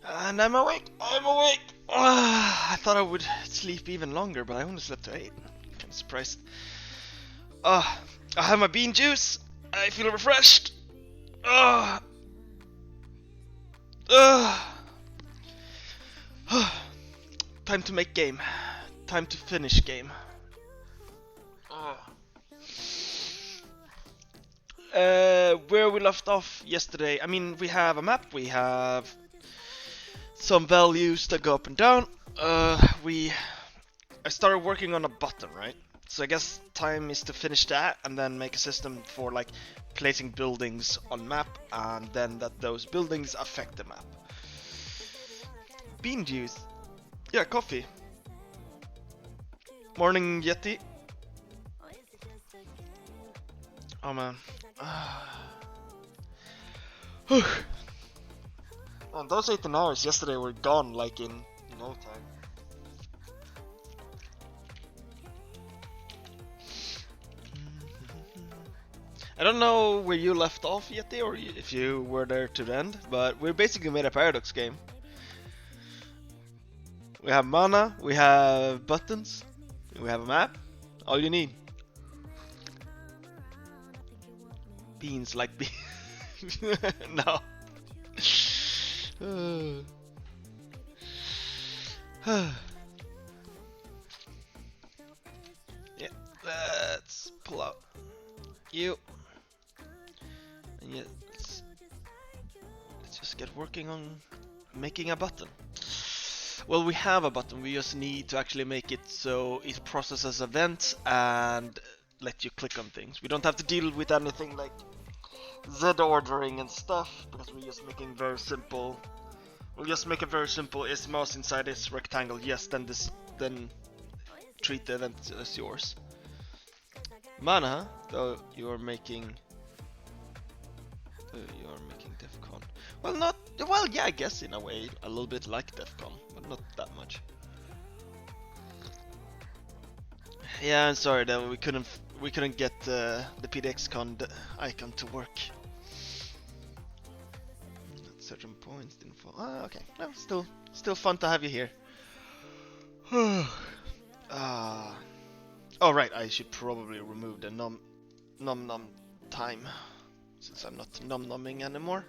And I'm awake! I'm awake! I thought I would sleep even longer, but I only slept to 8. Kinda surprised. I have my bean juice! I feel refreshed! Uh, Time to make game. Time to finish game. Where we left off yesterday, I mean, we have a map, we have some values that go up and down. I started working on a button, right? So I guess time is to finish that and then make a system for like placing buildings on map, and then that those buildings affect the map. Bean juice. Yeah, coffee. Morning, Yeti. Oh man. Man, those 18 hours yesterday were gone like in no time. I don't know where you left off, Yeti, or if you were there to the end, but we basically made a paradox game. We have mana, we have buttons, we have a map. All you need. Beans like beans. No. Yeah, let's pull out you. And yeah, let's just get working on making a button. Well, we have a button, we just need to actually make it so it processes events and let you click on things. We don't have to deal with anything like Z ordering and stuff, because we're just making very simple. We'll just make it very simple. Is mouse inside this rectangle? Yes, then treat the event as yours. Mana, though you're making Defcon. Well, not well. Yeah, I guess in a way a little bit like Defcon, but not that much. Yeah, I'm sorry that we couldn't get the PDXCon icon to work. At certain points didn't fall. Ah, okay. No, still fun to have you here. Oh right, I should probably remove the nom time, since I'm not nom-nomming anymore.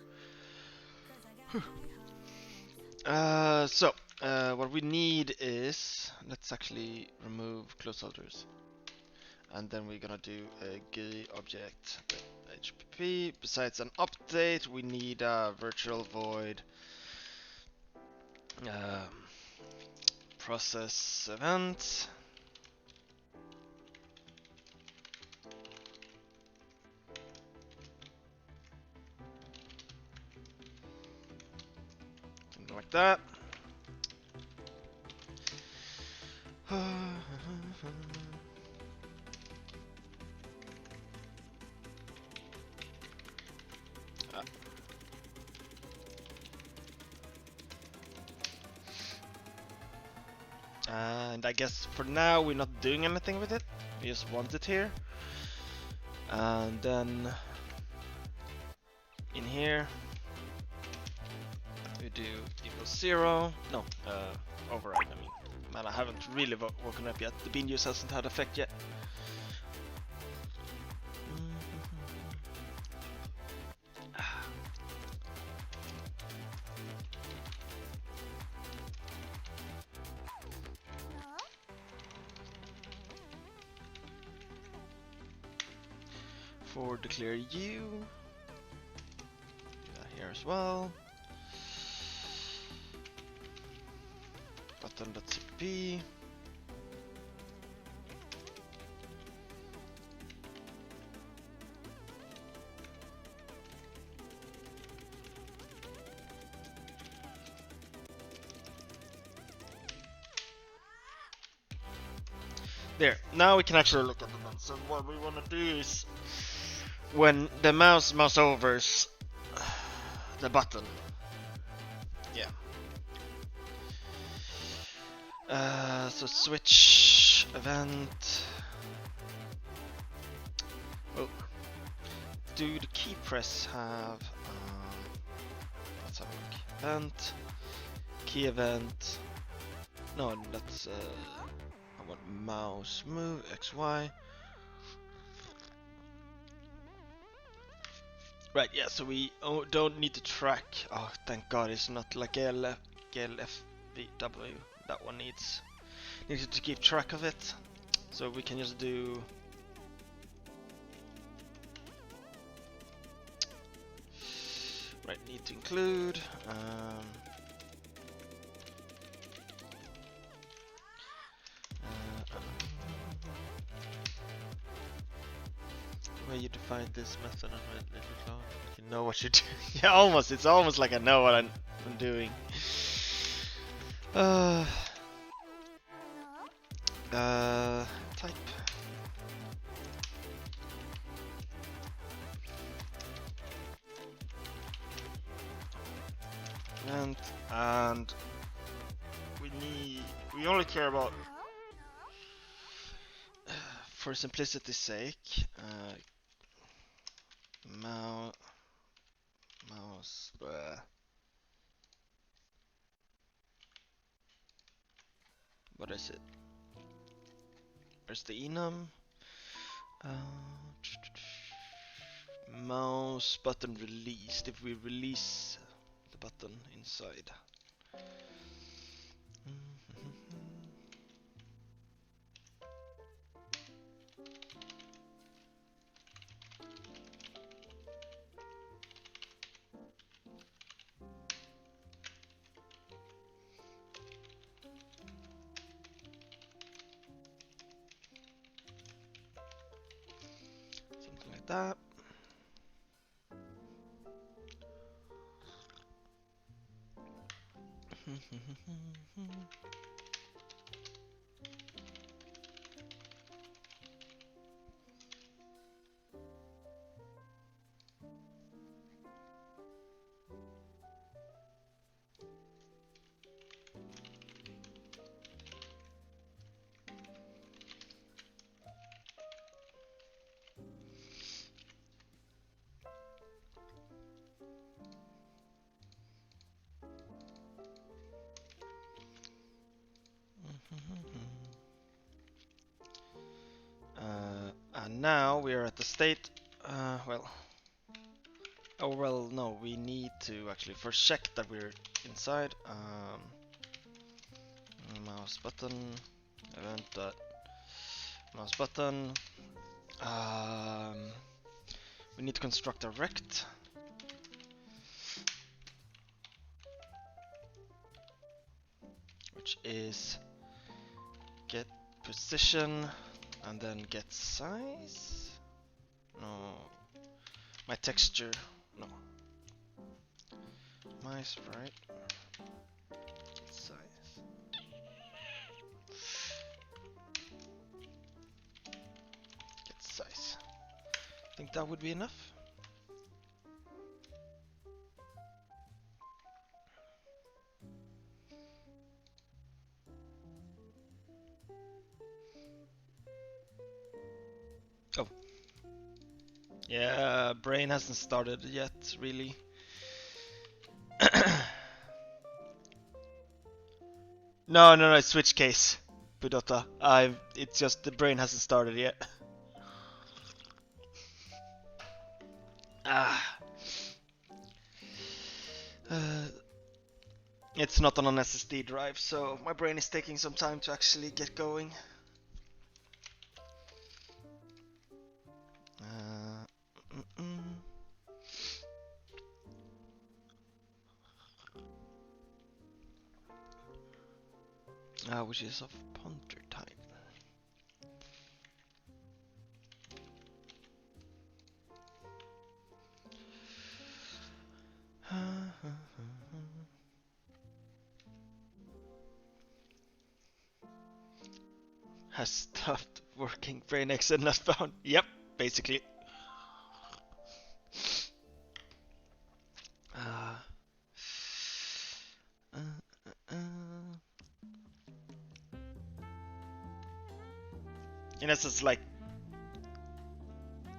What we need is, let's actually remove close holders, and then we're gonna do a GUI object HPP. Besides an update, we need a virtual void process event. Something like that. And I guess for now we're not doing anything with it. We just want it here. And then in here we do equals 0. No, override. I mean, man, I haven't really woken up yet. The bean juice hasn't had effect yet. For declare you, do that here as well. Button.cp. There, now we can actually look at the events. So what we want to do is, when the mouse overs the button, yeah. So switch event. Well, do the key press have? Let's have a look. Event key event. No, that's I want mouse move XY. Right, yeah, so we don't need to track. Oh, thank God, it's not like GLFVW. That one needs to keep track of it. So we can just do. Right, need to include. Where you define this method on you know what you're doing. Yeah, almost. It's almost like I know what I'm doing. Type. And we only care about, for simplicity's sake, mouse. What is it? Where's the enum? Mouse button released. If we release the button inside. Something like that. And now we are at the state, no, we need to actually first check that we're inside. Mouse button, event dot mouse button. We need to construct a rect. Which is get position and then get size. No, my texture. No, my sprite. Get size. Get size. I think that would be enough. Oh. Yeah, brain hasn't started yet, really. No, switch case, Budota. It's just the brain hasn't started yet. It's not on an SSD drive, so my brain is taking some time to actually get going. Which is of punter type. Has stopped working. Brain exit not found. Yep, basically. In essence, like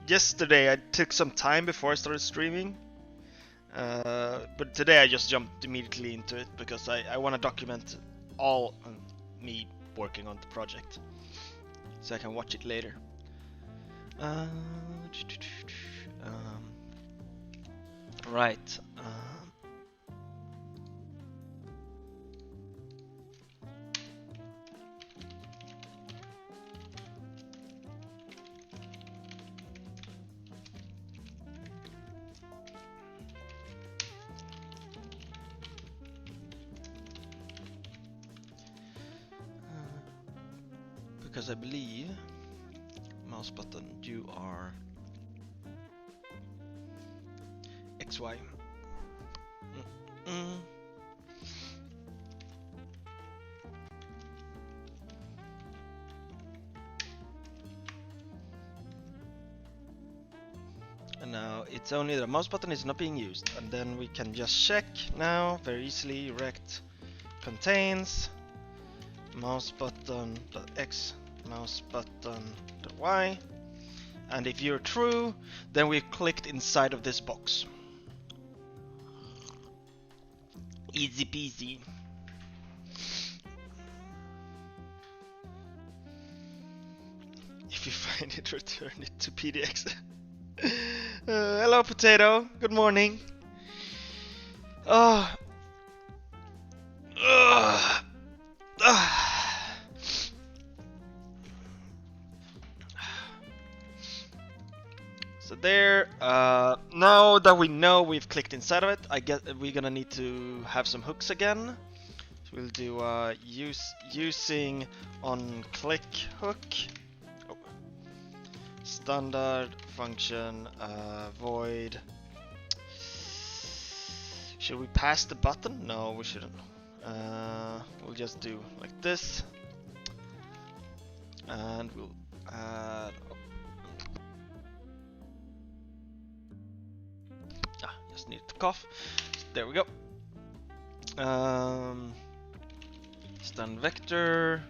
yesterday, I took some time before I started streaming, But today I just jumped immediately into it because I want to document all me working on the project so I can watch it later. Um, right. Because I believe mouse button you are XY. And now it's only the mouse button is not being used, and then we can just check now very easily. Rect contains mouse button .x, mouse button .y, and if you're true, then we clicked inside of this box. Easy peasy. If you find it, return it to PDX. Hello, potato. Good morning. Oh. So there. Now that we know we've clicked inside of it, I guess we're gonna need to have some hooks again. So we'll do using on click hook. Standard function void. Should we pass the button? No, we shouldn't. We'll just do like this, and we'll add. Just need to cough. There we go. Stand vector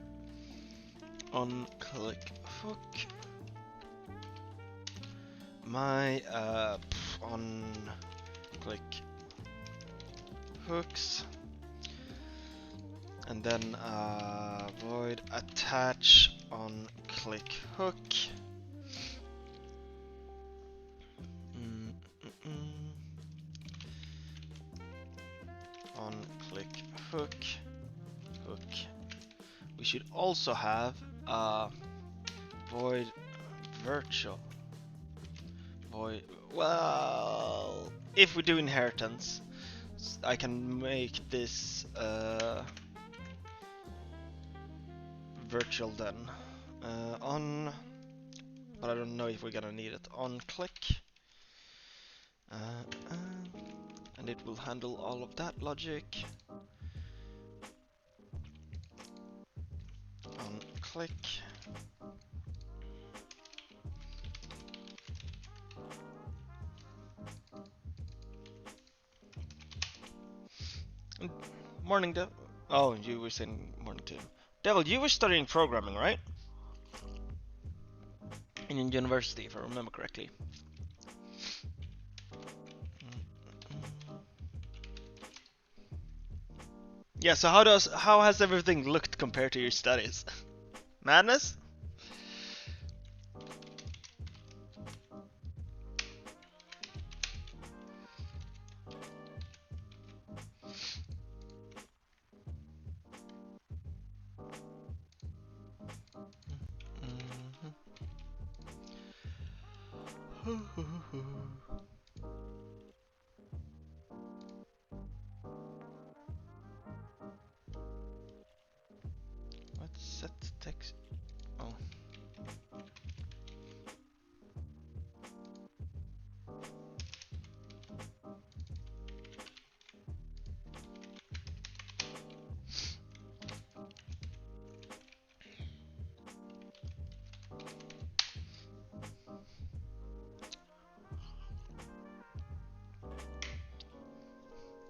on click hook. My on click hooks, and then void attach on click hook. On click hook. We should also have void virtual. Void. Well, if we do inheritance, I can make this virtual then. On, but I don't know if we're gonna need it. On click. And it will handle all of that logic. On click. Morning, Devil. Oh, you were saying morning too. Devil, you were studying programming, right? In university, if I remember correctly. Yeah, so how has everything looked compared to your studies? Madness? Let's set text. Oh.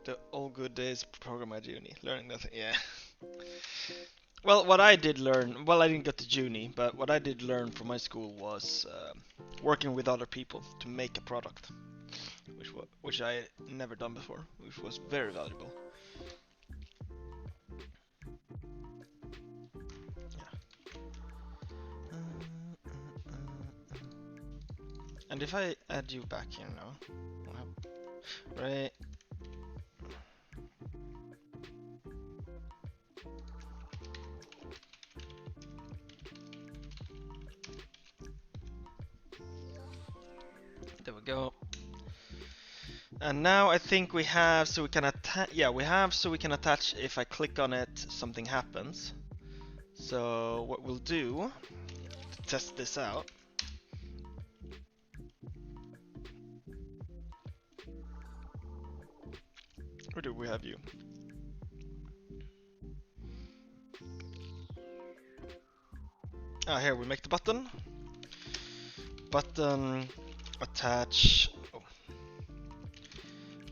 The old good days program at uni, learning nothing. Yeah. Well, what I did learn, well, I didn't get to uni, but what I did learn from my school was working with other people to make a product, which I never done before, which was very valuable. And if I add you back here now, right? There we go. And now I think we have, so we can attach, yeah, we have, so we can attach, if I click on it, something happens. So what we'll do, to test this out, where do we have you? Ah, here we make the button. Button, attach,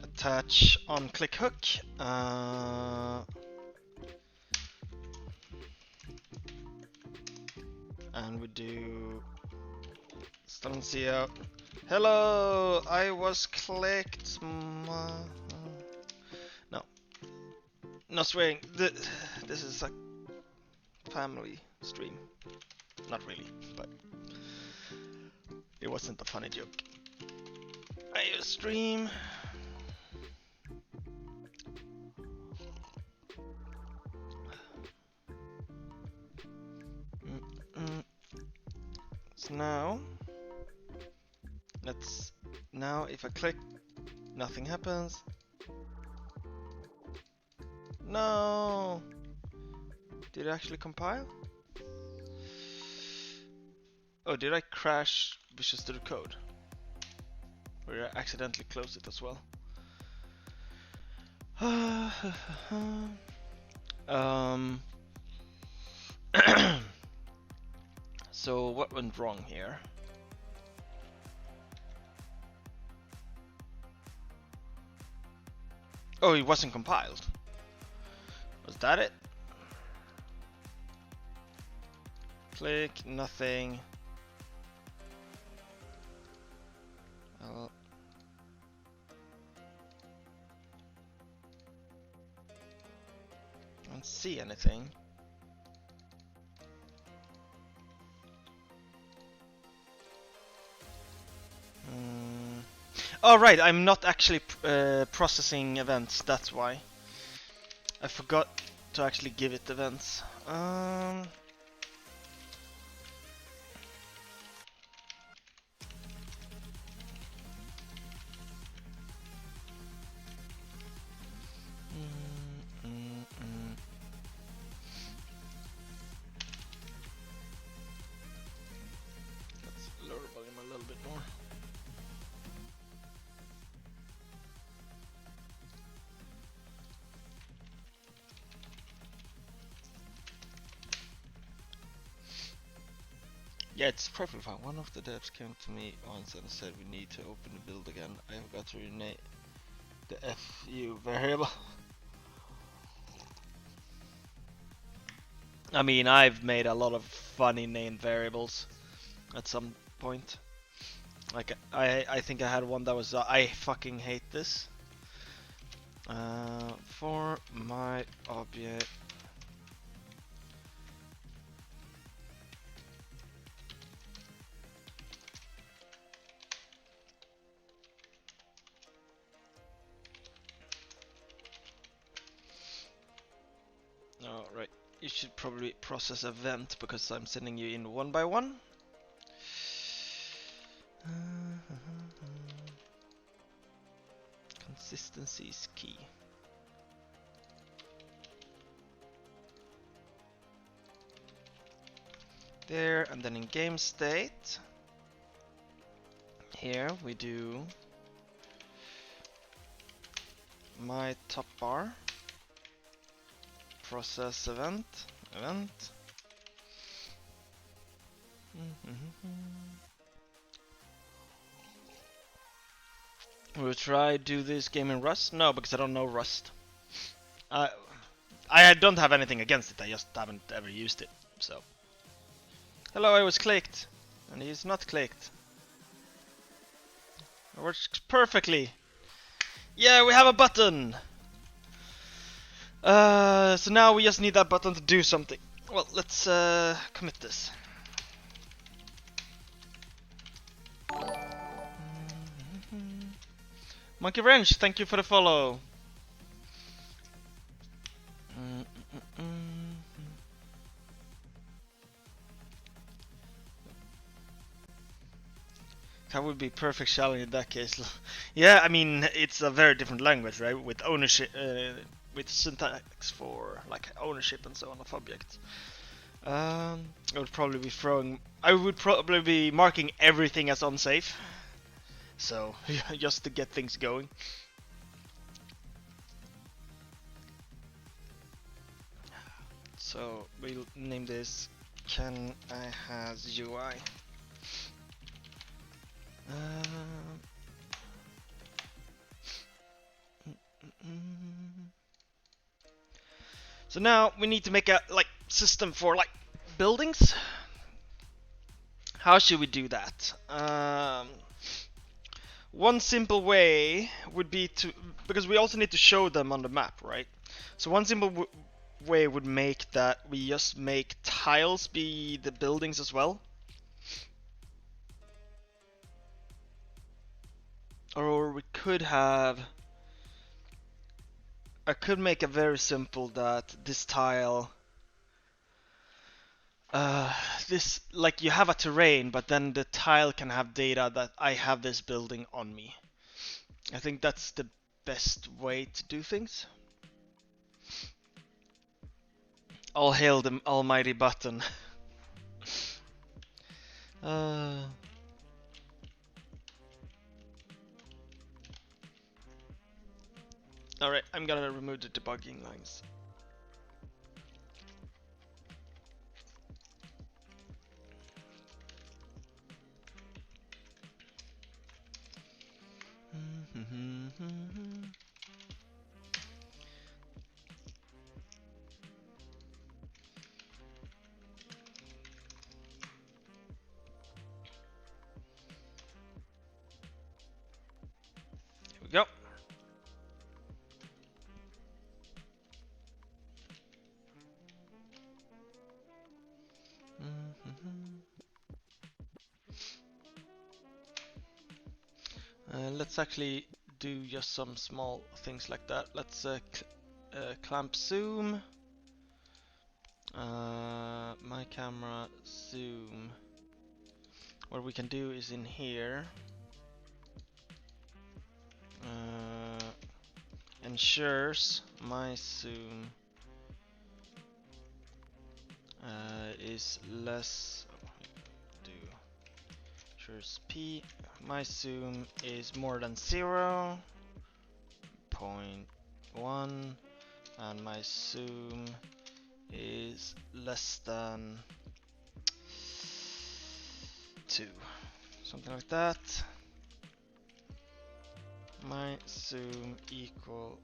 attach on click hook. And we do Stancio. Hello, I was clicked. No, no swearing. This is a family stream. Not really, but it wasn't a funny joke. I stream. So now if I click, nothing happens. No! Did it actually compile? Oh, did I crash Visual Studio Code? Or did I accidentally close it as well? So what went wrong here? Oh, it wasn't compiled. Was that it? Click, nothing. I don't see anything. Oh right, I'm not actually processing events, that's why. I forgot to actually give it events. Let's lower volume a little bit more. Yeah, it's perfectly fine. One of the devs came to me once and said we need to open the build again. I forgot to rename the FU variable. I mean, I've made a lot of funny named variables at some point. Like, I think I had one that was, I fucking hate this. For my object. Oh, right. You should probably process event because I'm sending you in one by one. Consistency is key. There, and then in game state, here we do my top bar, process event. We'll try do this game in Rust? No, because I don't know Rust. I don't have anything against it, I just haven't ever used it, so. Hello, I was clicked, and he's not clicked. It works perfectly. Yeah, we have a button! So now we just need that button to do something. Well, let's commit this. Monkey Wrench, thank you for the follow. That would be perfect challenge in that case. Yeah, I mean it's a very different language, right? With ownership, with syntax for like ownership and so on of objects. I would probably be throwing. I would probably be marking everything as unsafe. So just to get things going. So we'll name this Can I Has UI. So now we need to make a like system for like buildings. How should we do that? One simple way would be to, because we also need to show them on the map, right? So one simple way would make that we just make tiles be the buildings as well. Or we could have, I could make a very simple that this tile, this, like you have a terrain, but then the tile can have data that I have this building on me. I think that's the best way to do things. All hail the almighty button. Alright, I'm gonna remove the debugging lines. Here we go. Let's actually do just some small things like that. Let's clamp zoom. My camera zoom. What we can do is in here. Ensures my zoom is less. Do ensures p. My zoom is more than 0.1, and my zoom is less than 2, something like that. My zoom equal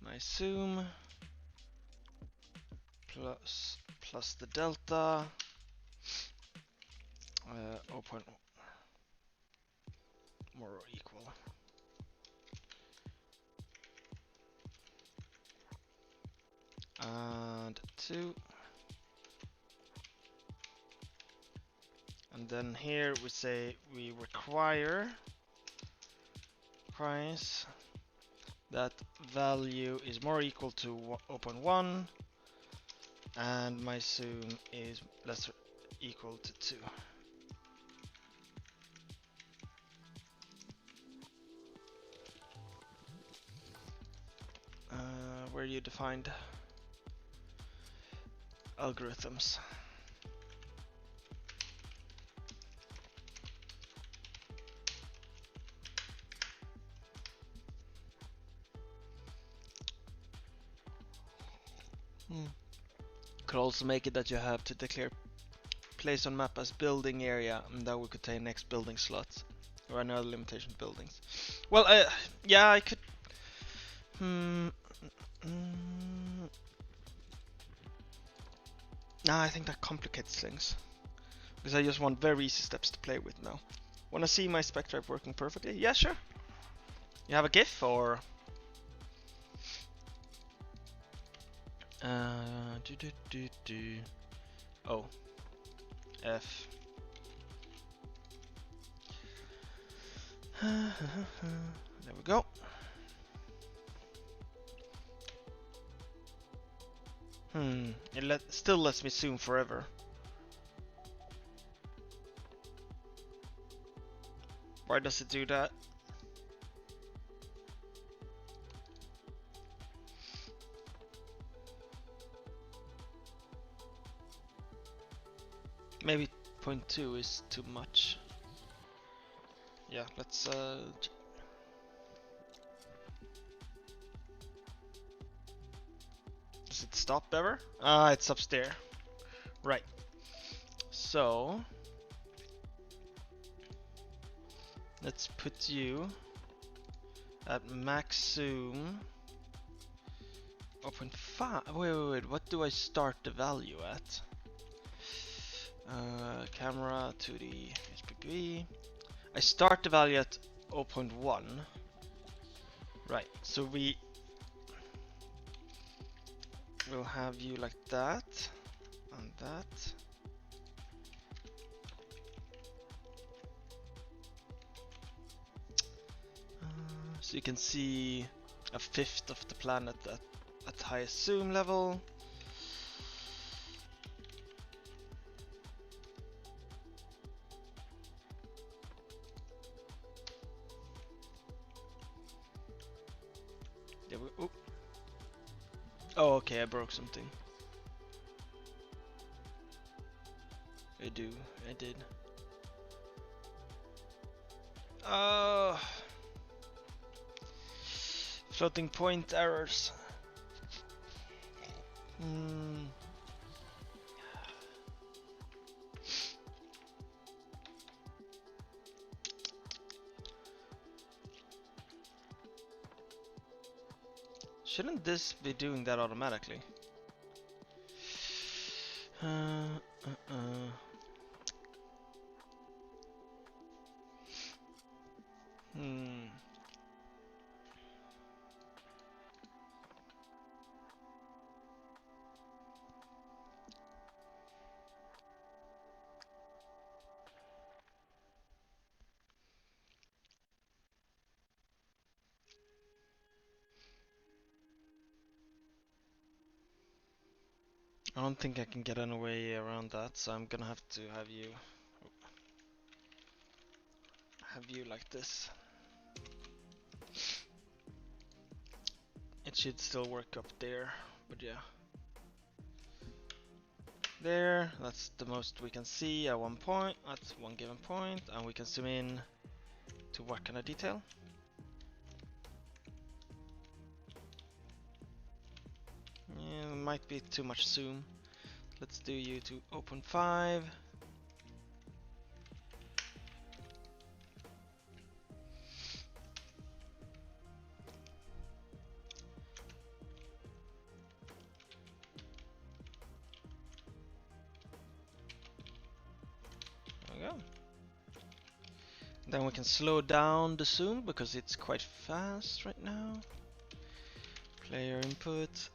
my zoom plus the delta 0.1 more or equal. And 2. And then here we say we require price that value is more equal to 0.1 and my zoom is less or equal to 2. Where you defined algorithms. Could also make it that you have to declare place on map as building area, and that will contain next building slots or another limitation buildings. Well, yeah, I could. Nah, I think that complicates things. Because I just want very easy steps to play with now. Wanna see my spec drive working perfectly? Yeah, sure. You have a GIF or? Oh, F. There we go. It still lets me zoom forever. Why does it do that? Maybe 0.2 is too much. Yeah, let's does it stop ever? Ah, it stops there. Right. So let's put you at max zoom 0.5. Wait, what do I start the value at? Camera 2D HPV. I start the value at 0.1. Right, so we will have you like that and that. So you can see a fifth of the planet at highest zoom level. There we go. Oh, okay, I broke something. I did. Floating point errors. Shouldn't this be doing that automatically? I don't think I can get any way around that, so I'm gonna have to have you like this. It should still work up there, but yeah. There, that's the most we can see at one point, at one given point, and we can zoom in to what kind of detail? Yeah, it might be too much zoom. Let's do you to 0.5. There we go. Then we can slow down the zoom because it's quite fast right now. Player input.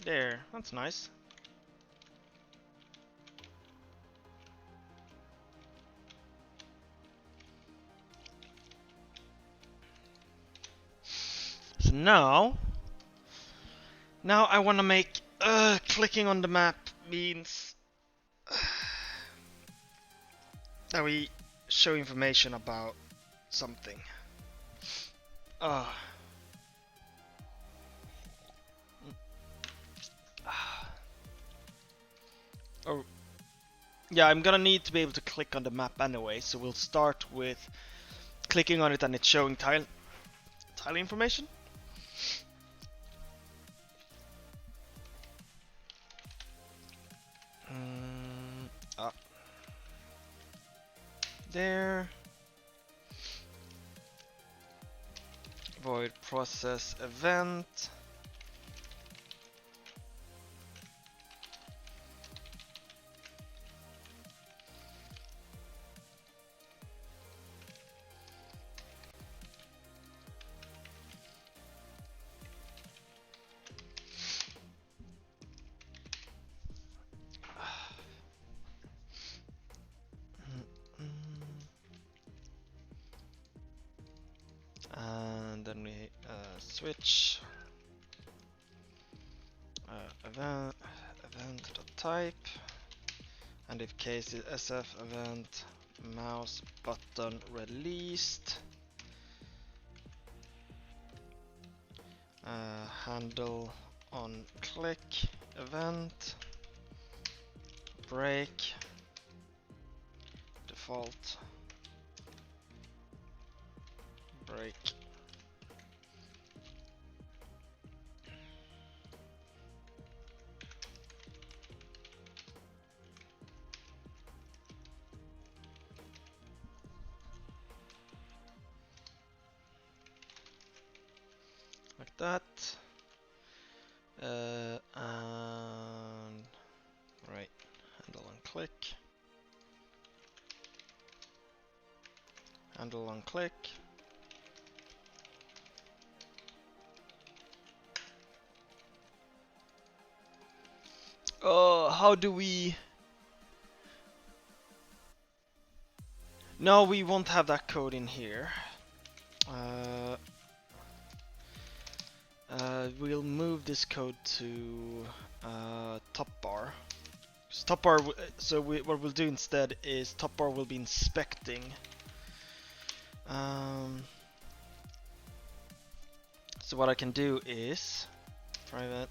There, that's nice. So now I want to make clicking on the map means that we show information about something. Oh, yeah, I'm gonna need to be able to click on the map anyway, so we'll start with clicking on it and it's showing tile information. there. Void process event. And then we switch event.type, and if case is sf event mouse button released, handle on click event break default break. Like that. And right, handle on click. Handle on click. Oh, how do we? No, we won't have that code in here. We'll move this code to top bar. So what we'll do instead is top bar will be inspecting. So what I can do is private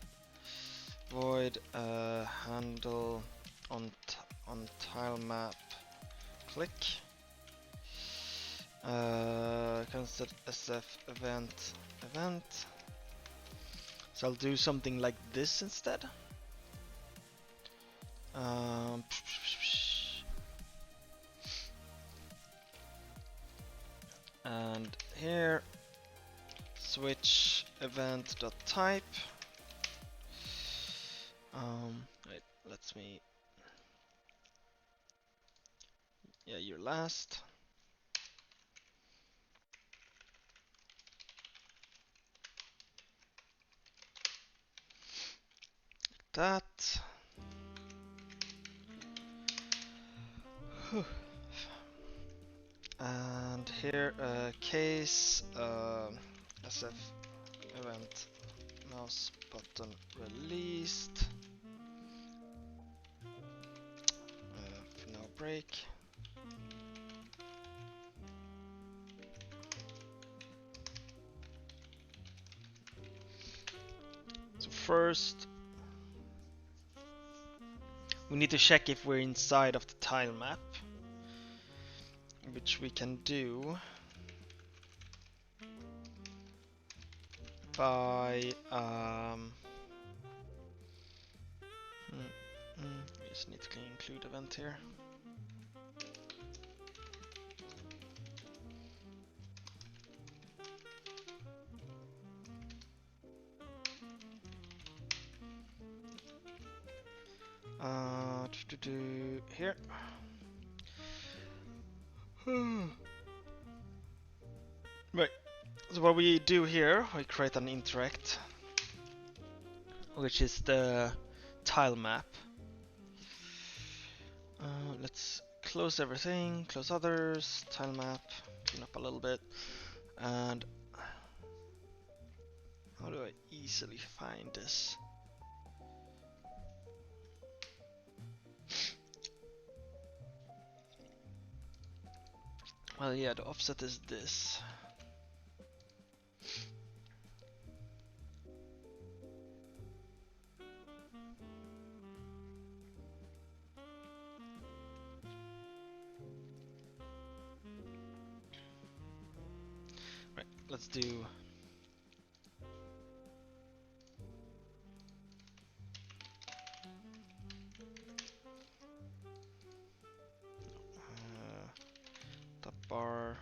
void handle on tile map click. Concept sf event. So I'll do something like this instead. And here switch event.type. Wait, let's me. Yeah, you're last. That. And here case sf event mouse button released. For now break. So first we need to check if we're inside of the tile map, which we can do by we just need to include event here. Here. Right. So what we do here, we create an interact, which is the tile map. Let's close everything, close others, tile map, clean up a little bit, and how do I easily find this? Well, yeah, the offset is this. Right, let's do bar.h.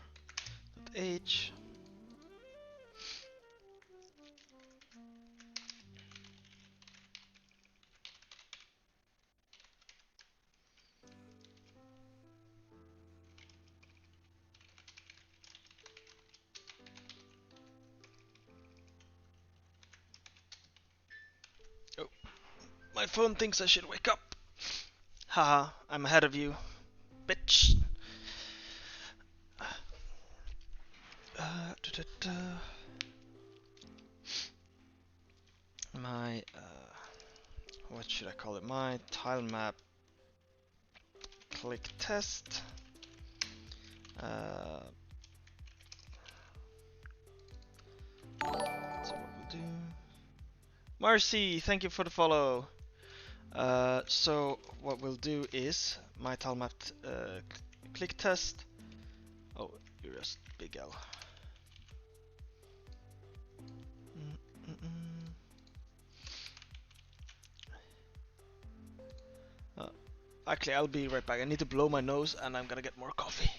Oh, my phone thinks I should wake up. Haha, I'm ahead of you, bitch. Da, da, da. My what should I call it? My tile map click test. That's what we'll do. Marcy, thank you for the follow. So what we'll do is my tile map click test. Oh, you're just big L. Actually, I'll be right back. I need to blow my nose and I'm gonna get more coffee.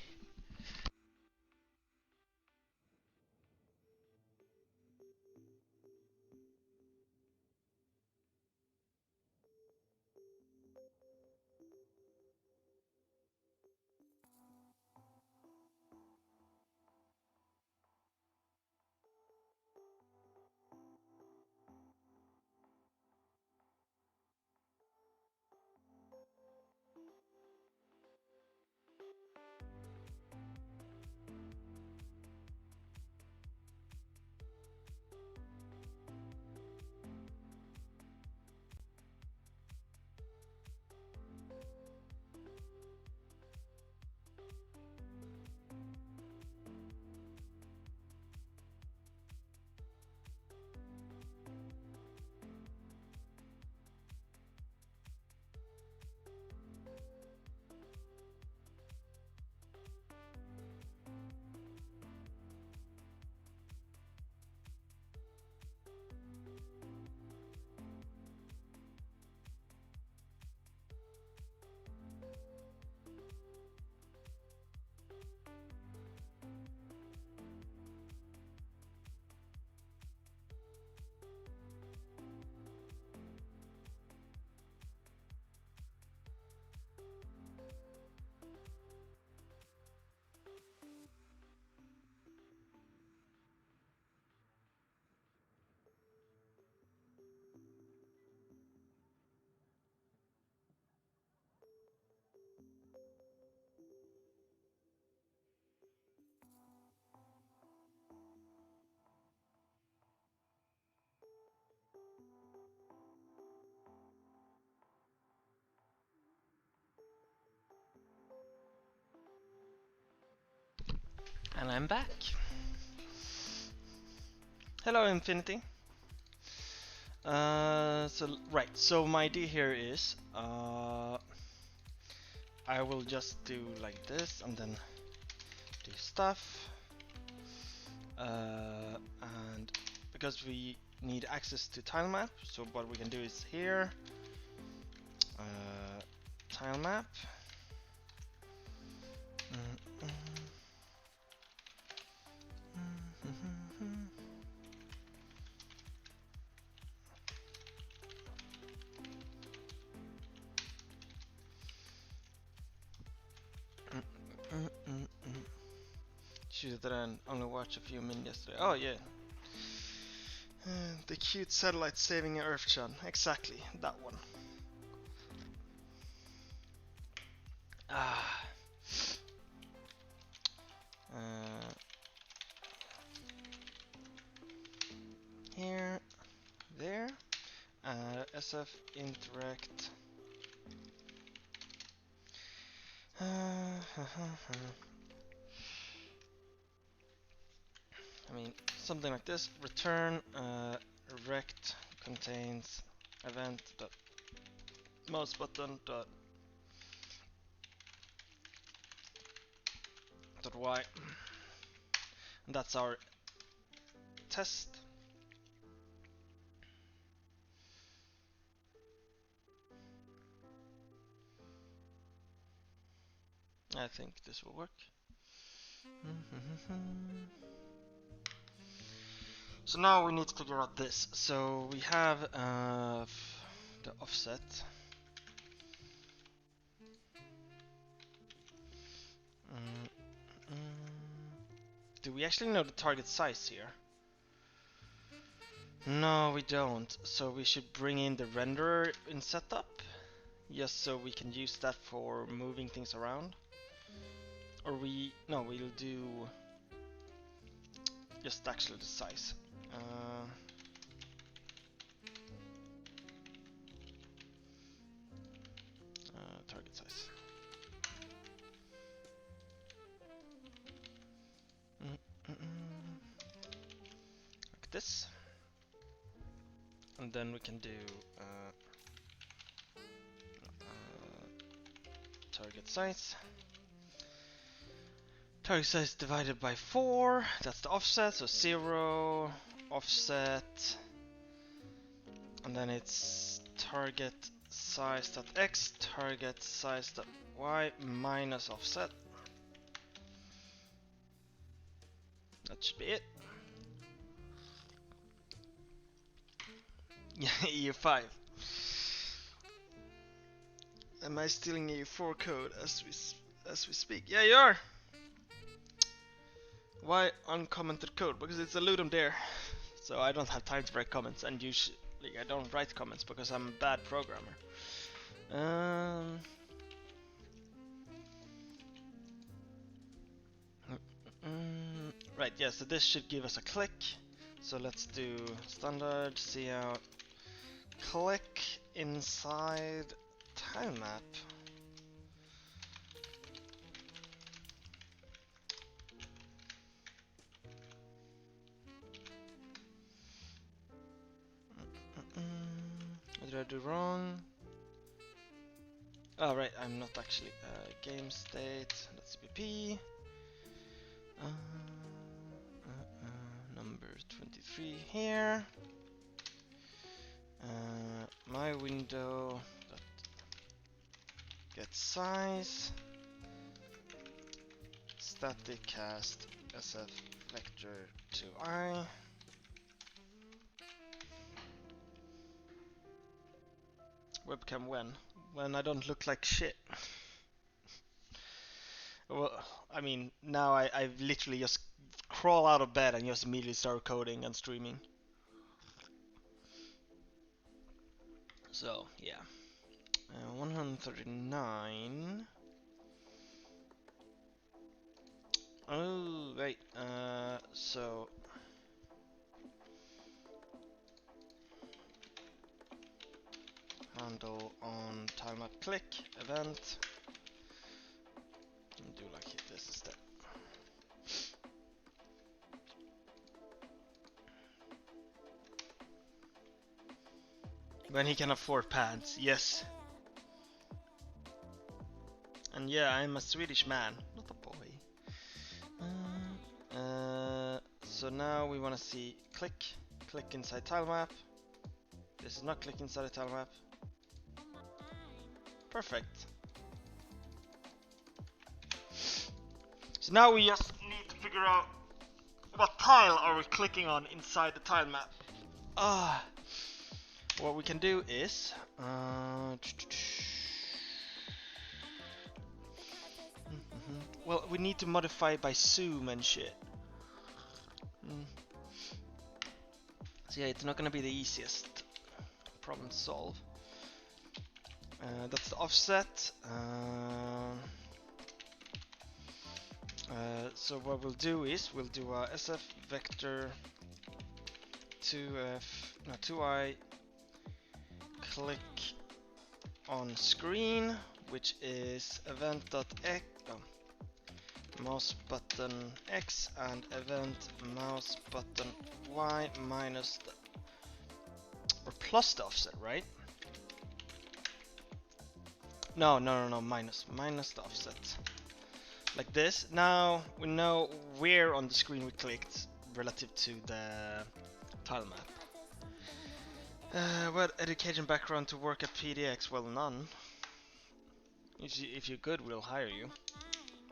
And I'm back. Hello, Infinity. So my idea here is I will just do like this and then do stuff. And because we need access to tile map, so what we can do is here, tile map. Should have only watched a few minutes yesterday. Oh yeah. The cute satellite saving Earth shot. Exactly, that one. Ah. Here, there. SF interact. I mean, something like this. Return rect contains event dot mouse button dot y. And that's our test. I think this will work. So now we need to figure out this. So we have the offset. Do we actually know the target size here? No, we don't. So we should bring in the renderer in setup, just so we can use that for moving things around. Or no, we'll do just actually the size. Target size. Like this. And then we can do target size. Target size divided by 4. That's the offset, so 0 offset. And then it's target size.x, target size.y minus offset. That should be it. Yeah, EU5. Am I stealing EU4 code as we speak? Yeah, you are. Why uncommented code? Because it's a Ludum Dare, so I don't have time to write comments, and usually I don't write comments because I'm a bad programmer. Right, yeah, so this should give us a click. So let's do standard cout click inside tile map. What did I do wrong? Oh right, I'm not actually game state. That's BP. Number 23 here. My window that gets size. Static cast SF vector to I. Webcam when? When I don't look like shit. Well, I mean, now I've literally just crawl out of bed and just immediately start coding and streaming. So, yeah. 139. Oh, wait. So... handle on tilemap click event. And do like this instead. When he can afford pants, yes. And yeah, I'm a Swedish man, not a boy. So now we want to see click inside tilemap. This is not click inside the tilemap. Perfect. So now we just need to figure out what tile are we clicking on inside the tile map. What we can do is well, we need to modify by zoom and shit. So yeah, it's not gonna be the easiest problem to solve. That's the offset. So what we'll do is we'll do a SF vector 2i click on screen, which is event.x mouse button x and event mouse button y minus the, or plus the offset, right? No, minus the offset. Like this. Now we know where on the screen we clicked relative to the tile map. What education background to work at PDX? Well, none. If you're good, we'll hire you.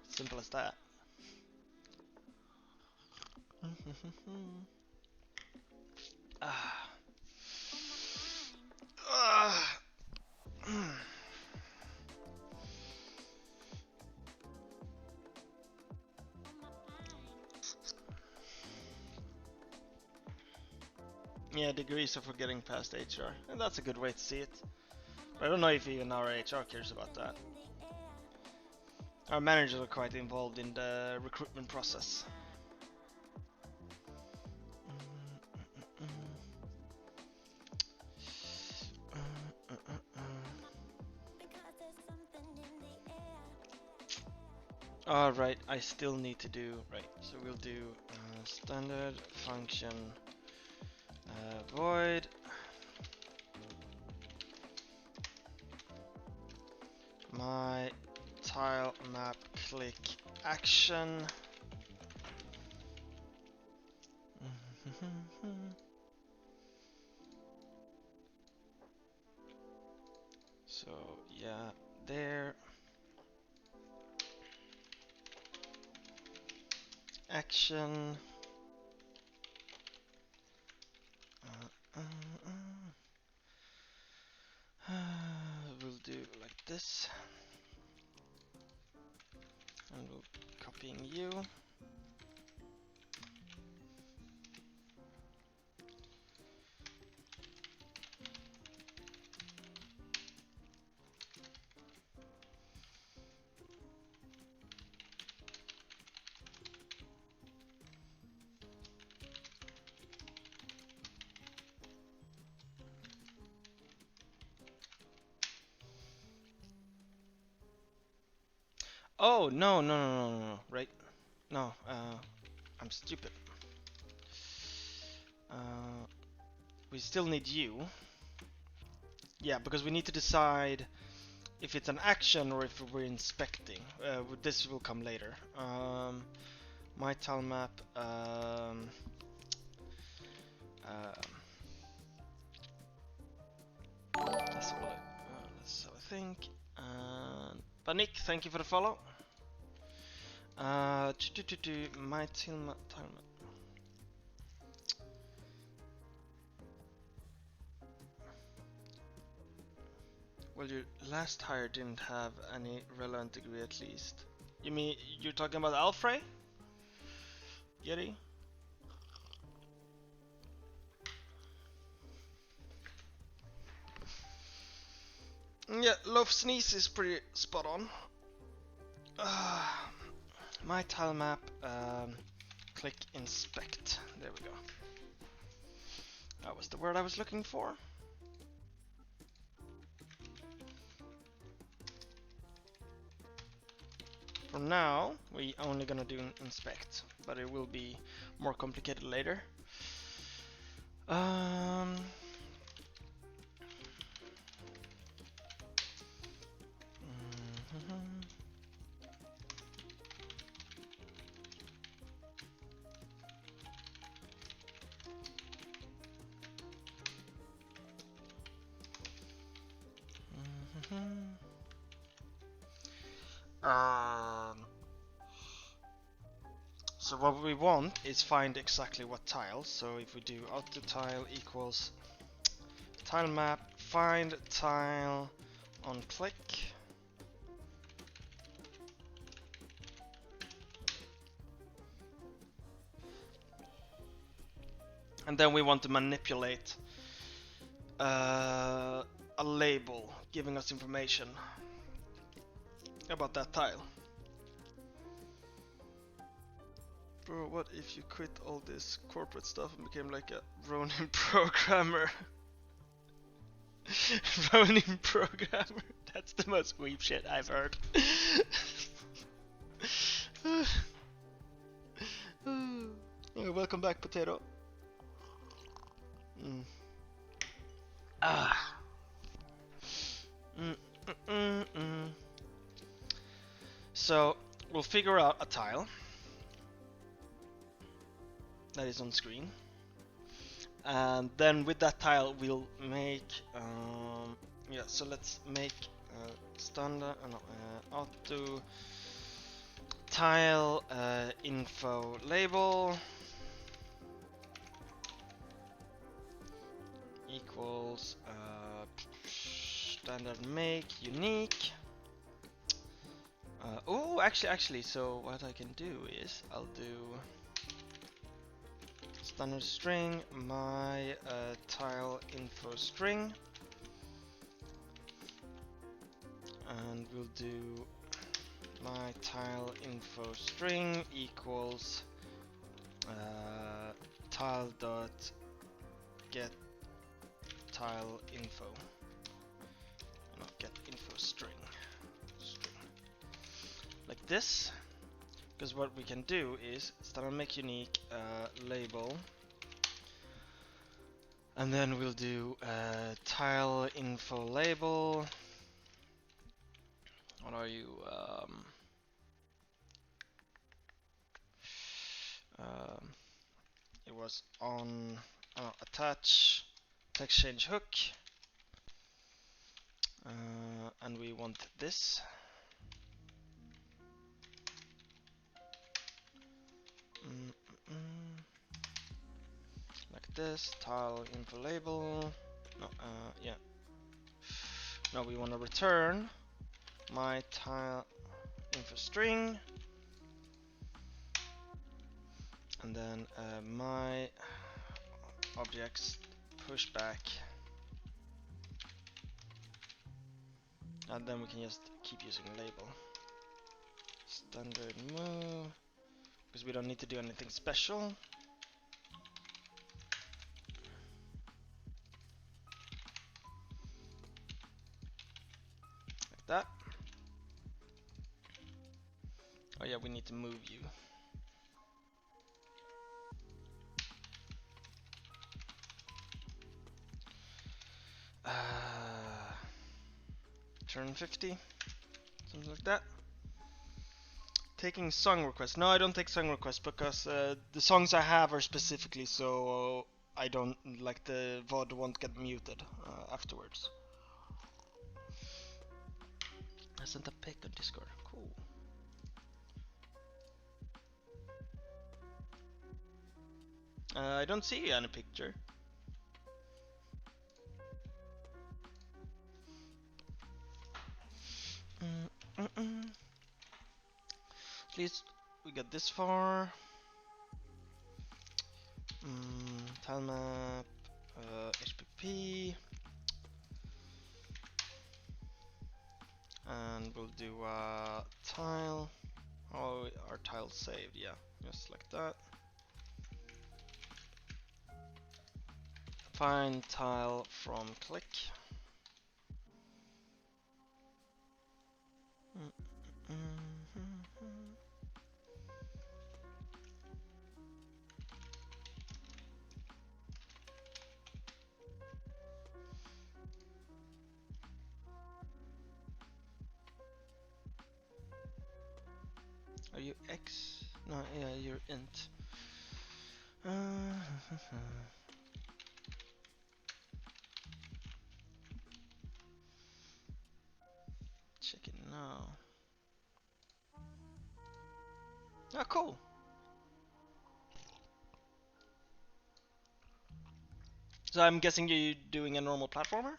Simple as that. Ah. Ah. Yeah, degrees of getting past HR, and that's a good way to see it. But I don't know if even our HR cares about that. Our managers are quite involved in the recruitment process. Alright, I still need to do, right, so we'll do standard function void my tile map click action. So yeah, there. Action. We'll do like this. And we'll copying you. Oh, no, right? No, I'm stupid. We still need you. Yeah, because we need to decide if it's an action or if we're inspecting. This will come later. My tile map. Let's have a think. But Nick, thank you for the follow. My tile map. Well, your last hire didn't have any relevant degree at least. You mean you're talking about Alfred? Yeti? Yeah, Loaf Sneeze is pretty spot on. My tile map, click inspect. There we go. That was the word I was looking for. For now, we only gonna do inspect, but it will be more complicated later. So what we want is find exactly what tile. So if we do auto tile equals tile map, find tile on click. And then we want to manipulate a label giving us information about that tile. Bro, what if you quit all this corporate stuff and became like a Ronin programmer? Ronin programmer? That's the most weep shit I've heard. Oh, welcome back, Potato. So, we'll figure out a tile that is on screen. And then with that tile, we'll make, yeah, so let's make standard, auto tile info label. equals standard make unique. Oh, actually, so what I can do is I'll do standard string my tile info string, and we'll do my tile info string equals tile dot get tile info, not get info string, like this. Because what we can do is standard make unique label, and then we'll do tile info label. What are you? It was on attach text change hook, and we want this. Like this, tile info label. No, yeah. No, we want to return my tile info string, and then my objects pushback, and then we can just keep using label. Standard move, because we don't need to do anything special. Like that. Oh yeah, we need to move you. Turn 50, something like that. Taking song requests. No, I don't take song requests because the songs I have are specifically so I don't like the VOD won't get muted afterwards. I sent a pic on Discord. Cool. I don't see any picture. At least we got this far. Tile map, HPP, and we'll do tile. Oh, our tile saved, yeah, just like that. Find tile from click. Are you X? No, yeah, you're int. Check it now. Oh, cool. So I'm guessing you're doing a normal platformer?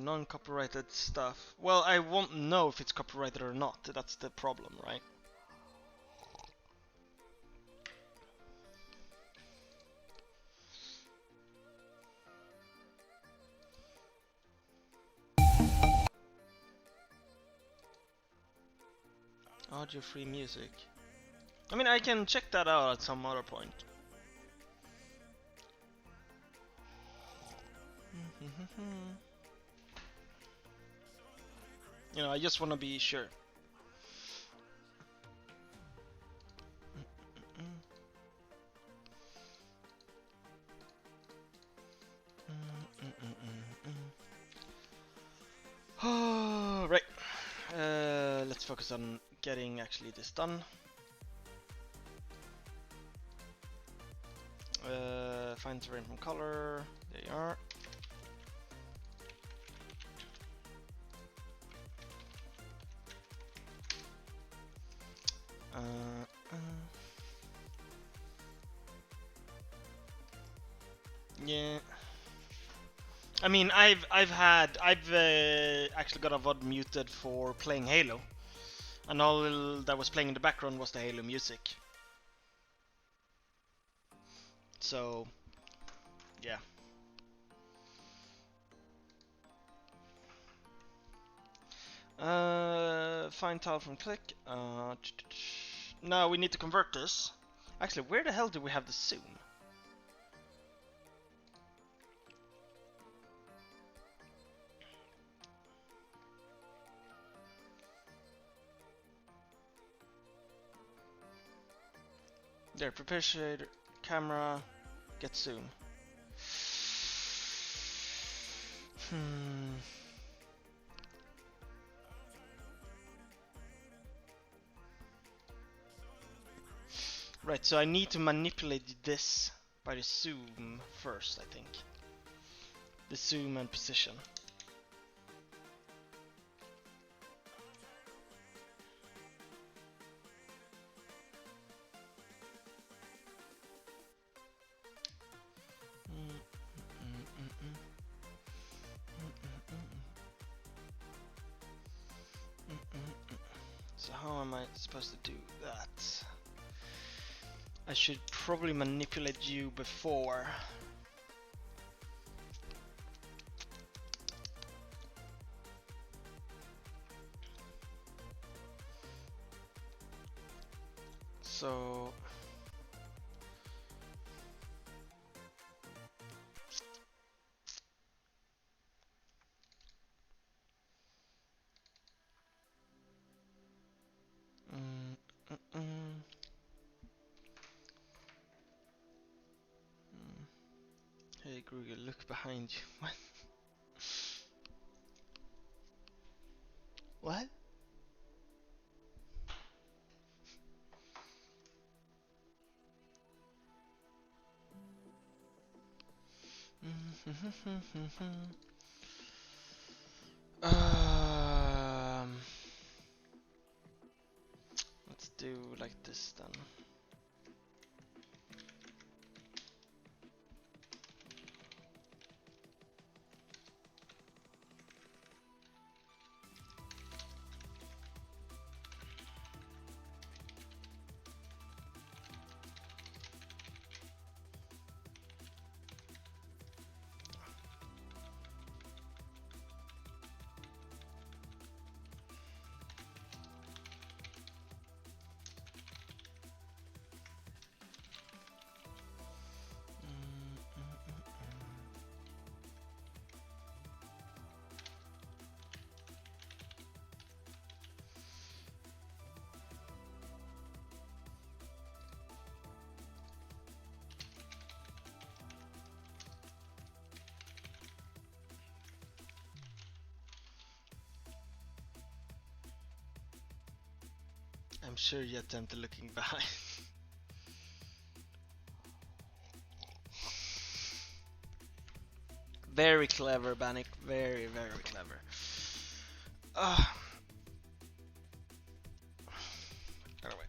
Non-copyrighted stuff. Well, I won't know if it's copyrighted or not. That's the problem, right? Audio-free music. I mean, I can check that out at some other point. You know, I just want to be sure. Right. Let's focus on getting actually this done. Find terrain from color. There you are. Uh, yeah. I mean, I've actually got a VOD muted for playing Halo, and all that was playing in the background was the Halo music. So, yeah. Find tile from click. No, we need to convert this. Actually, where the hell do we have the zoom? There, prepare shader, camera, get zoom. Hmm. Right, so I need to manipulate this by the zoom first, I think. The zoom and position. So how am I supposed to do that? I should probably manipulate you before. So Hey Gruger, look behind you. What? um, let's do like this then. I'm sure you attempted looking behind. Very clever, Banik. Very, very clever. Anyway.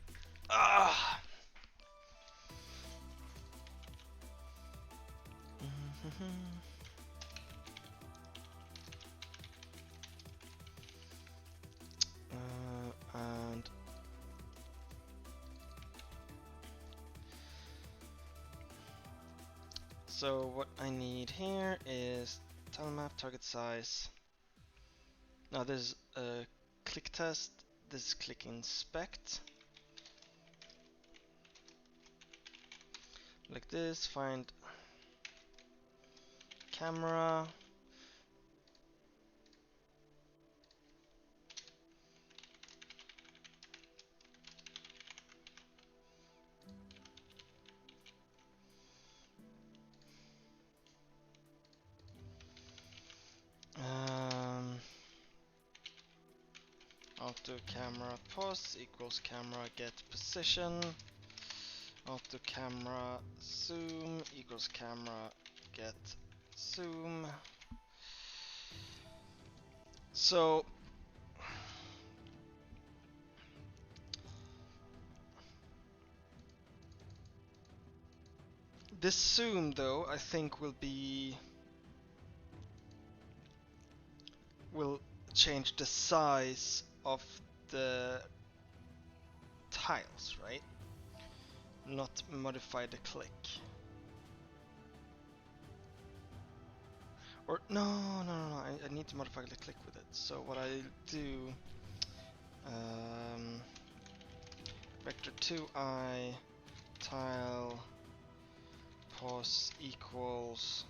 And so what I need here is tile map, target size. Now this is a click test. This is click inspect. Like this, find camera. Auto camera pause equals camera get position. Auto camera zoom equals camera get zoom. So This zoom though, I think will change the size of the tiles, right? Not modify the click. Or no, I need to modify the click with it. So what I do, vector 2i tile pos equals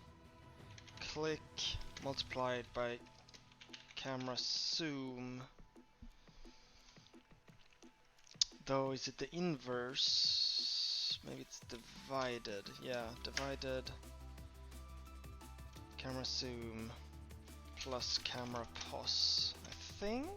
click multiplied by camera zoom. Though, is it the inverse? Maybe it's divided. Yeah, divided camera zoom plus camera pos, I think.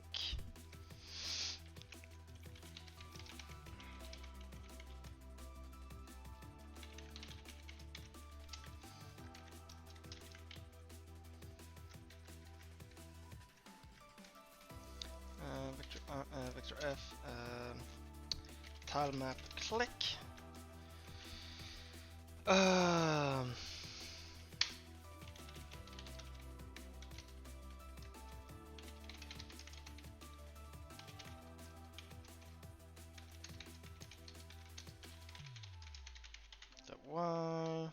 Vector F, tile map click. The Y.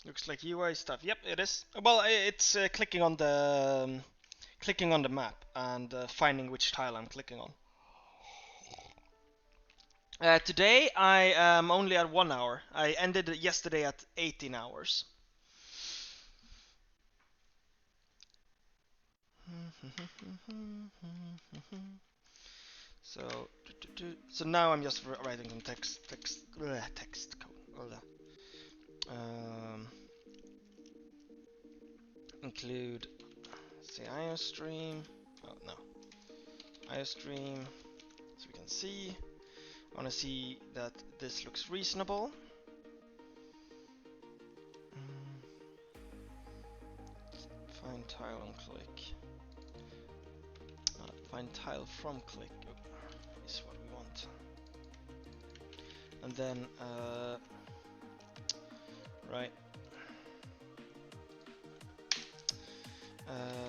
Looks like UI stuff. Yep, it is. Well, it's clicking on the map and finding which tile I'm clicking on. Today I am only at 1 hour. I ended yesterday at 18 hours. So now I'm just writing some text code. Include say IOStream. Oh no, IOStream. So we can see. I want to see that this looks reasonable. Find tile on click. Find tile from click is what we want. And then, right.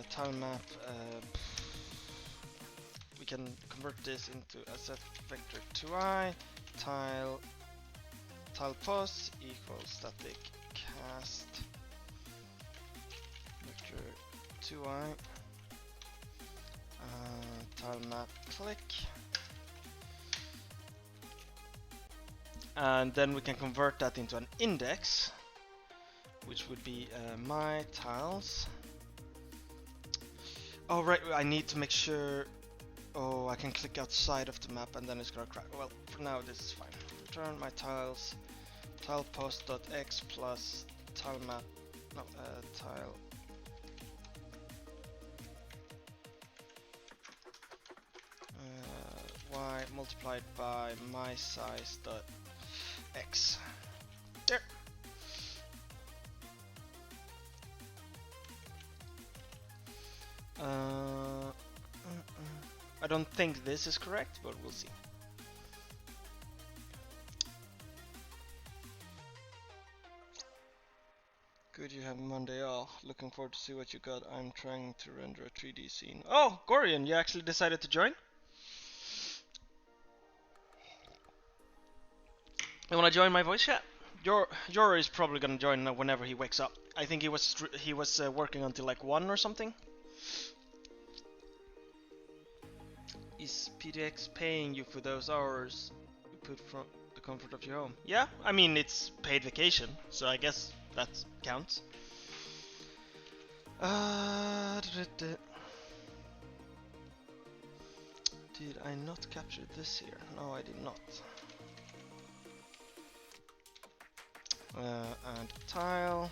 Tile map. We can convert this into SF vector 2i tile pos equals static cast vector 2i tile map click, and then we can convert that into an index, which would be my tiles. Oh right, I need to make sure. Oh, I can click outside of the map and then it's gonna crack. Well, for now this is fine. Return my tiles, tile post.x plus tile map, no, tile. Y multiplied by my size dot x. There. I don't think this is correct, but we'll see. Good, you have Monday off. Looking forward to see what you got. I'm trying to render a 3D scene. Oh, Gorian, you actually decided to join? You wanna join my voice chat? Jor is probably gonna join whenever he wakes up. I think he was working until like 1 or something. Is PDX paying you for those hours you put from the comfort of your home? Yeah, I mean it's paid vacation, so I guess that counts. Did I not capture this here? No, I did not. And tile.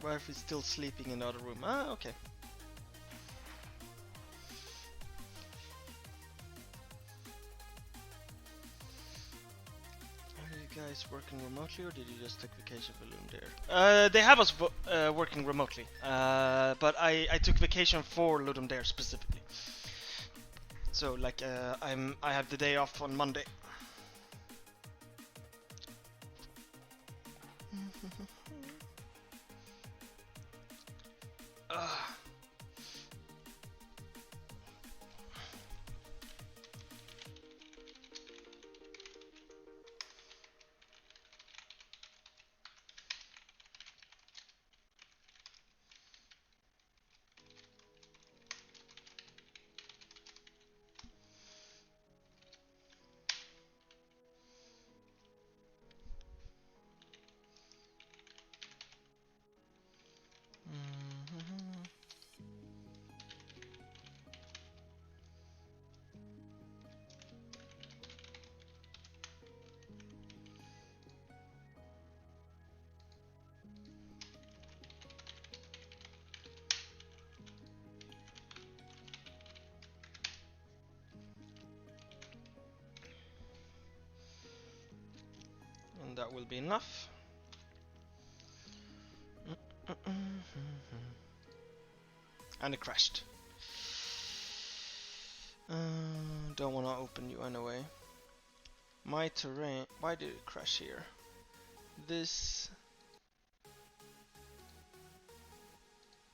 Wife is still sleeping in the other room. Ah, okay. Are you guys working remotely, or did you just take vacation for Ludum Dare? They have us working remotely, but I took vacation for Ludum Dare specifically. So like I have the day off on Monday. And that will be enough. And it crashed. Don't want to open you anyway. My terrain. Why did it crash here? This.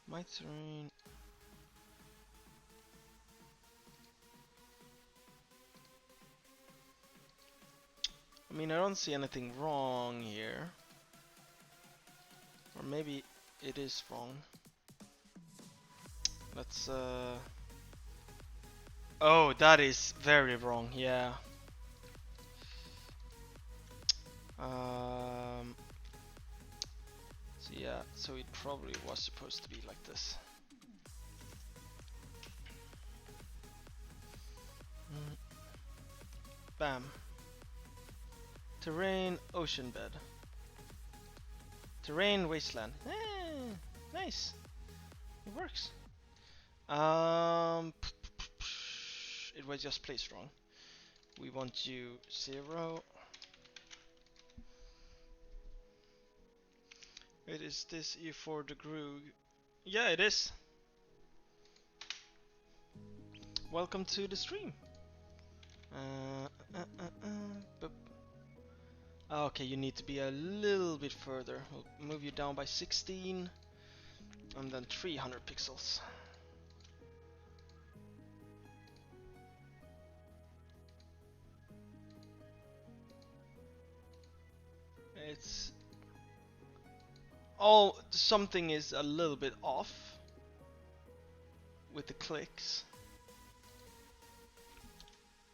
My terrain. I mean, I don't see anything wrong here. Or maybe it is wrong. Let's Oh, that is very wrong, yeah. So yeah, so it probably was supposed to be like this. Bam. Terrain, ocean bed. Terrain, wasteland. Nice. It works. It was just placed wrong. We want you 0. Wait, is this E4 the Groog? Yeah, it is. Welcome to the stream. Okay, you need to be a little bit further. We'll move you down by 16 and then 300 pixels. It's all something is a little bit off with the clicks,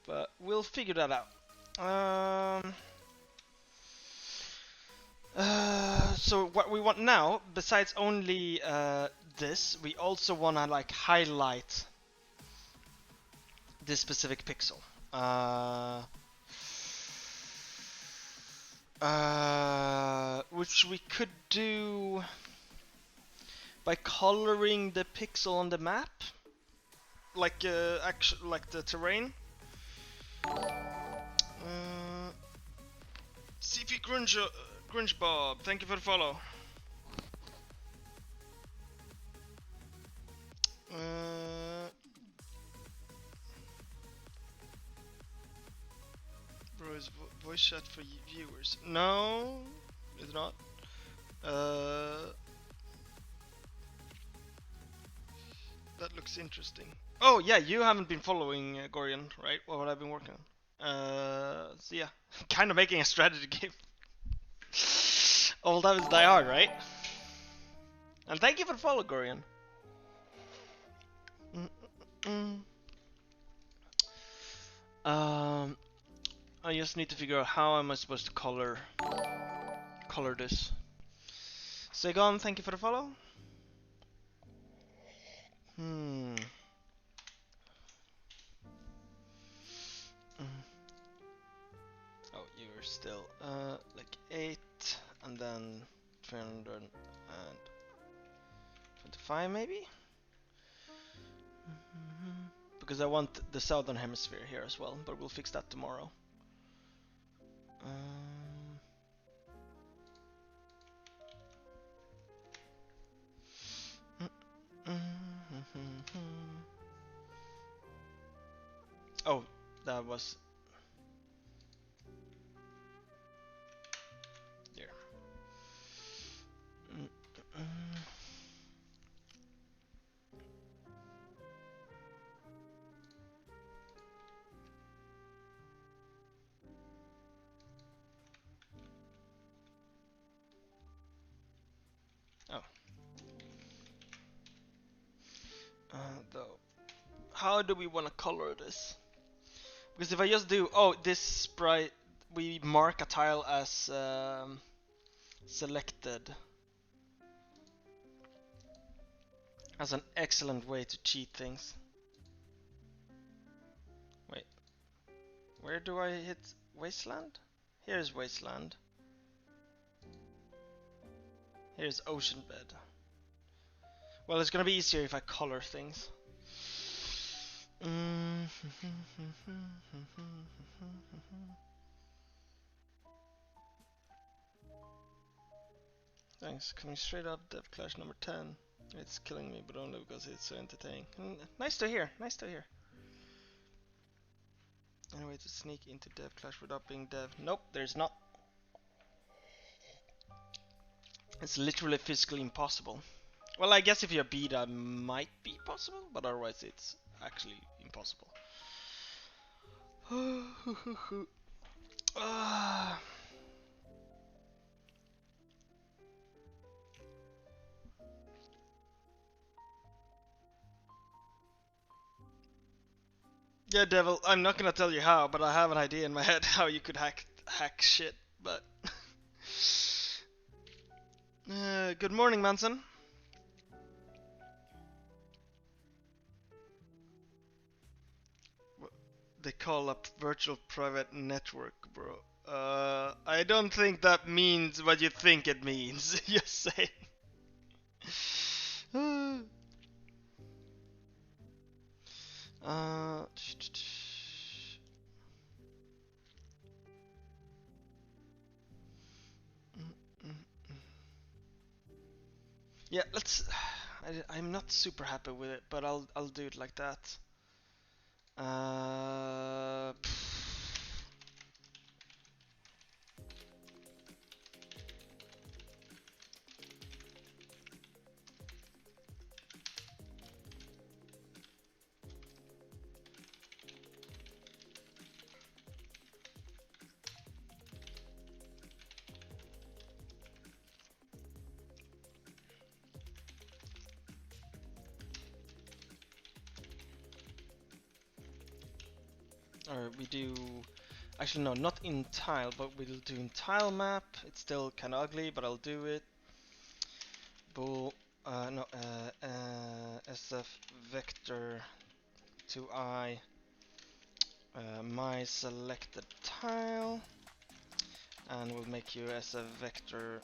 but we'll figure that out. So what we want now, besides only this, we also want to like highlight this specific pixel. Which we could do by coloring the pixel on the map, like like the terrain. CP Grunge Bob, thank you for the follow. Bro, is voice chat for viewers? No, it's not. That looks interesting. Oh yeah, you haven't been following Gorian, right? What I've been working on. So yeah, kind of making a strategy game. All that is die hard, right? And thank you for the follow, Gorian. I just need to figure out how am I supposed to color this. Segon, thank you for the follow. Oh, you're still like 8 and then 300 and 5 maybe? Because I want the southern hemisphere here as well, but we'll fix that tomorrow. Oh, that was there. Oh. Though, how do we want to color this? Because if I just do, this sprite, we mark a tile as selected. That's an excellent way to cheat things. Wait, where do I hit wasteland? Here's wasteland. Here's ocean bed. Well, it's gonna be easier if I color things. Thanks, coming straight up, Dev Clash number 10. It's killing me, but only because it's so entertaining. Nice to hear, nice to hear. Any way to sneak into Dev Clash without being Dev? Nope, there's not. It's literally physically impossible. Well, I guess if you're beta, might be possible, but otherwise it's actually impossible. Yeah, Devil, I'm not gonna tell you how, but I have an idea in my head how you could hack shit, but... good morning, Manson. They call up virtual private network, bro. I don't think that means what you think it means. Just saying. Yeah, let's. I'm not super happy with it, but I'll do it like that. Or we do, actually no, not in tile, but we'll do in tile map. It's still kind of ugly, but I'll do it. Bool, SF vector to I, my selected tile, and we'll make you SF vector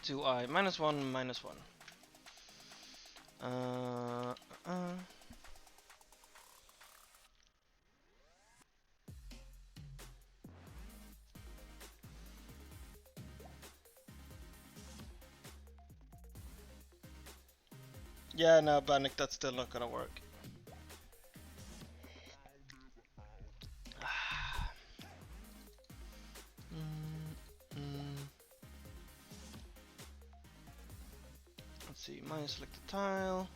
to I -1 -1. Yeah, no, Banik, that's still not gonna work. Let's see, minus selected tile.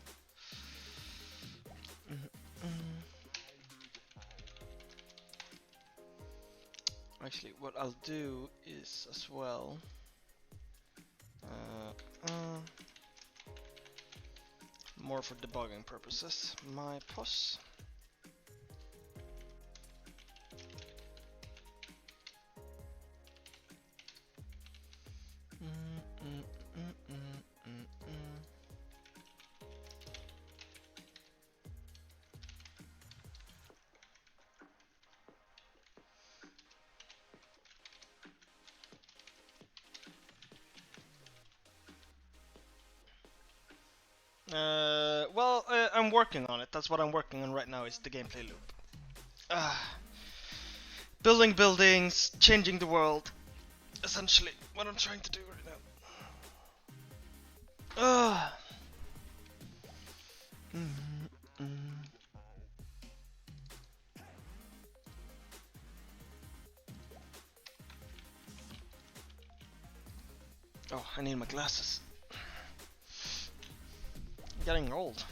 Actually, what I'll do is as well. More for debugging purposes. My pos. Well, I'm working on it. That's what I'm working on right now. Is the gameplay loop. Building buildings, changing the world. Essentially, what I'm trying to do right now. Oh, I need my glasses. I'm getting old.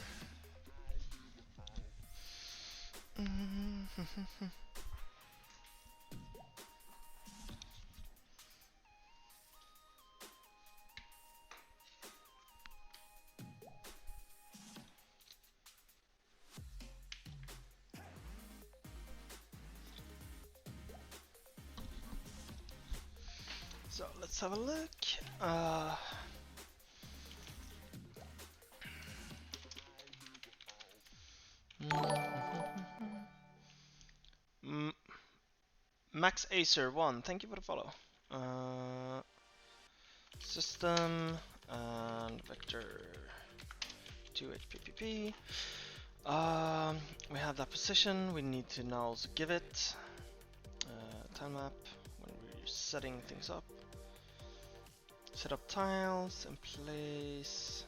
So let's have a look. Max Acer 1, thank you for the follow. System and vector 2HPPP. We have that position. We need to now also give it time map when we're setting things up. Set up tiles and place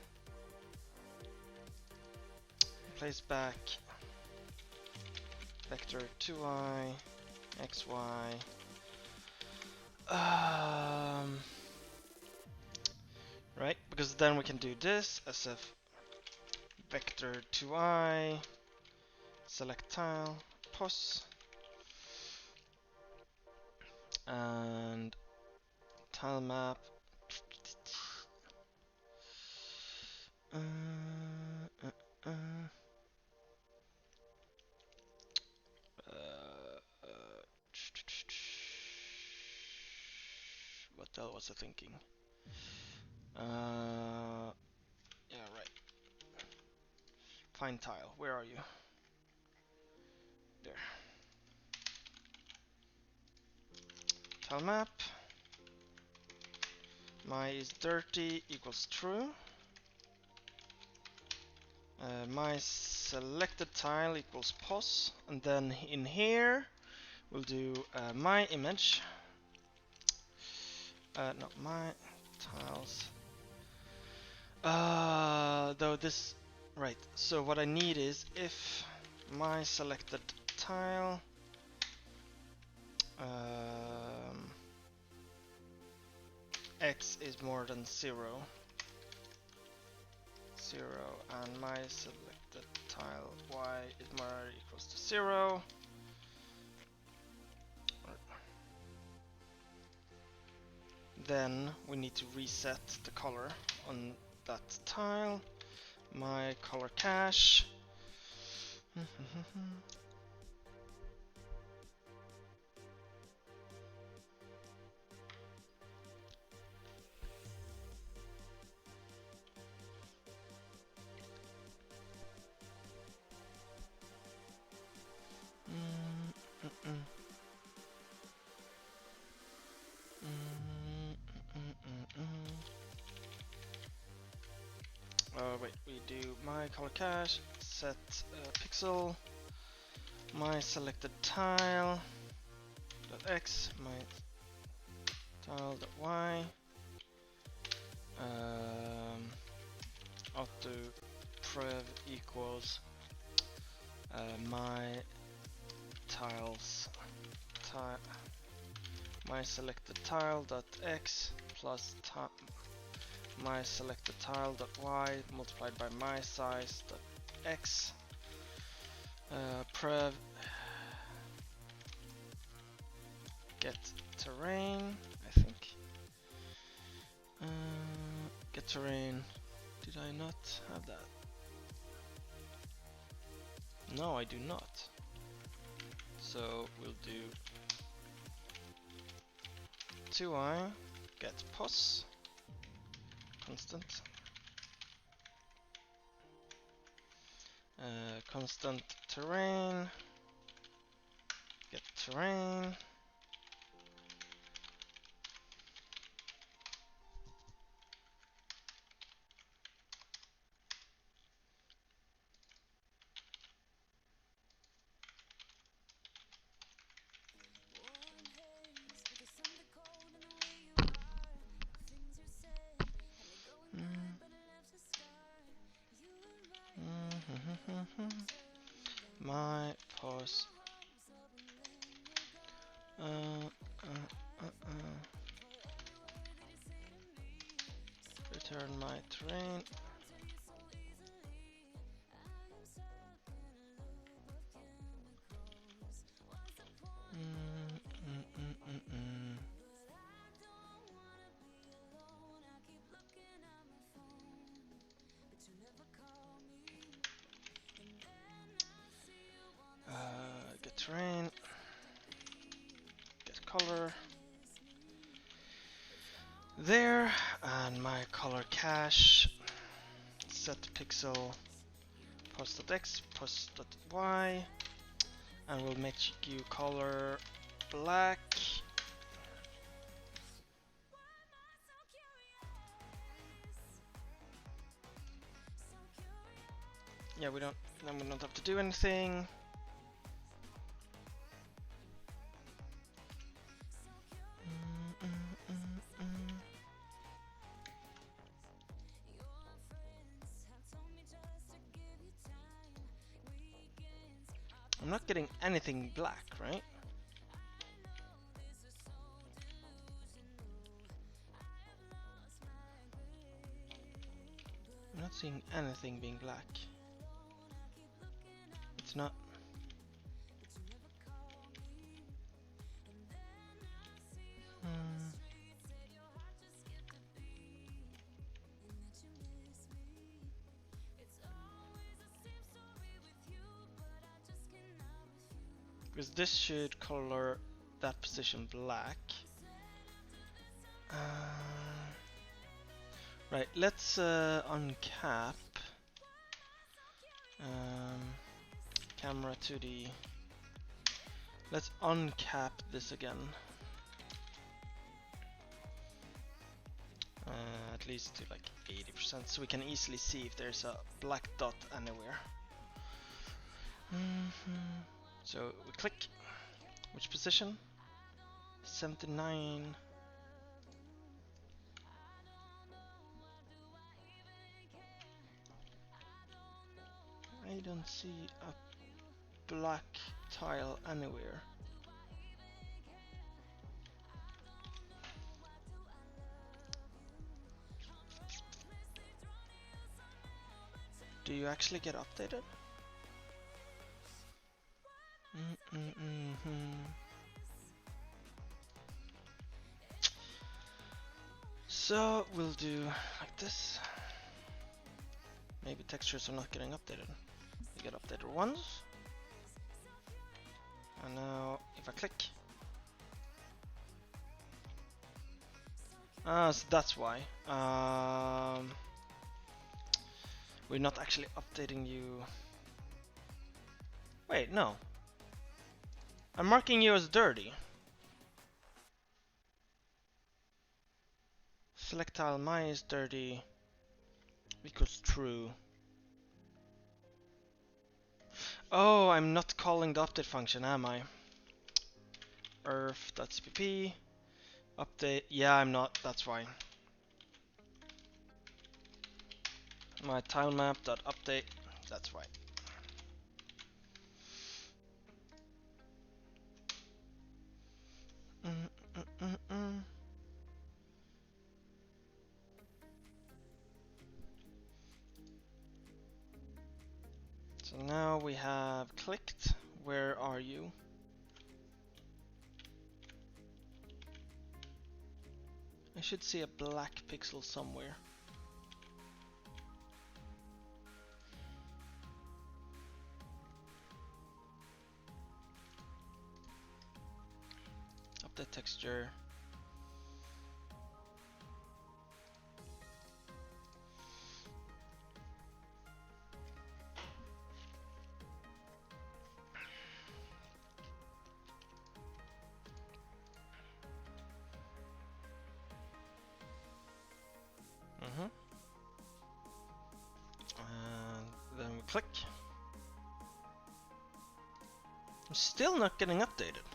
back vector 2y, xy. Right, because then we can do this as a vector 2i, select tile, pos, and tile map. What the hell was I thinking? Yeah, right. Find tile. Where are you? There. Tile map. My is dirty equals true. My selected tile equals pos, and then in here we'll do my image. Not my tiles. Though this, right. So what I need is if my selected tile x is more than 0, and my selected tile y is more or equals to 0. Then we need to reset the color on that tile. My color cache. Wait, we do my color cache, set pixel, my selected tile dot x, my tile dot y, auto prev equals my tiles my selected tile dot x plus my selected tile dot y multiplied by my size dot x prev get terrain, I think. Get terrain. Did I not have that? No, I do not. So we'll do 2i get pos constant constant terrain get terrain My pause. Return my terrain. Get terrain. Get color. There, and my color cache. Set pixel post.x, post.y, and we'll make you color black. Yeah, we don't have to do anything. I'm not getting anything black, right? I'm not seeing anything being black. It's not. Because this should color that position black. Right, let's uncap camera 2D. Let's uncap this again. At least to like 80%, so we can easily see if there's a black dot anywhere. So we click. Which position? 79. I don't see a black tile anywhere. Do you actually get updated? So we'll do like this. Maybe textures are not getting updated. They get updated once. And now if I click. So that's why. We're not actually updating you. Wait, no. I'm marking you as dirty. Select tile my is dirty equals true. Oh, I'm not calling the update function, am I? Earth.cpp update. Yeah, I'm not. That's why. My tilemap.update. That's why. So now we have clicked. Where are you? I should see a black pixel somewhere. Update texture. And then we click. I'm still not getting updated.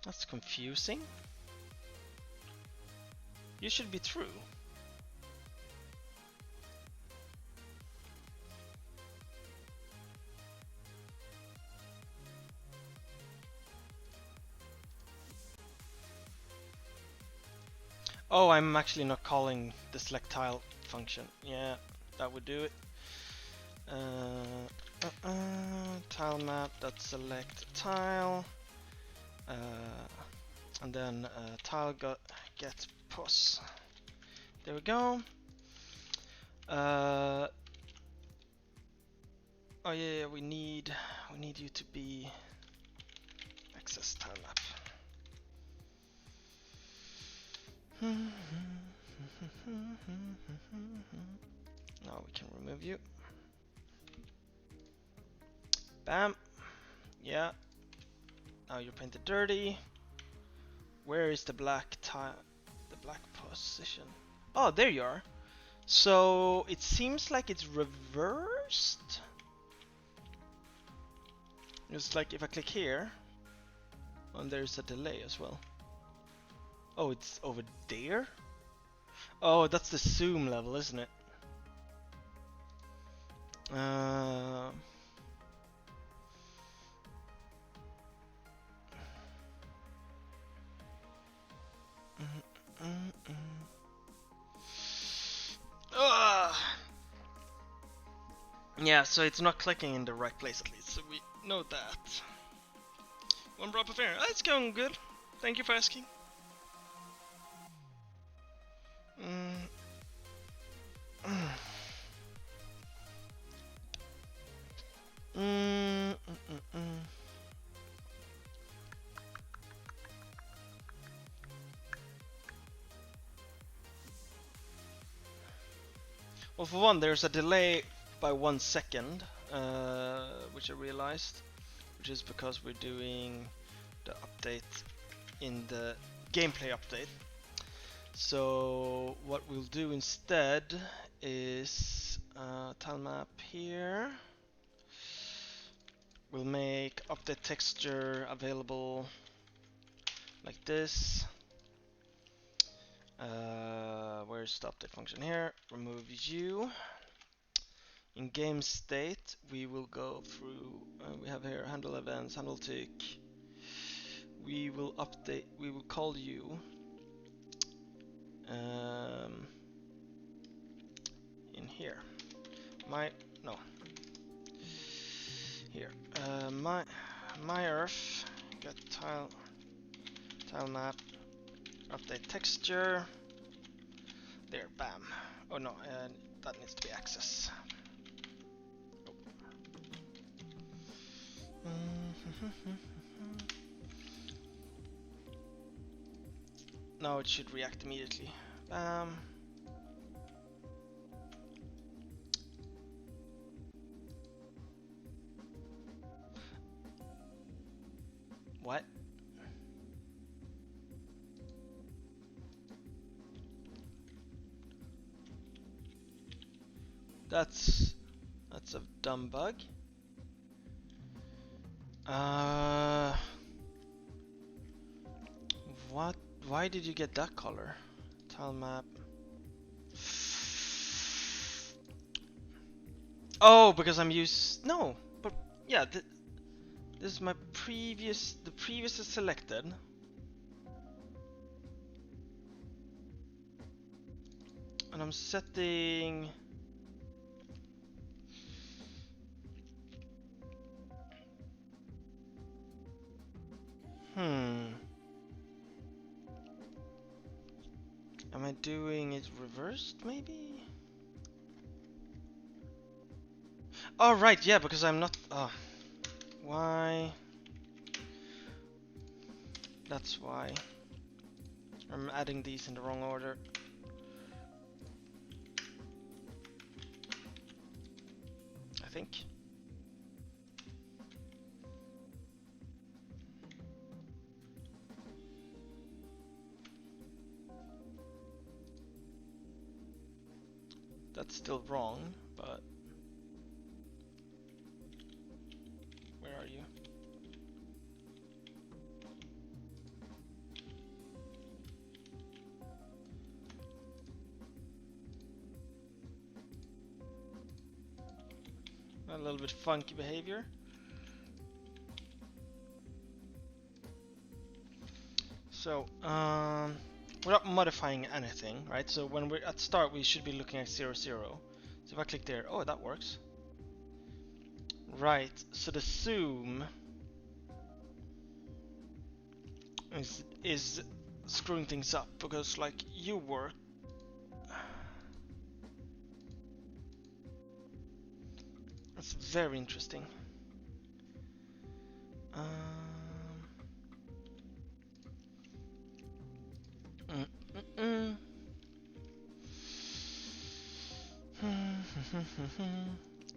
That's confusing. You should be through. Oh, I'm actually not calling the select tile function. Yeah, that would do it. Tile map dot select tile, and then tile get pos. There we go. Oh yeah, we need you to be access tile map. Now we can remove you. Bam. Yeah. Now you're painted dirty. Where is the black tile? The black position. Oh, there you are. So it seems like it's reversed. It's like if I click here, and there's a delay as well. Oh, it's over there? Oh, that's the zoom level, isn't it? Yeah, so it's not clicking in the right place at least, so we know that. One drop of air. It's going good. Thank you for asking. Well, for one, there's a delay by 1 second, which I realized, which is because we're doing the update in the gameplay update. So what we'll do instead is tile map here. We'll make update texture available like this. Where's the update function here? Remove you. In game state, we will go through. We have here handle events, handle tick. We will update. We will call you. In here. Here. My earth. Get tile map. Update texture. There, bam. Oh no, that needs to be access. Now it should react immediately. Bam. What? That's a dumb bug. What? Why did you get that color? Tile map. Oh, because I'm used. No, but yeah, this is my previous. The previous is selected. And I'm setting. Am I doing it reversed, maybe? Oh, right, yeah, because I'm not... why? That's why. I'm adding these in the wrong order. I think. That's still wrong, but... Where are you? little bit funky behavior. So, we're not modifying anything, right? So when we're at start, we should be looking at 0, 0. So if I click there, oh, that works. Right, so the zoom is screwing things up because like you work. That's very interesting. Mm, mm, mm.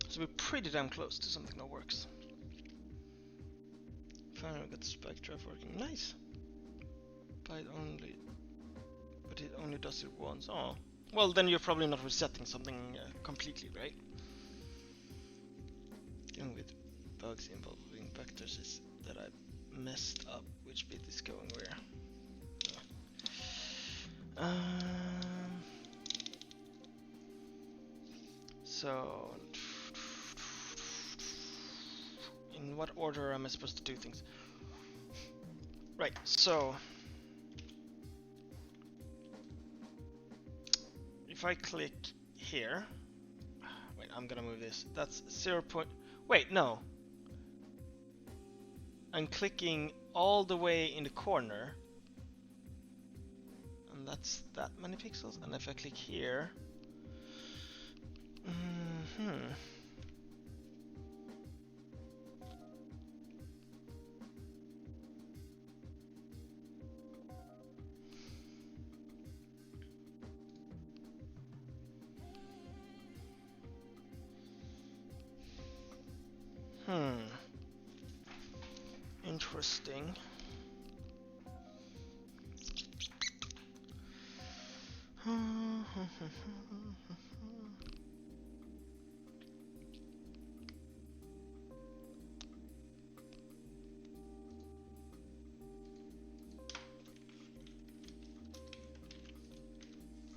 So we're pretty damn close to something that works. Finally, we got the spectra working. Nice. But it only does it once. Oh, well then you're probably not resetting something completely, right? Dealing with bugs involving vectors is that I messed up which bit is going where. So, in what order am I supposed to do things? Right, so if I click here, wait, I'm gonna move this. That's 0. Wait, no. I'm clicking all the way in the corner, and that's that many pixels. And if I click here, interesting.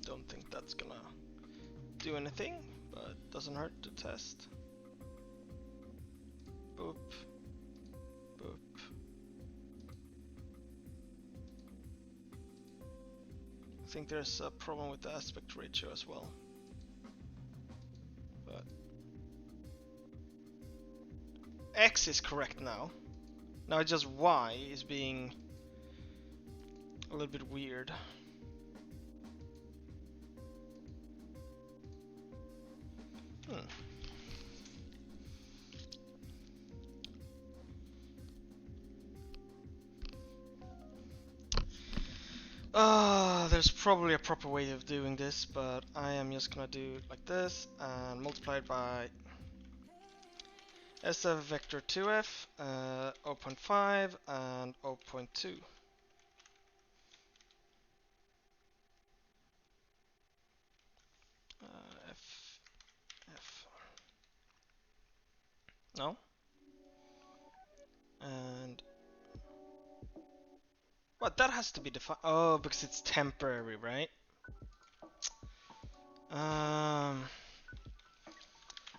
Don't think that's gonna do anything, but doesn't hurt to test. Boop. Boop. I think there's a problem with the aspect ratio as well. But X is correct now. Now it's just Y is being a little bit weird. There's probably a proper way of doing this, but I am just gonna do it like this and multiply it by SF vector 2f, 0.5 and 0.2. F. No? And what, that has to be defined. Oh, because it's temporary, right?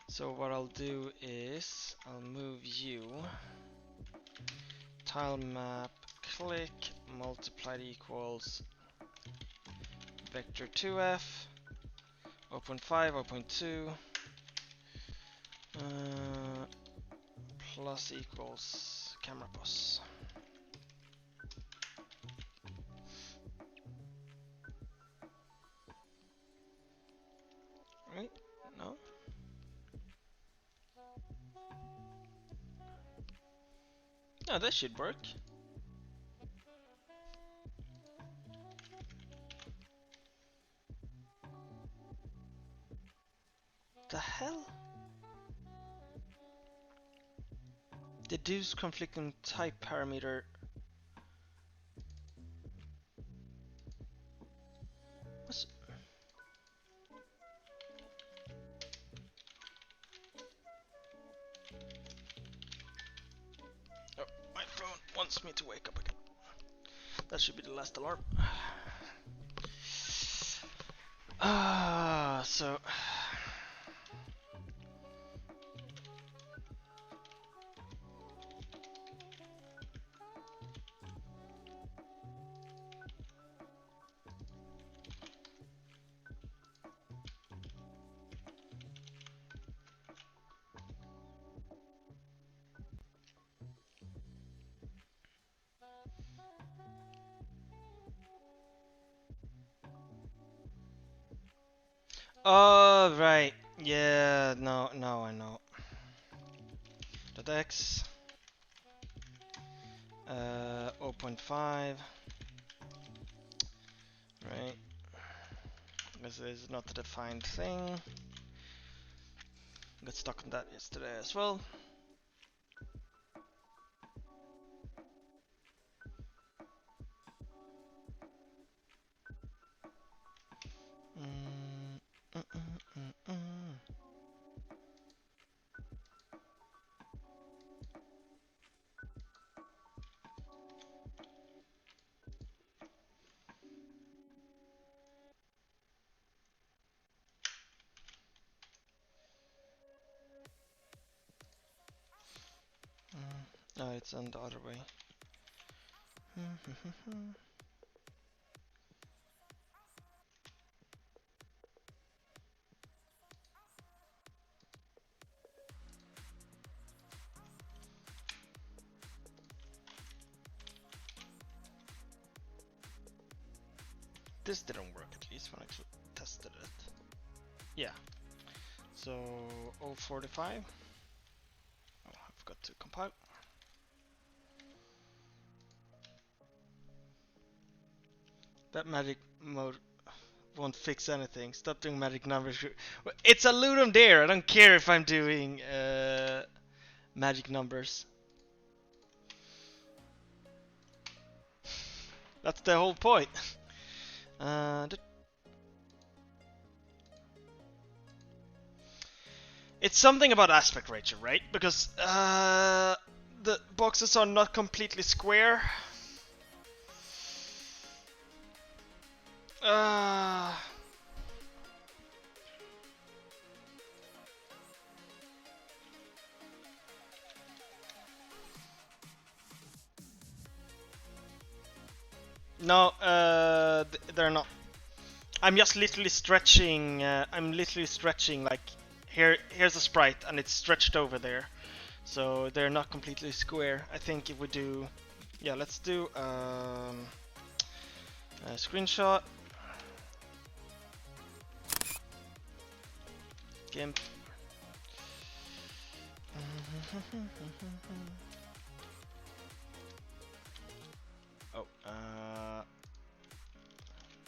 So what I'll do is I'll move you, tile map, click, multiplied equals vector 2f, 0.5, 0.2, plus equals camera bus. Right? No? No, that should work. The hell? Deduce conflicting type parameter. What's... Oh, my phone wants me to wake up again. That should be the last alarm. So Oh, right. Yeah, no, I know. Dot x, 0.5, right? This is not a defined thing. Got stuck on that yesterday as well. Mm, mm, mm, mm, mm. No, it's on the other way. This didn't work at least when I tested it. Yeah. So 045. Oh, I forgot to compile. That magic mode won't fix anything. Stop doing magic numbers. It's a Ludum Dare. I don't care if I'm doing magic numbers. That's the whole point. It's something about aspect ratio, right? Because the boxes are not completely square. No, they're not. I'm just literally stretching. I'm literally stretching like here's a sprite and it's stretched over there, so they're not completely square. I think if we do, yeah, let's do a screenshot. GIMP. Oh,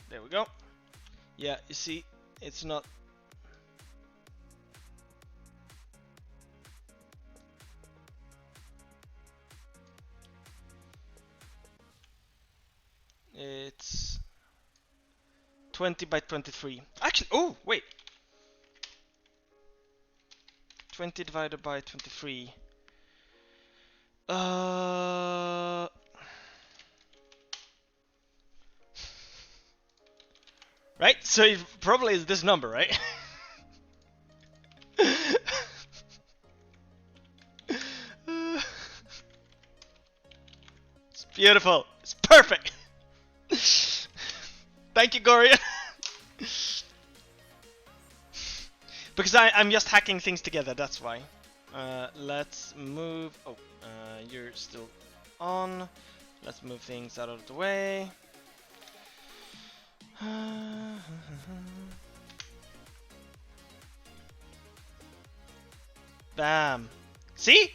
there we go. Yeah, you see, it's not. It's 20 by 23. Actually, oh, wait. 20 divided by 23. Right? So it probably is this number, right? It's beautiful. It's perfect. Thank you, Gorian. Because I'm just hacking things together, that's why. Let's move. Oh, you're still on. Let's move things out of the way. Bam. See?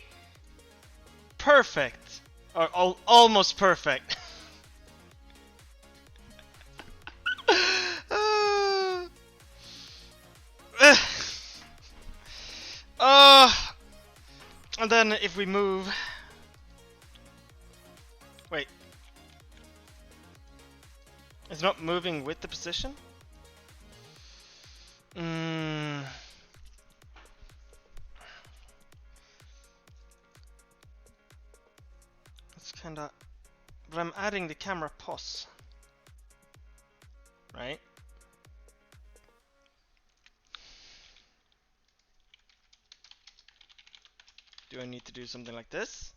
Perfect. Or almost perfect. And then if we move... Wait. It's not moving with the position? It's kinda... But I'm adding the camera pause. Right? Do I need to do something like this?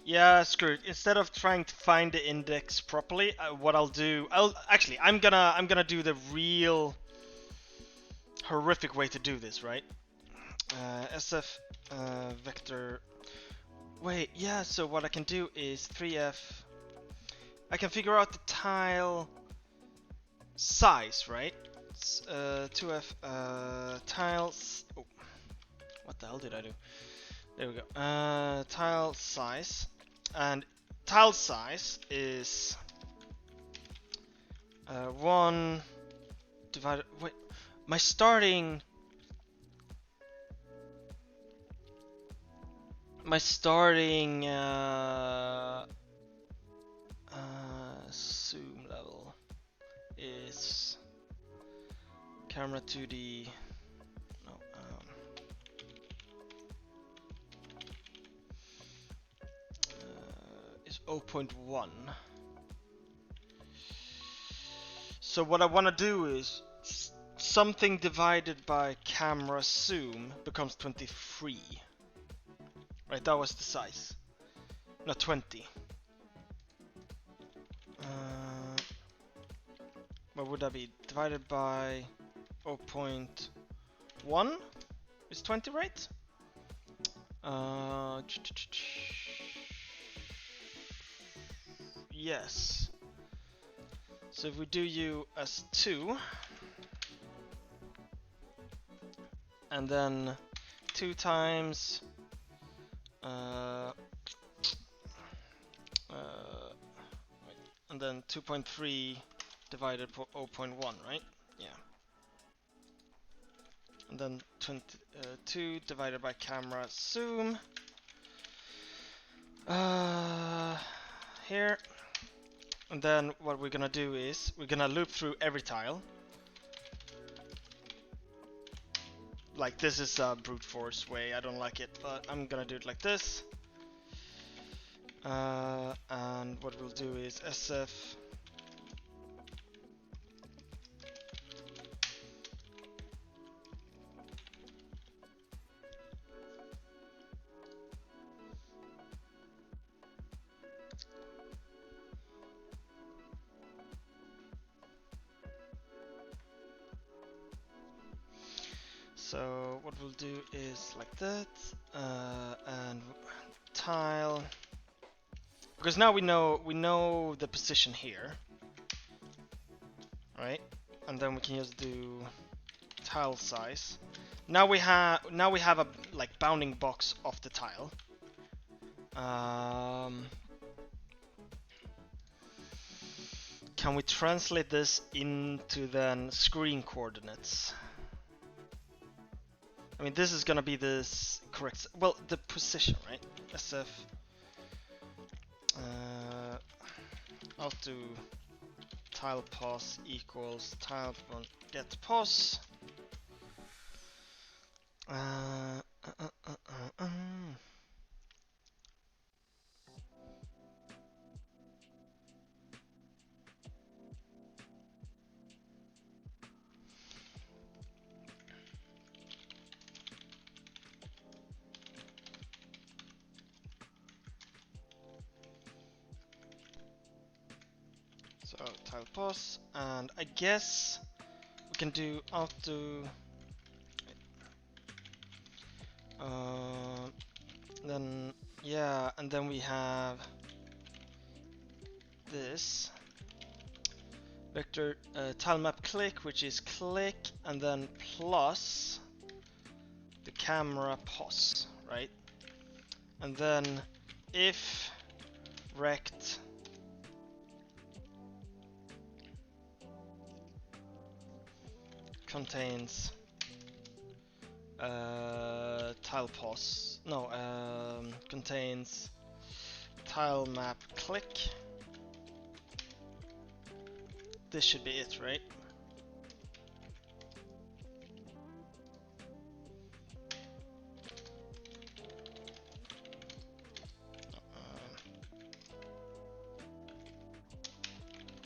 Yeah, screw it. Instead of trying to find the index properly, what I'll do, I'm gonna do the real horrific way to do this, right? SF vector. Wait, yeah, so what I can do is 3F. I can figure out the tile size, right? It's, 2F tiles. Oh, what the hell did I do? There we go. Tile size. And tile size is 1 divided. Wait, my starting. My starting zoom level is camera 2D. No, is 0.1. So what I want to do is something divided by camera zoom becomes 23. Right, that was the size. Not 20. What would that be? Divided by 0.1 is 20, right? Yes. So if we do U as 2, and then 2 times and then 2.3 divided by 0.1, right? Yeah. And then 2 divided by camera zoom. Here. And then what we're gonna do is we're gonna loop through every tile. Like, this is a brute force way, I don't like it, but I'm gonna do it like this. And what we'll do is SF So what we'll do is like that, and tile, because now we know the position here, right? And then we can just do tile size. Now we have a like bounding box of the tile. Can we translate this into then screen coordinates? I mean, this is gonna be this correct. Well, the position, right? SF auto tile pos equals tile get pos. So tile pos, and I guess we can do auto. Then yeah, and then we have this vector tile map click, which is click, and then plus the camera pos, right? And then if rect contains tile pos, no, contains tile map click. This should be it, right?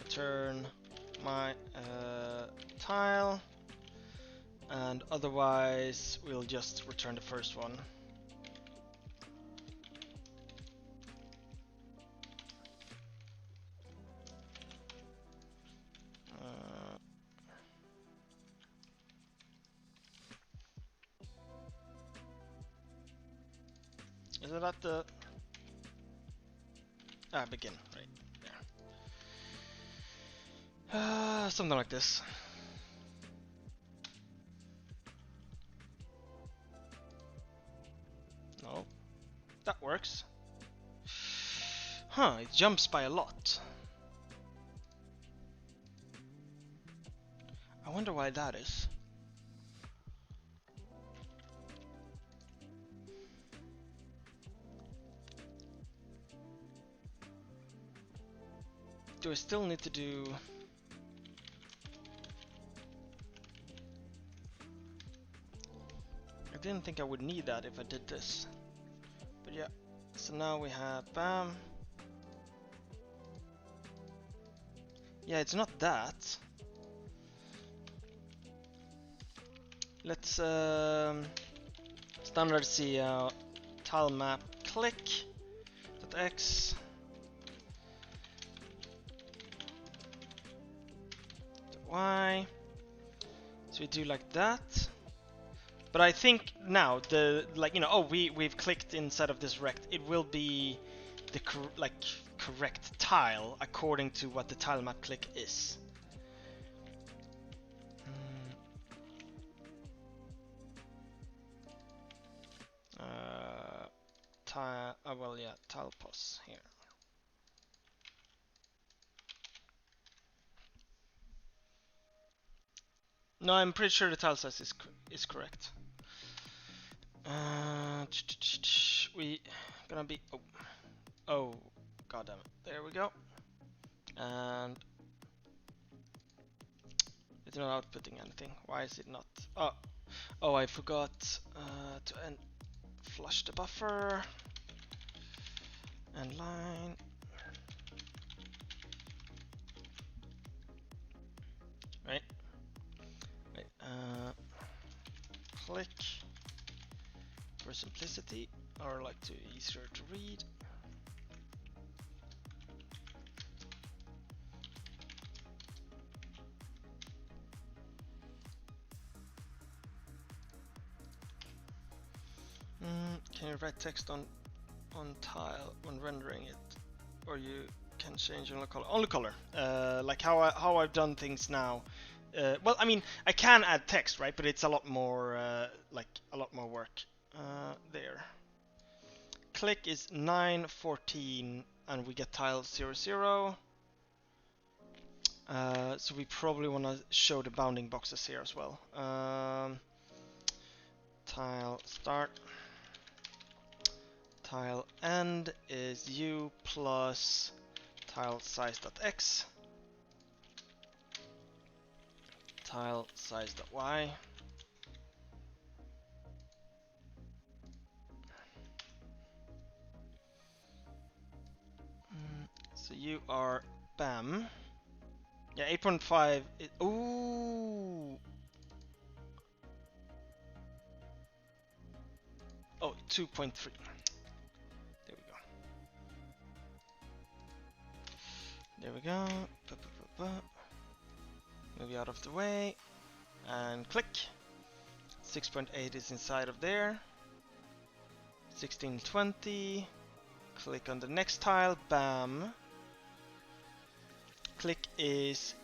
Return my tile, and otherwise we'll just return the first one. Is it at the begin, right there. Something like this. No, that works. Huh, it jumps by a lot. I wonder why that is. Do I still need to do... I didn't think I would need that if I did this. But yeah, so now we have bam. Yeah, it's not that. Let's standard C tile map click .x .y. So we do like that. But I think now the we've clicked inside of this rect. It will be the correct tile according to what the tile map click is. Tile pos here. No, I'm pretty sure the tile size is correct. We gonna be oh god damn it. There we go. And it's not outputting anything. Why is it not? Oh, I forgot to flush the buffer and line. Right. Click for simplicity, or like to easier to read. Can you write text on tile when rendering it, or you can change only color? Only color, like how I've done things now. Well, I mean, I can add text, right? But it's a lot more work. There. Click is 914, and we get tile 00. So we probably want to show the bounding boxes here as well. Tile start. Tile end is u plus tile size.x. Tile size.y. So you are bam. Yeah, 8.5. Ooh. Oh, 2.3. There we go. There we go. Move out of the way. And click. 6.8 is inside of there. 1620. Click on the next tile. Bam. Click is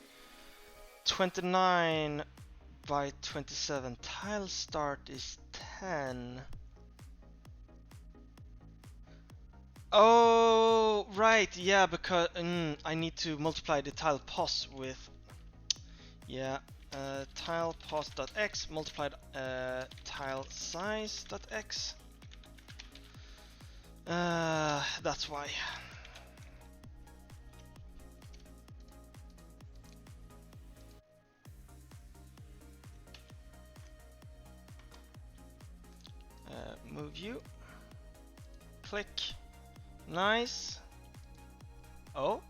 29 by 27. Tile start is 10. Oh, right, yeah, because I need to multiply the tile pos with, yeah, tile pos.x multiplied tile size.x. That's why. Move you. Click. Nice. Oh.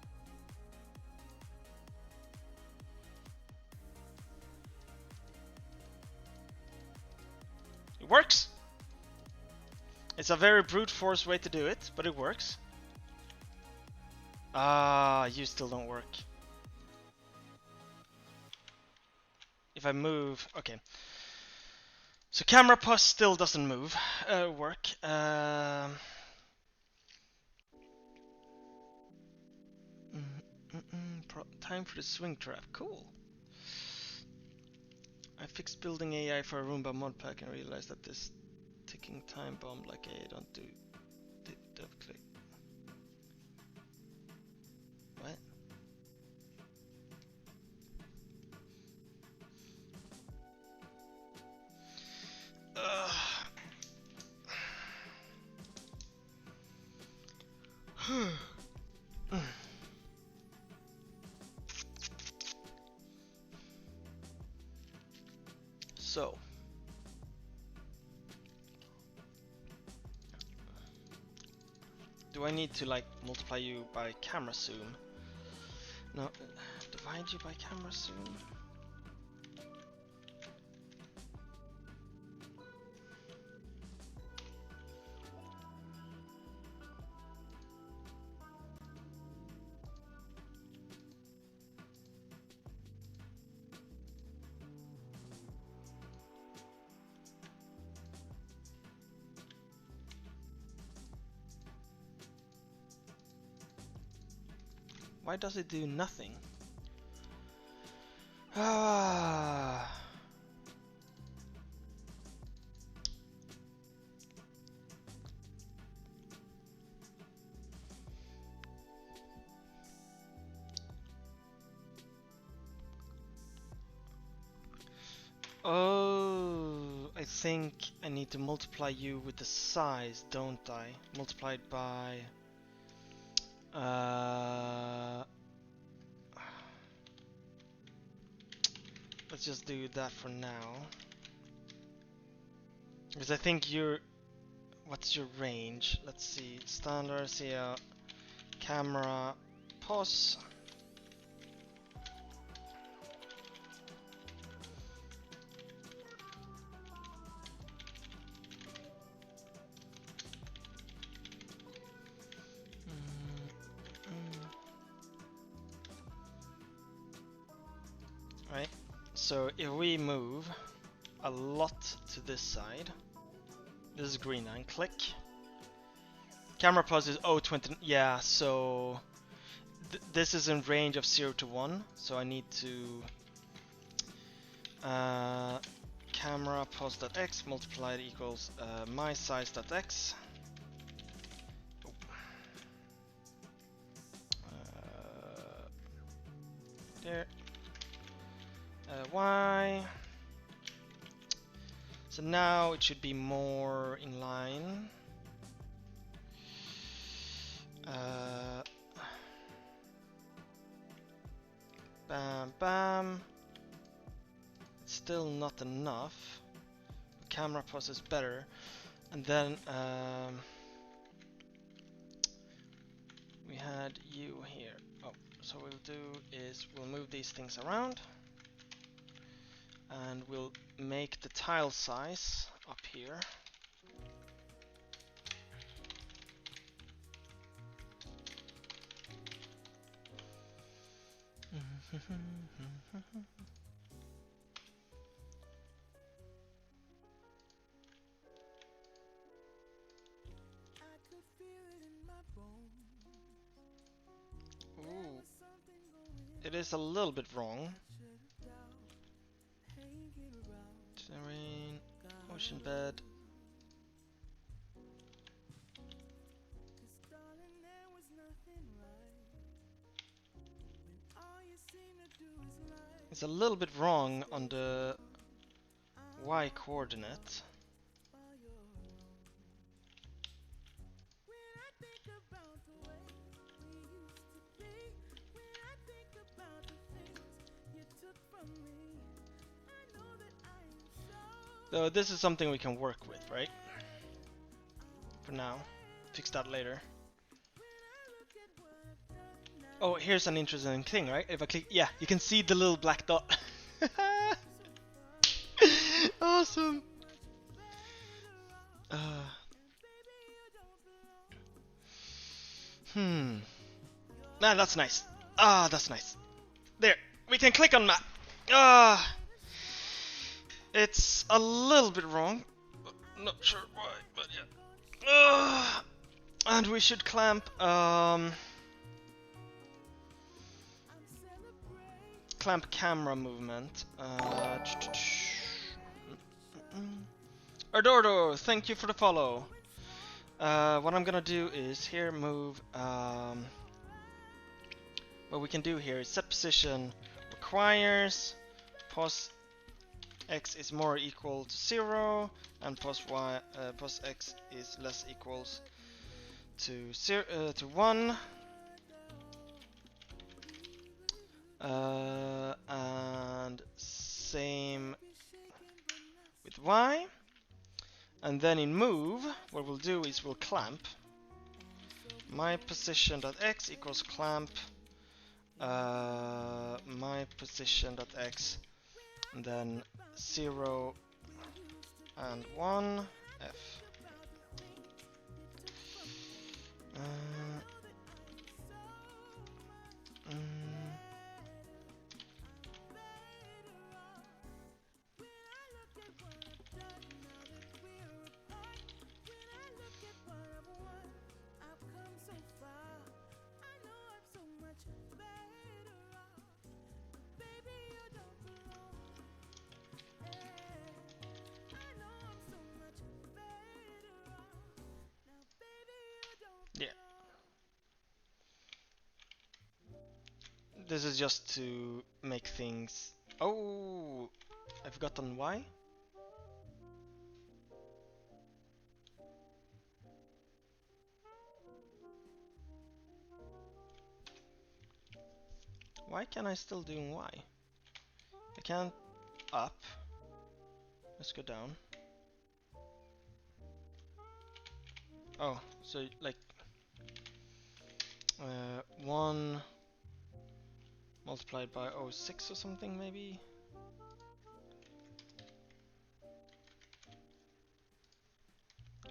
It works. It's a very brute force way to do it, but it works. Ah, you still don't work. If I move, okay. So camera pos still doesn't move, work. Time for the swing trap. Cool. I fixed building AI for a Roomba mod pack and realized that this ticking time bomb like AI don't do double click. What? So, do I need to like multiply you by camera zoom? No, divide you by camera zoom? Why does it do nothing? Ah. Oh, I think I need to multiply you with the size, don't I? Multiplied by... let's just do that for now. Because I think you're... What's your range? Let's see. Standard, see camera, pause. Right. So if we move a lot to this side, this is green line, click. Camera pause is 0.20, yeah, so this is in range of 0 to 1, so I need to camera pause.x multiplied equals my size.x. There. Y. So now it should be more in line. Bam, bam. It's still not enough. Camera pause is better. And then we had you here. Oh, so what we'll do is we'll move these things around. And we'll make the tile size up here. Ooh, it is a little bit wrong. Terrain, ocean bed. It's a little bit wrong on the y coordinate. So this is something we can work with, right? For now. Fix that later. Oh, here's an interesting thing, right? If I click, yeah, you can see the little black dot. Awesome. Man, that's nice. Ah, that's nice. There, we can click on map. Ah, it's a little bit wrong. Not sure why, but yeah. And we should clamp. clamp camera movement. Ardordo, thank you for the follow. What I'm gonna do is here move. What we can do here is set position requires pos x is more equal to 0 and pos x is less equals to 1. And same with y. And then in move, what we'll do is we'll clamp my position.x equals clamp my position.x, and then 0 and 1 f. Yeah. This is just to make things... Oh! I've gotten Y? Why can I still do Y? I can't up. Let's go down. Oh, so like 1 multiplied by 0.6 or something maybe?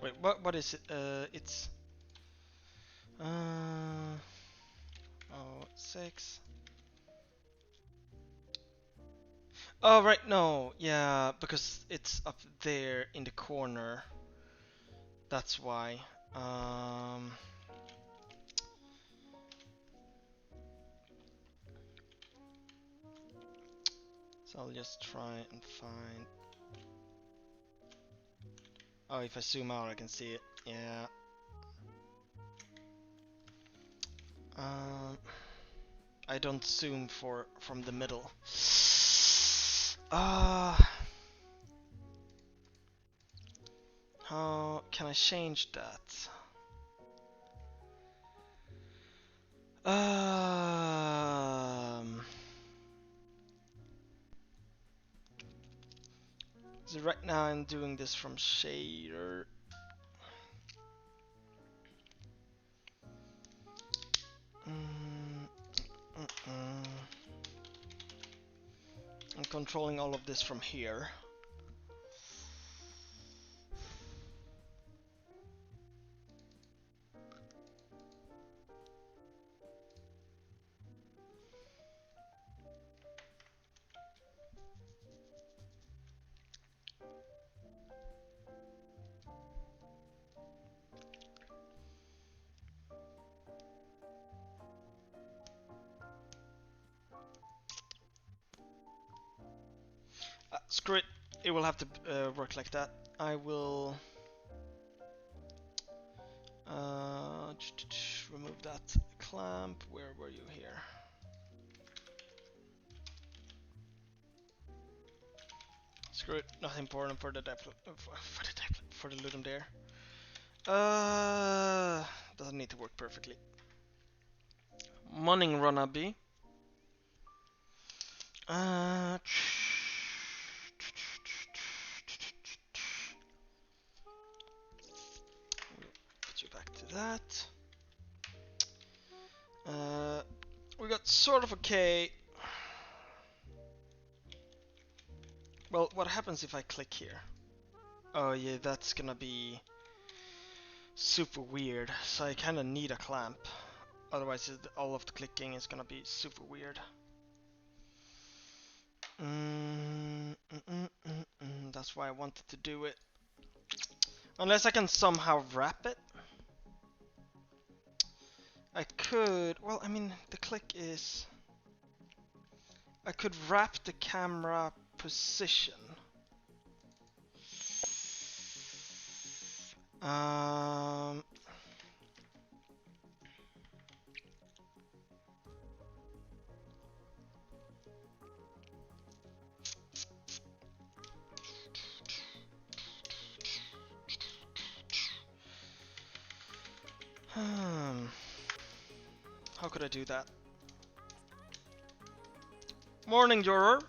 Wait, what is it? It's 0.6. Oh right, no, yeah, because it's up there in the corner. That's why. So I'll just try and find... Oh, if I zoom out I can see it. Yeah. I don't zoom from the middle. How can I change that? So right now I'm doing this from shader. I'm controlling all of this from here. Screw it, it will have to work like that. I will remove that clamp. Where were you here? Screw it, not important for the for the Ludum Dare. Doesn't need to work perfectly. Morning, Ronaby. Put you back to that. We got sort of okay. Well, what happens if I click here? Oh yeah, that's gonna be super weird. So I kinda need a clamp. Otherwise all of the clicking is gonna be super weird. That's why I wanted to do it. Unless I can somehow wrap it. I could, well, I mean, the click is I could wrap the camera position. Um, How could I do that? Morning, Juror.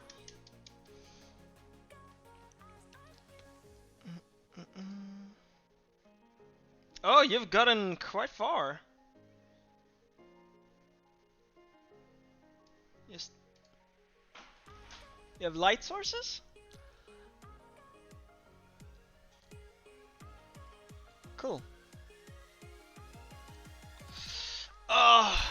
Oh, you've gotten quite far. Yes. You have light sources? Cool. Ah.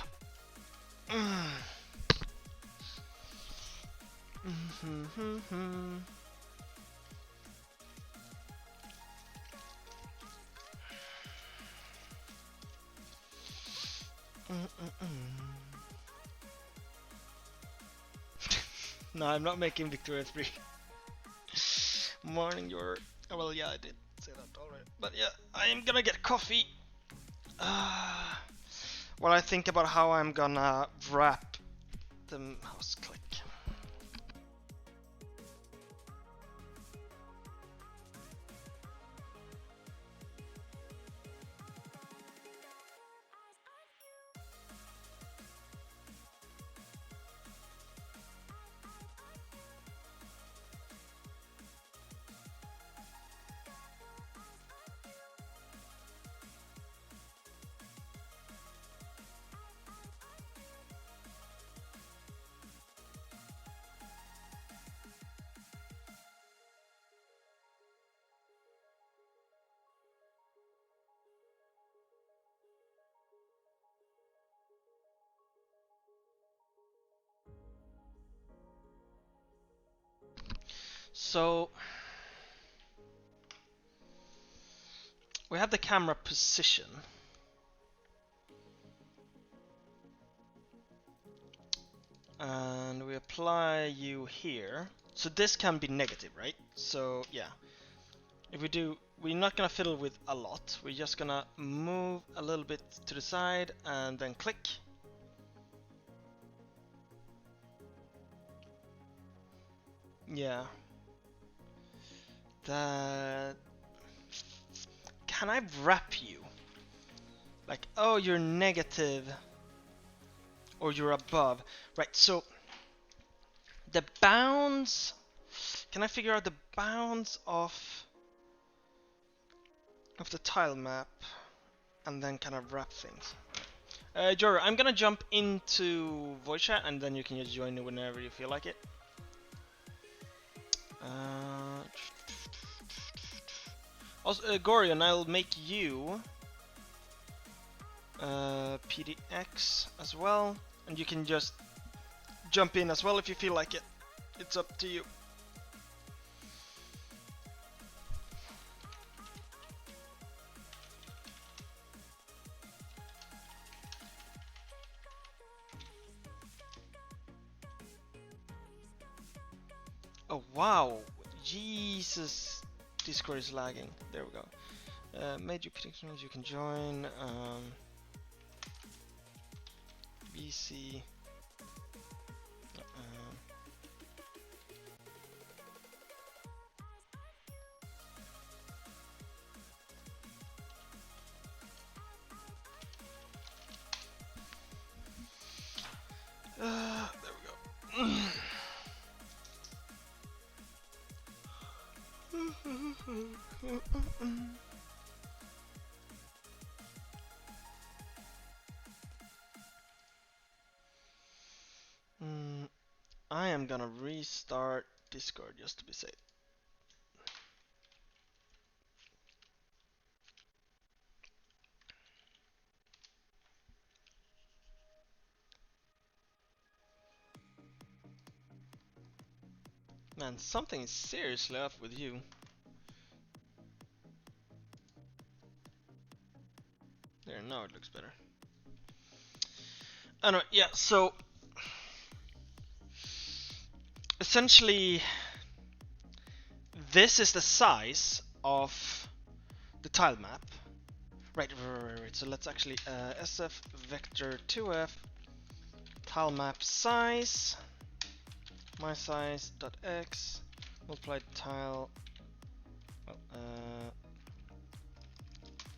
No, I'm not making Victoria 3. Morning, your. Oh, well, yeah, I did say that already. But yeah, I am gonna get coffee. While I think about how I'm gonna wrap the mouse click. So we have the camera position. And we apply you here. So this can be negative, right? So yeah. If we do, we're not gonna fiddle with a lot. We're just gonna move a little bit to the side and then click. Yeah. That. Can I wrap you? Like, oh, you're negative. Or you're above. Right, so. The bounds. Can I figure out the bounds of the tile map? And then kind of wrap things. Jor, I'm gonna jump into voice chat and then you can just join whenever you feel like it. Also, Gorion, I'll make you PDX as well, and you can just jump in as well if you feel like it. It's up to you. Oh wow, Jesus, Discord is lagging. There we go. Major predictions you can join. BC. There we go. I am gonna restart Discord just to be safe. Man, something is seriously up with you. There, now it looks better. Anyway, yeah, so essentially, this is the size of the tile map. Right. So let's actually sf vector 2f tile map size my size dot x multiplied tile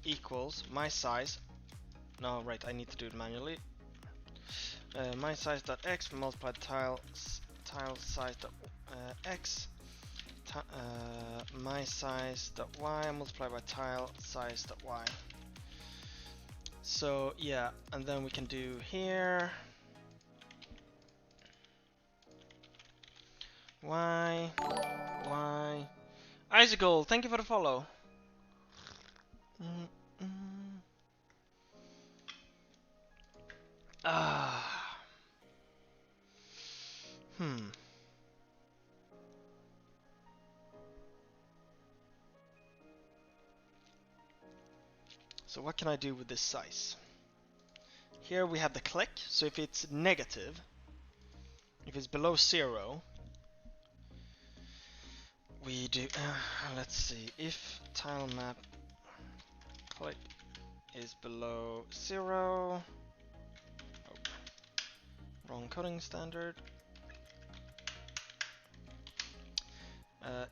equals my size. No, right. I need to do it manually. My size dot x multiplied tile size dot x. My size dot y multiplied by tile size dot y. So yeah, and then we can do here y. Icicle, thank you for the follow. So what can I do with this size? Here we have the click, so if it's negative, if it's below 0, we do, let's see, if tile map click is below 0, wrong coding standard.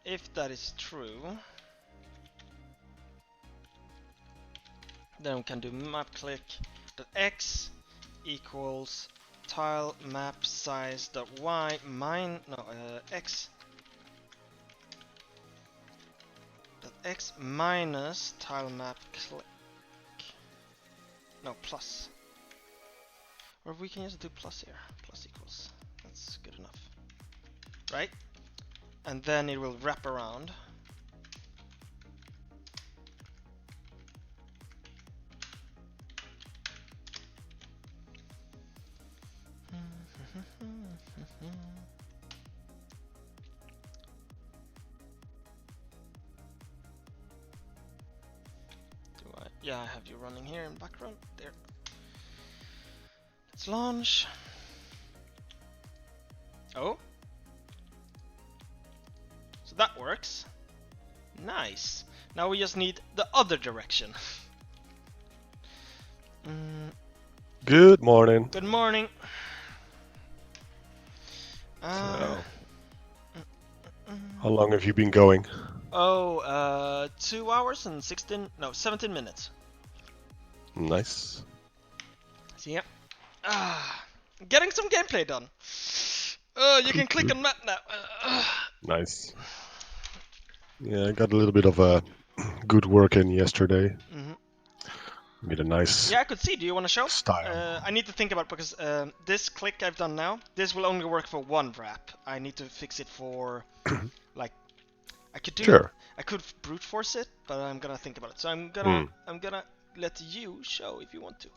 If that is true, then we can do map click dot x equals tile map size dot y x dot x minus tile map click, no, plus, or we can just do plus here, plus equals, that's good enough, right? And then it will wrap around. Yeah, I have you running here in background. There. Let's launch. Oh. So that works. Nice. Now we just need the other direction. Good morning. Good morning. So, how long have you been going? 2 hours and 17 minutes. Nice. So yeah. Getting some gameplay done. You can click on map now. Nice. Yeah, I got a little bit of good work in yesterday. Made a nice. Yeah, I could see. Do you want to show? Style. I need to think about it because this click I've done now, this will only work for one wrap. I need to fix it for like I could do. Sure. I could brute force it, but I'm gonna think about it. So I'm gonna let you show if you want to.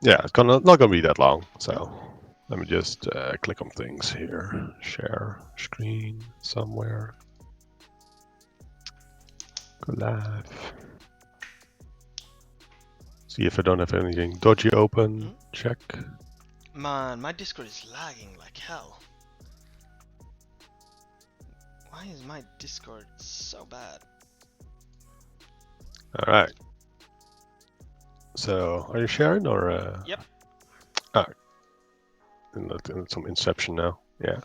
Yeah, it's not gonna be that long. So let me just click on things here. Share screen somewhere. Go live. See if I don't have anything dodgy open. Check. Man, my Discord is lagging like hell. Why is my Discord so bad? All right. So, are you sharing or? Yep. Ah, and some Inception now. Yeah.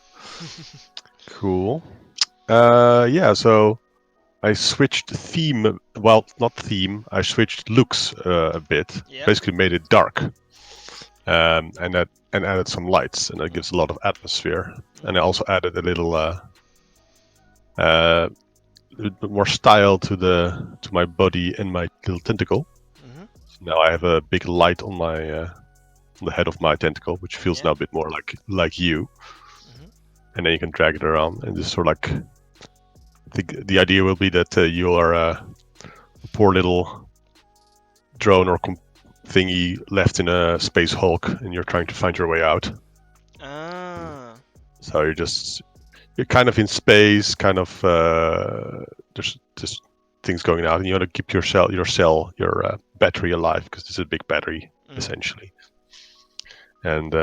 Cool. Yeah. So, I switched theme. Well, not theme. I switched looks a bit. Yep. Basically, made it dark. And added some lights, and that gives a lot of atmosphere. And I also added a little bit more style to my body and my little tentacle. So now I have a big light on my on the head of my tentacle, which feels now a bit more like you. And then you can drag it around, and just sort of like the idea will be that you are a poor little drone or thingy left in a space hulk, and you're trying to find your way out. So you're kind of in space, kind of there's just things going out, and you want to keep your battery alive because this is a big battery essentially. And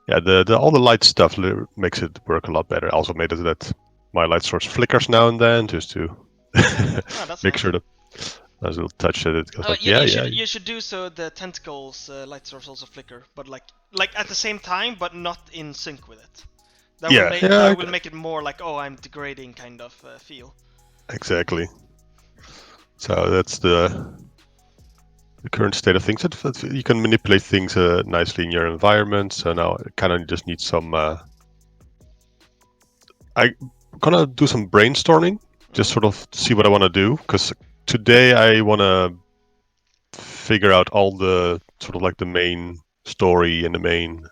Yeah, the all the light stuff makes it work a lot better. I also made it that my light source flickers now and then, just to That's make nice. sure that as a little touch that it goes like, you should do so the tentacles light source also flicker, but like at the same time, but not in sync with it. That will make it more like, oh, I'm degrading kind of feel. Exactly. So that's the current state of things. You can manipulate things nicely in your environment. So now I kind of just need some. I'm gonna do some brainstorming, just sort of see what I want to do. Because today I want to figure out all the sort of like the main story and the main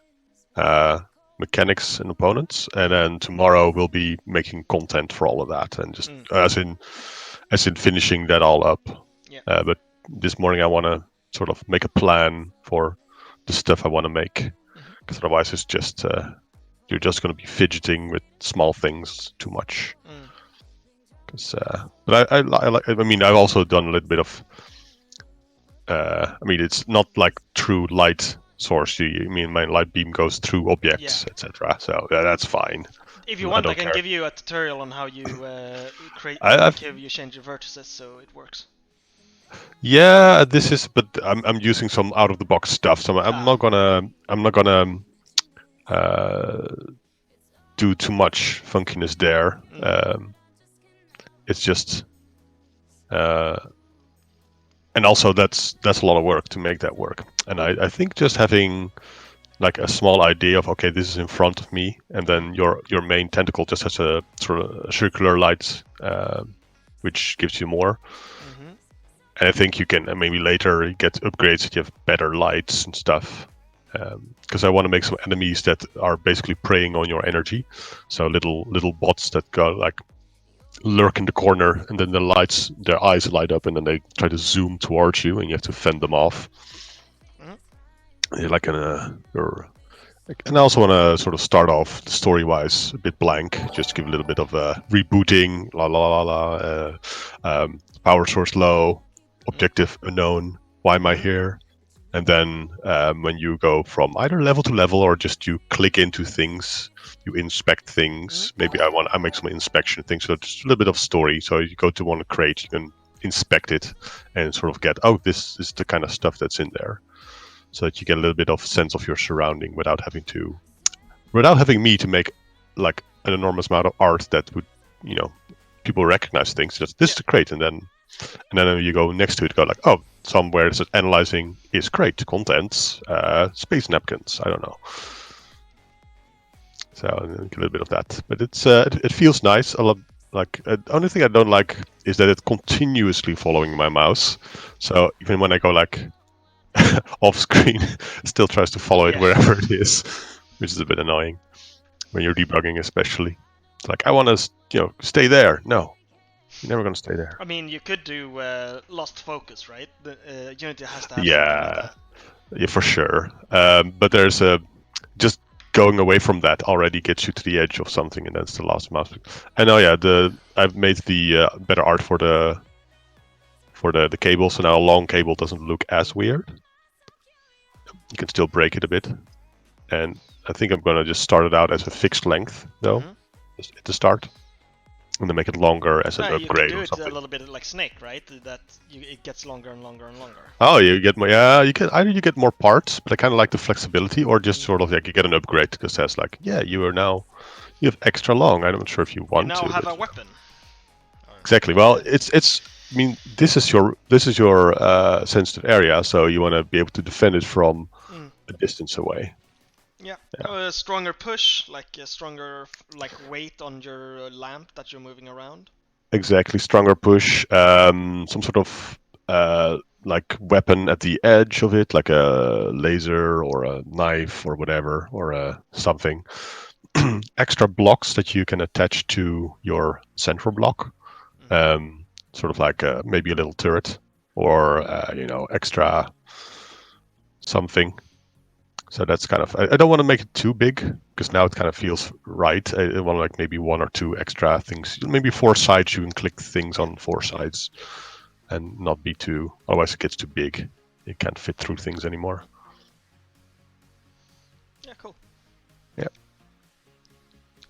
mechanics and opponents, and then tomorrow we'll be making content for all of that, and just as in finishing that all up. Yeah. But this morning I want to sort of make a plan for the stuff I want to make, because otherwise it's just you're just going to be fidgeting with small things too much. Because, but I mean, I've also done a little bit of. I mean, it's not like true light source. I mean, my light beam goes through objects, etc. So that's fine. If you want, I can give you a tutorial on how you create. You change your vertices so it works. Yeah, this is, but I'm using some out of the box stuff, so I'm not gonna do too much funkiness there. It's just, and also that's a lot of work to make that work. And I think just having like a small idea of, okay, this is in front of me, and then your main tentacle just has a sort of circular light, which gives you more. And I think you can maybe later get upgrades that you have better lights and stuff. Because I want to make some enemies that are basically preying on your energy. So little bots that go like lurk in the corner, and then their eyes light up, and then they try to zoom towards you, and you have to fend them off. Like and I also want to sort of start off story-wise a bit blank, just to give a little bit of rebooting, power source low, objective unknown, why am I here? And then when you go from either level to level, or just you click into things, you inspect things. Maybe I make some inspection things, so just a little bit of story. So you go to one crate, you can inspect it and sort of get, oh, this is the kind of stuff that's in there, so that you get a little bit of sense of your surrounding without having me to make like an enormous amount of art that would, people recognize things. Just this is the crate, and then you go next to it, go like, oh, somewhere it says analyzing is crate contents, space napkins. I don't know. So a little bit of that, but it feels nice. A lot. Like the only thing I don't like is that it's continuously following my mouse. So even when I go like off screen, it still tries to follow it wherever it is, which is a bit annoying when you're debugging, especially. It's like, I want to, stay there. No, you're never going to stay there. I mean, you could do lost focus, right? Unity has to have something like that. Yeah, for sure. But there's just going away from that already gets you to the edge of something, and that's the last mouse. And I've made the better art for the cable, so now a long cable doesn't look as weird. You can still break it a bit, and I think I'm gonna just start it out as a fixed length though, just at the start, and then make it longer as an upgrade. You can do it a little bit like Snake, right? It gets longer and longer and longer. Oh, you get more. Yeah, you can either you get more parts, but I kind of like the flexibility, or just sort of like you get an upgrade because that's like, yeah, you have extra long. I'm not sure if you want to. You now have a weapon. Exactly. Well, it's. I mean, this is your sensitive area, so you want to be able to defend it from a distance away. Yeah. A stronger push, like a stronger weight on your lamp that you're moving around. Exactly, stronger push. Some sort of like weapon at the edge of it, like a laser or a knife or whatever, or something. Extra blocks that you can attach to your central block. Sort of like maybe a little turret, or extra something. So that's kind of, I don't want to make it too big, because now it kind of feels right. I want like maybe one or two extra things, maybe 4 sides. You can click things on 4 sides and not be too, otherwise it gets too big. You can't fit through things anymore. Yeah, cool.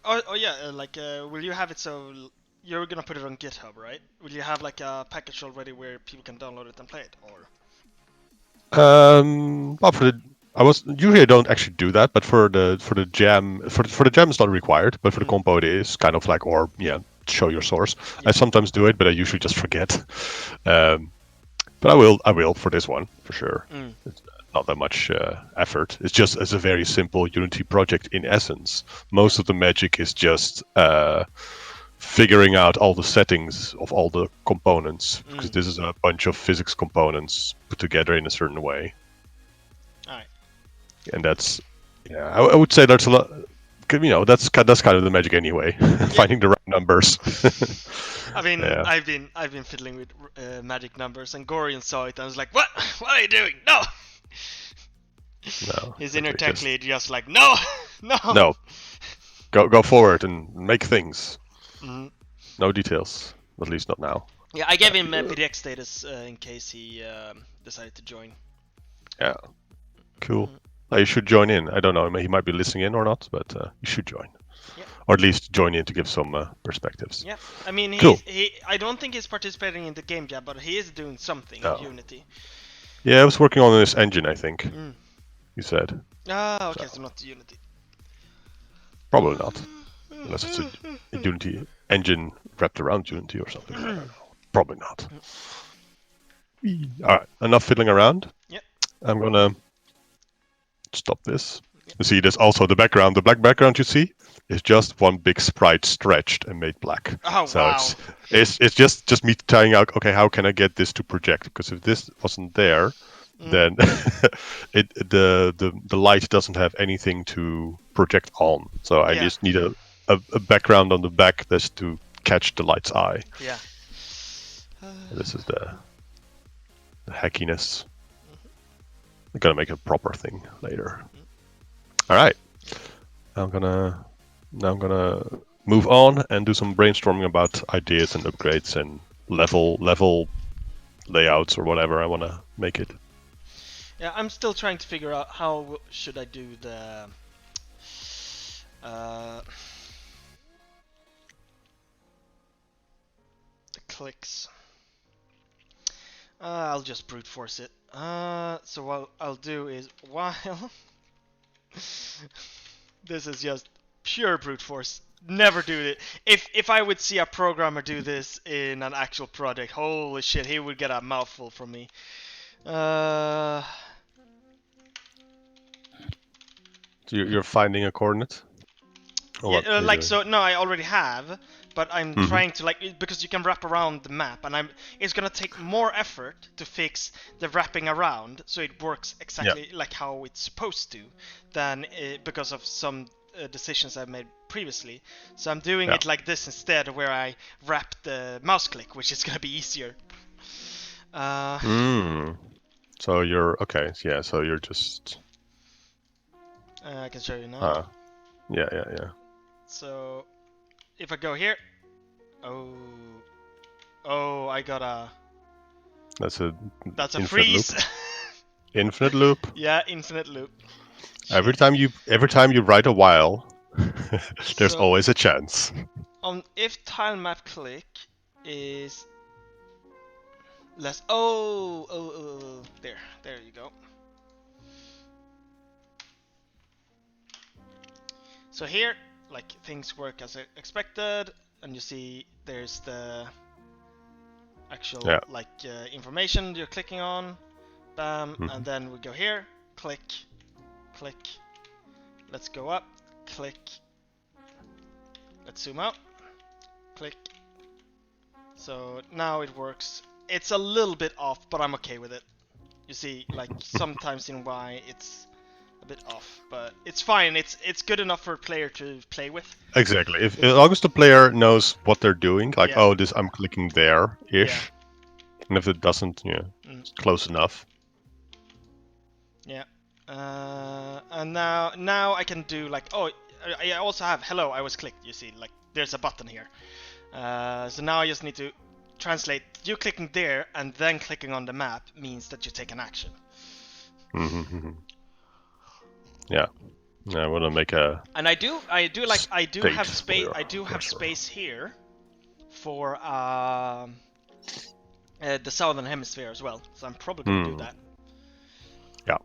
Oh yeah, will you have it so you're gonna put it on GitHub, right? Will you have like a package already where people can download it and play it, or? Well, usually I don't actually do that, but for the jam it's not required, but for the compo it is kind of like, or yeah, show your source. Yeah. I sometimes do it, but I usually just forget. But I will for this one for sure. It's not that much effort. It's a very simple Unity project in essence. Most of the magic is just figuring out all the settings of all the components, because this is a bunch of physics components put together in a certain way. Alright. And that's, yeah, I would say that's a lot. That's kind of the magic anyway. Finding the right numbers. I mean, Yeah. I've been fiddling with magic numbers, and Gorian saw it and was like, "What? What are you doing? No!" No. His inner tech lead just like, "No, no, no. Go forward and make things. Mm-hmm. No details, at least not now. Yeah, I gave him PDX status in case he decided to join. Yeah. Cool. You should join in. I don't know. He might be listening in or not, but you should join. Yeah. Or at least join in to give some perspectives. Yeah. I mean, cool. I don't think he's participating in the game jam, but he is doing something in Unity. Yeah, I was working on this engine, I think. You said. Ah, okay, so not Unity. Probably not. Unless it's a Unity engine wrapped around Unity or something. I don't know. Probably not. Alright, enough fiddling around. Yep. I'm gonna stop this. You see, there's also the background. The black background you see is just one big sprite stretched and made black. Oh, so wow. It's just me trying out, okay, how can I get this to project? Because if this wasn't there, then the light doesn't have anything to project on. So I just need a background on the back that's to catch the light's eye. Yeah. This is the hackiness. I'm gonna make a proper thing later. All right. I'm gonna move on and do some brainstorming about ideas and upgrades and level layouts or whatever I want to make it. Yeah, I'm still trying to figure out how should I do the clicks. I'll just brute force it. So what I'll do is while this is just pure brute force. Never do it. If I would see a programmer do this in an actual project, holy shit, he would get a mouthful from me. So you're finding a coordinate? Yeah, so no, I already have, but I'm trying to because you can wrap around the map, and it's gonna take more effort to fix the wrapping around so it works exactly like how it's supposed to, than because of some decisions I've made previously. So I'm doing it like this instead, where I wrap the mouse click, which is gonna be easier. So you're okay. Yeah. So you're just. I can show you now. Yeah. So if I go here, oh, I got a. That's a freeze. Infinite loop. Yeah, infinite loop. Every time you write a while, there's always a chance. If tile map click is less. There you go. So here, things work as expected, and you see there's the actual information you're clicking on, bam, and then we go here, click, click, let's go up, click, let's zoom out, click. So now it works. It's a little bit off, but I'm okay with it. You see, sometimes in Y it's a bit off, but it's fine. It's good enough for a player to play with. Exactly. As long as the player knows what they're doing, I'm clicking there ish, and if it doesn't, it's close enough. Yeah. And now I can do I also have hello. I was clicked. You see, there's a button here. So now I just need to translate. You clicking there and then clicking on the map means that you take an action. Yeah. I want to make a. And I do have space. I do have cursor. space here for the southern hemisphere as well. So I'm probably gonna do that. Yeah.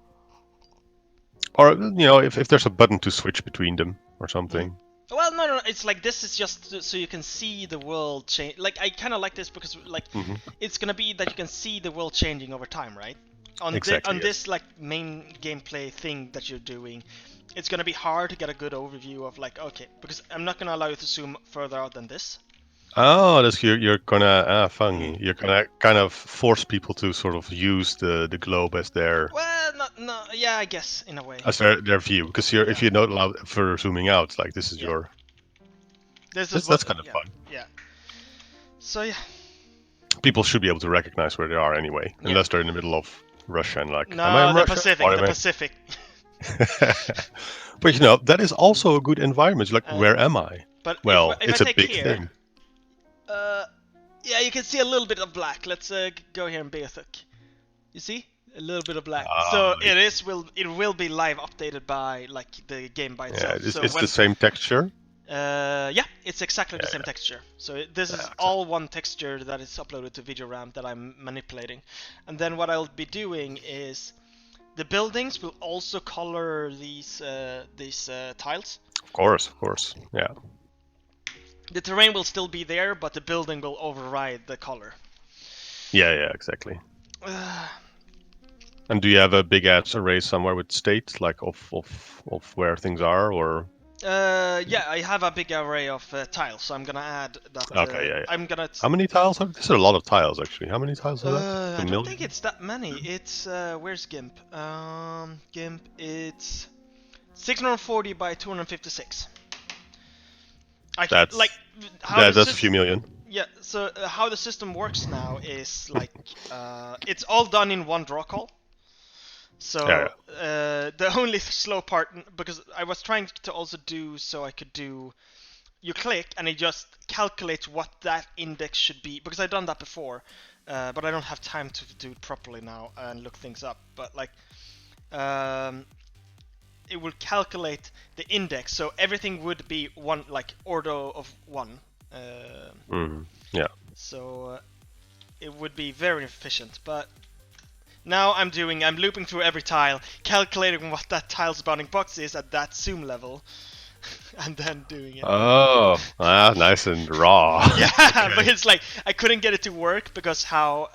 Or if there's a button to switch between them or something. Well, no. It's like this is just so you can see the world change. Like I kind of like this because like it's gonna be that you can see the world changing over time, right? On this like main gameplay thing that you're doing, it's gonna be hard to get a good overview of like because I'm not gonna allow you to zoom further out than this. Oh, that's you're gonna funny. You're gonna kind of force people to sort of use the globe as their. Well, no, yeah, I guess in a way. As their view, because if you're not allowed for zooming out, like this is your. That's kind of fun. Yeah. So yeah. People should be able to recognize where they are anyway, unless they're in the middle of Russia and like. No, am I in the Russia? Pacific. The Pacific. But that is also a good environment. Like, where am I? But well, if it's I a big thing. Yeah, you can see a little bit of black. Let's go here and Beothuk. You see? A little bit of black. So it will be live updated by like the game by itself. Yeah, so it's the same texture. Yeah, it's exactly the same texture. So this is all one texture that is uploaded to VideoRAM that I'm manipulating. And then what I'll be doing is the buildings will also color these tiles. Of course, yeah. The terrain will still be there, but the building will override the color. Yeah, exactly. And do you have a big ass array somewhere with state, like of where things are, or? Yeah, I have a big array of tiles, so I'm gonna add that. Okay, yeah. I'm gonna. How many tiles are? This are a lot of tiles, actually. How many tiles are that? I don't think it's that many. It's where's GIMP? GIMP. It's 640 by 256. That's a few million. Yeah. So how the system works now is like it's all done in one draw call. So the only slow part, because I was trying to also do so I could do, you click and it just calculates what that index should be, because I've done that before, but I don't have time to do it properly now and look things up. But like, it will calculate the index, so everything would be one, like order of one. Yeah. So it would be very efficient, but. Now I'm looping through every tile, calculating what that tile's bounding box is at that zoom level, and then doing it. Oh, nice and raw. Yeah, okay. But it's like, I couldn't get it to work because how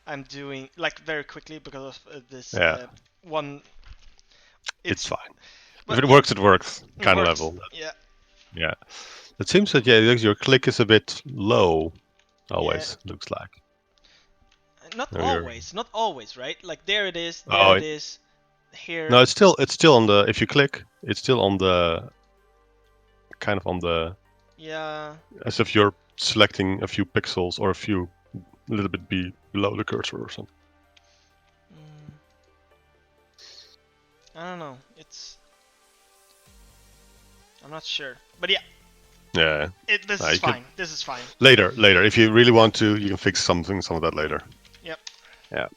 I'm doing, like very quickly because of this one. It's fine. If it works, it works, kind of level. Yeah. Yeah. It seems that, your click is a bit low, always, looks like. Not always, right? Like there it is, it is, here. No, it's still on the. If you click, it's still on the. Kind of on the. Yeah. As if you're selecting a few pixels or a little bit below the cursor or something. I don't know. I'm not sure, but yeah. Yeah. This is fine. This is fine. Later. If you really want to, you can fix some of that later. Yep. Yeah.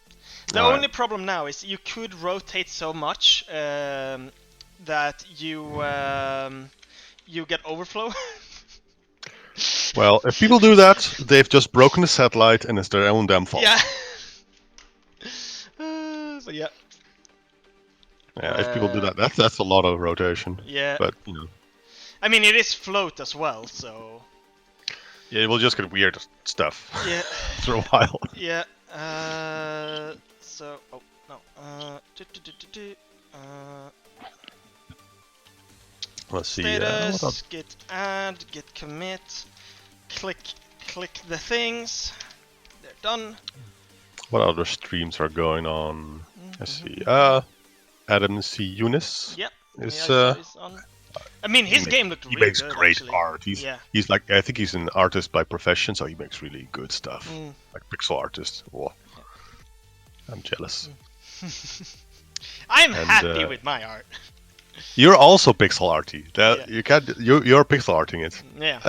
The only problem now is you could rotate so much that you get overflow. Well, if people do that, they've just broken the satellite and it's their own damn fault. Yeah. But yeah. Yeah, if people do that, that's a lot of rotation. Yeah. But I mean, it is float as well, so. Yeah, we'll just get weird stuff. Yeah. For a while. Yeah. So. Oh no. Let's see. Status. Git add. Git commit. Click the things. They're done. What other streams are going on? Let's see. Adam C. Eunice. Yep. Is on. I mean, his game looked really good. He makes great art. He's like, I think he's an artist by profession, so he makes really good stuff. Like pixel artist. Whoa. I'm jealous. I'm happy with my art. You're also pixel arty. You can't. You're pixel arting it. Yeah.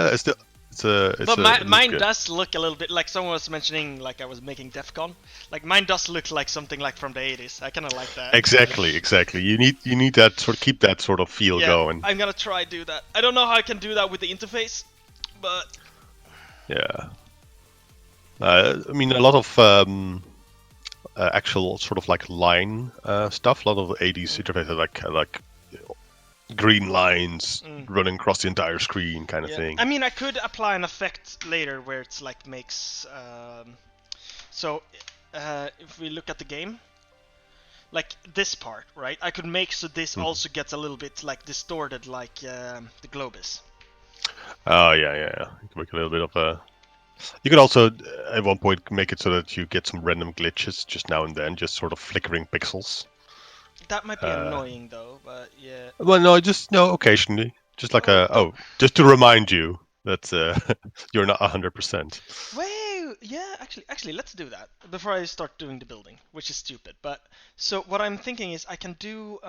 Mine does look a little bit like someone was mentioning, like I was making DEF CON. Like mine does look like something like from the 80s. I kind of like that. Exactly. You need that sort of keep that sort of feel going. I'm gonna try do that. I don't know how I can do that with the interface, but yeah. I mean, a lot of actual sort of like line stuff. A lot of the 80s interfaces like green lines running across the entire screen kind of thing. I mean, I could apply an effect later where it's like makes so if we look at the game, like this part, right? I could make so this also gets a little bit like distorted, like the Globus. Oh yeah. You can make a little bit of a. You could also at one point make it so that you get some random glitches just now and then, just sort of flickering pixels. That might be annoying though, but yeah. Well, no, occasionally, just like just to remind you that you're not 100%. Wait, yeah, actually, let's do that before I start doing the building, which is stupid. But so what I'm thinking is I can do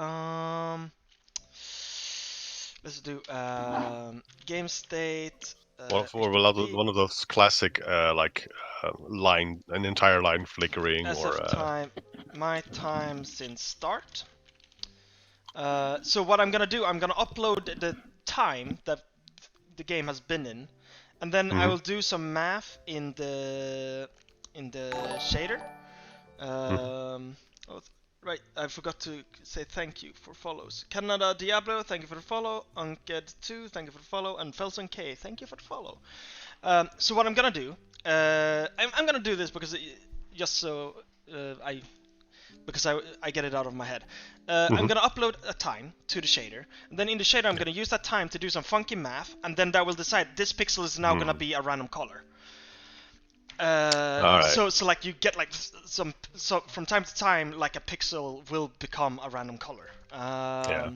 let's do game state. One of those classic line, an entire line flickering or time, my time since start. So what I'm gonna do, I'm gonna upload the time that the game has been in, and then I will do some math in the shader. Right, I forgot to say thank you for follows. Canada Diablo, thank you for the follow. Unked2, thank you for the follow. And Felson K, thank you for the follow. So what I'm gonna do, I'm gonna do this because just so because I get it out of my head. I'm gonna upload a time to the shader, and then in the shader I'm gonna use that time to do some funky math, and then that will decide this pixel is now gonna be a random color. So like you get like so from time to time like a pixel will become a random color. Yeah.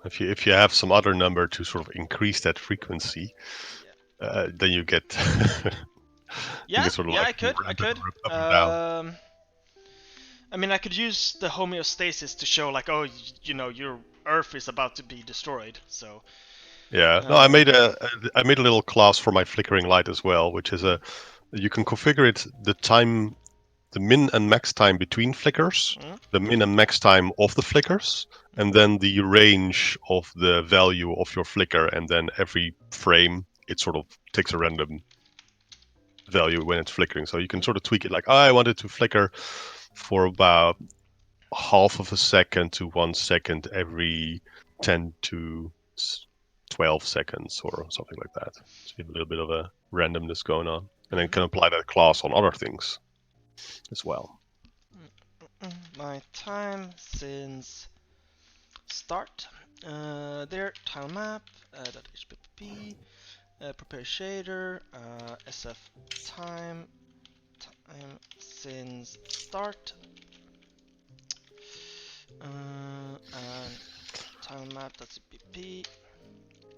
If you have some other number to sort of increase that frequency, then you get. I could. I mean, I could use the homeostasis to show like, oh, your Earth is about to be destroyed. So. Yeah. No, I made a little class for my flickering light as well, which is you can configure it the min and max time between flickers, the min and max time of the flickers, and then the range of the value of your flicker, and then every frame it sort of takes a random value when it's flickering. So you can sort of tweak it like, I want it to flicker for about half of a second to 1 second every 10 to 12 seconds or something like that. So you have a little bit of a randomness going on. And then can apply that class on other things as well. My time since start. There, tile map, .hpp, prepare shader, sf time since start, and tile map.cpp.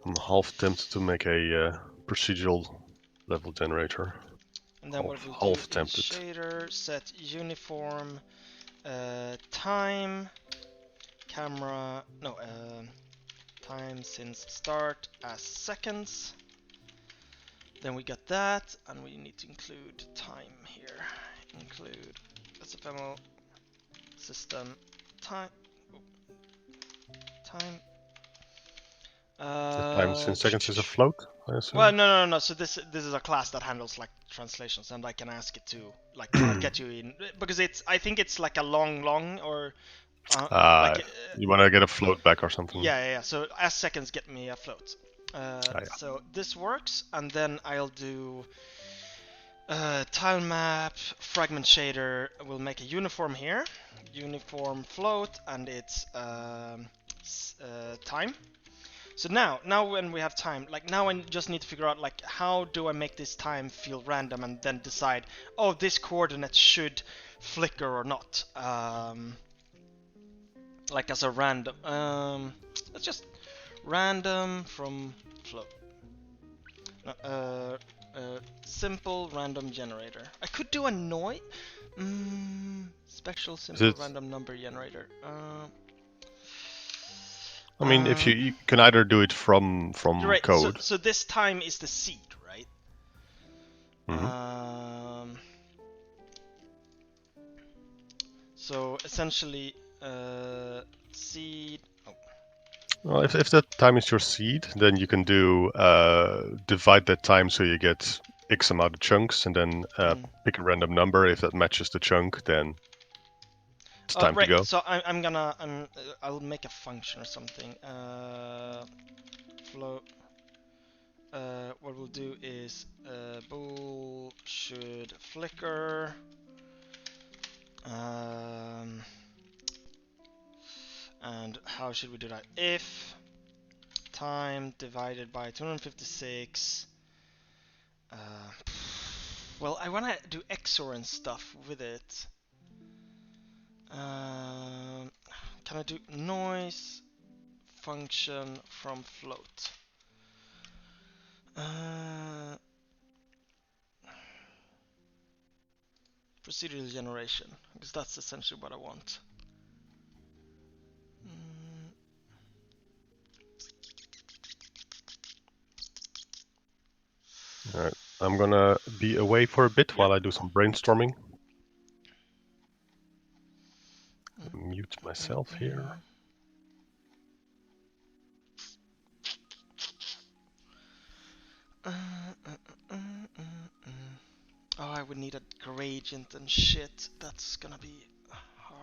I'm half tempted to make a procedural level generator. And then what we'll do is shader, set uniform, time, camera, no, time since start as seconds. Then we got that, and we need to include time here. Include SFMO system time. Time. Time since seconds is a float, I assume? Well, no. So this is a class that handles like translations, and I can ask it to like get you in because I think it's like a long or. You want to get a float back or something? Yeah. So as seconds get me a float. So this works, and then I'll do tile map, fragment shader. We'll make a uniform here, uniform float, and it's time. So now when we have time, like now I just need to figure out like how do I make this time feel random, and then decide, oh, this coordinate should flicker or not. Like as a random. Let's just random from float. Simple random generator. I could do a noise. Special simple random number generator. I mean, if you can either do it from right. code. So this time is the seed, right? So essentially, seed. Oh. Well, if that time is your seed, then you can do divide that time so you get X amount of chunks, and then pick a random number. If that matches the chunk, then it's time right. to go. So I'll make a function or something. Flow. What we'll do is bool should flicker. And how should we do that? If time divided by 256. Well, I want to do XOR and stuff with it. Can I do noise function from float? Procedural generation, because that's essentially what I want. Alright, I'm gonna be away for a bit while I do some brainstorming. Mute myself here. Oh, I would need a gradient and shit. That's gonna be hard.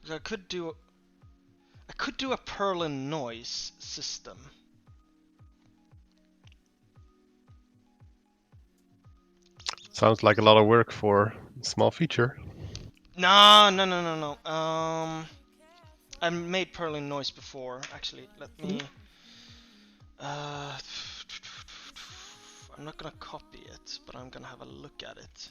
I could do a Perlin noise system. Sounds like a lot of work for a small feature. No. I made Perlin noise before. Actually, let me. I'm not gonna copy it, but I'm gonna have a look at it.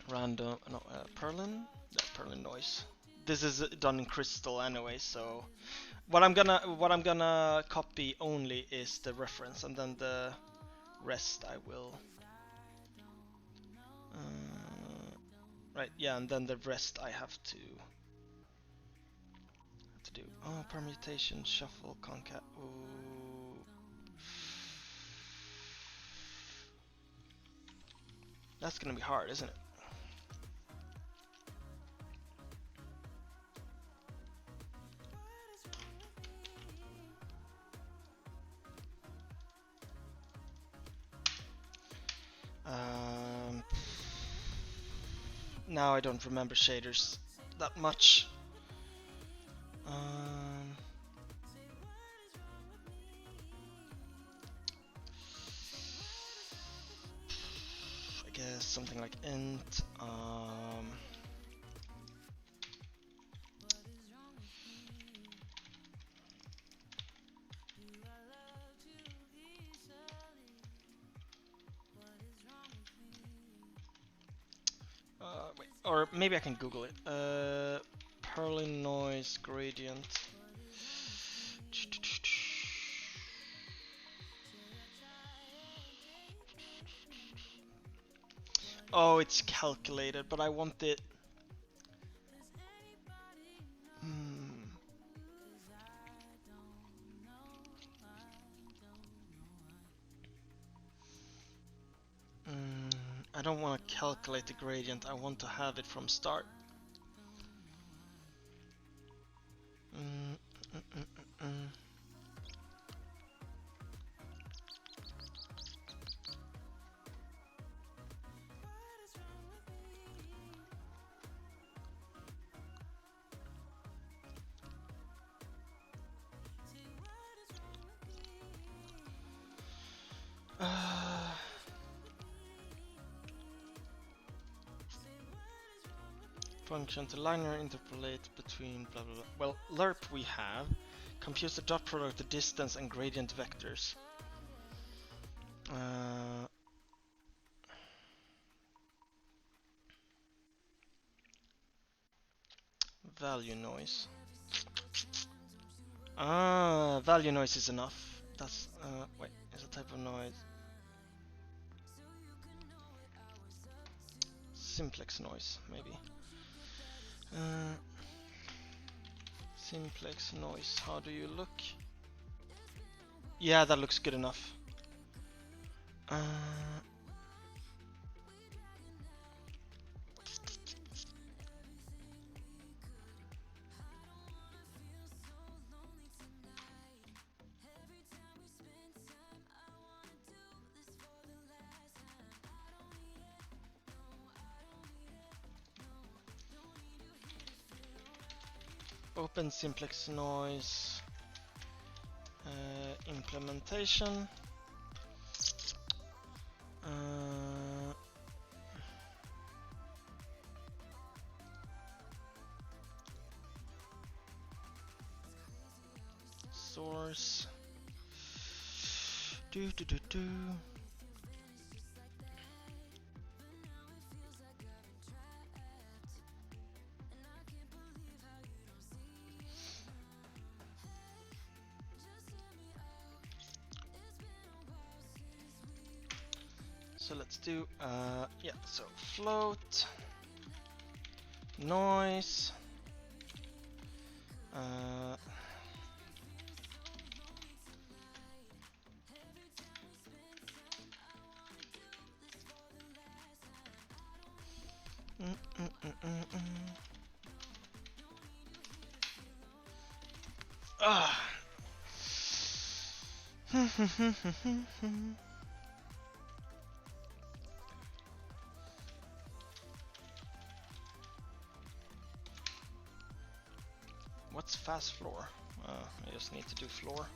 Random, no, Perlin? Yeah, Perlin noise. This is done in Crystal anyway, so what I'm gonna copy only is the reference, and then the rest I will. Right, yeah, and then the rest I have to do. Oh, permutation, shuffle, concat. Ooh. That's gonna be hard, isn't it? Now I don't remember shaders that much. I guess something like int. Wait, or maybe I can Google it. Perlin noise gradient. Oh, it's calculated, but I want it. I don't want to calculate the gradient. I want to have it from start. Function to linear interpolate between blah blah blah. Well, lerp we have. Computes the dot product, the distance, and gradient vectors. Value noise. Value noise is enough. That's wait, is a type of noise. Simplex noise, maybe. Simplex noise, how do you look? Yeah, that looks good enough. Open simplex noise implementation. Source. Do. So let's do, yeah, so float, noise, Ah. What's fast floor? I just need to do floor.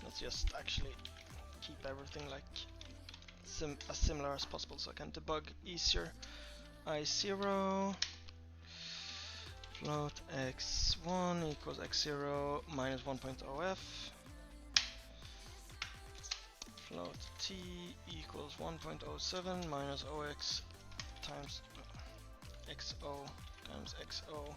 Let's just actually keep everything like as similar as possible so I can debug easier. I0 float x1 equals x0 minus 1.0f. Float t equals 1.07 minus ox times xo times xo.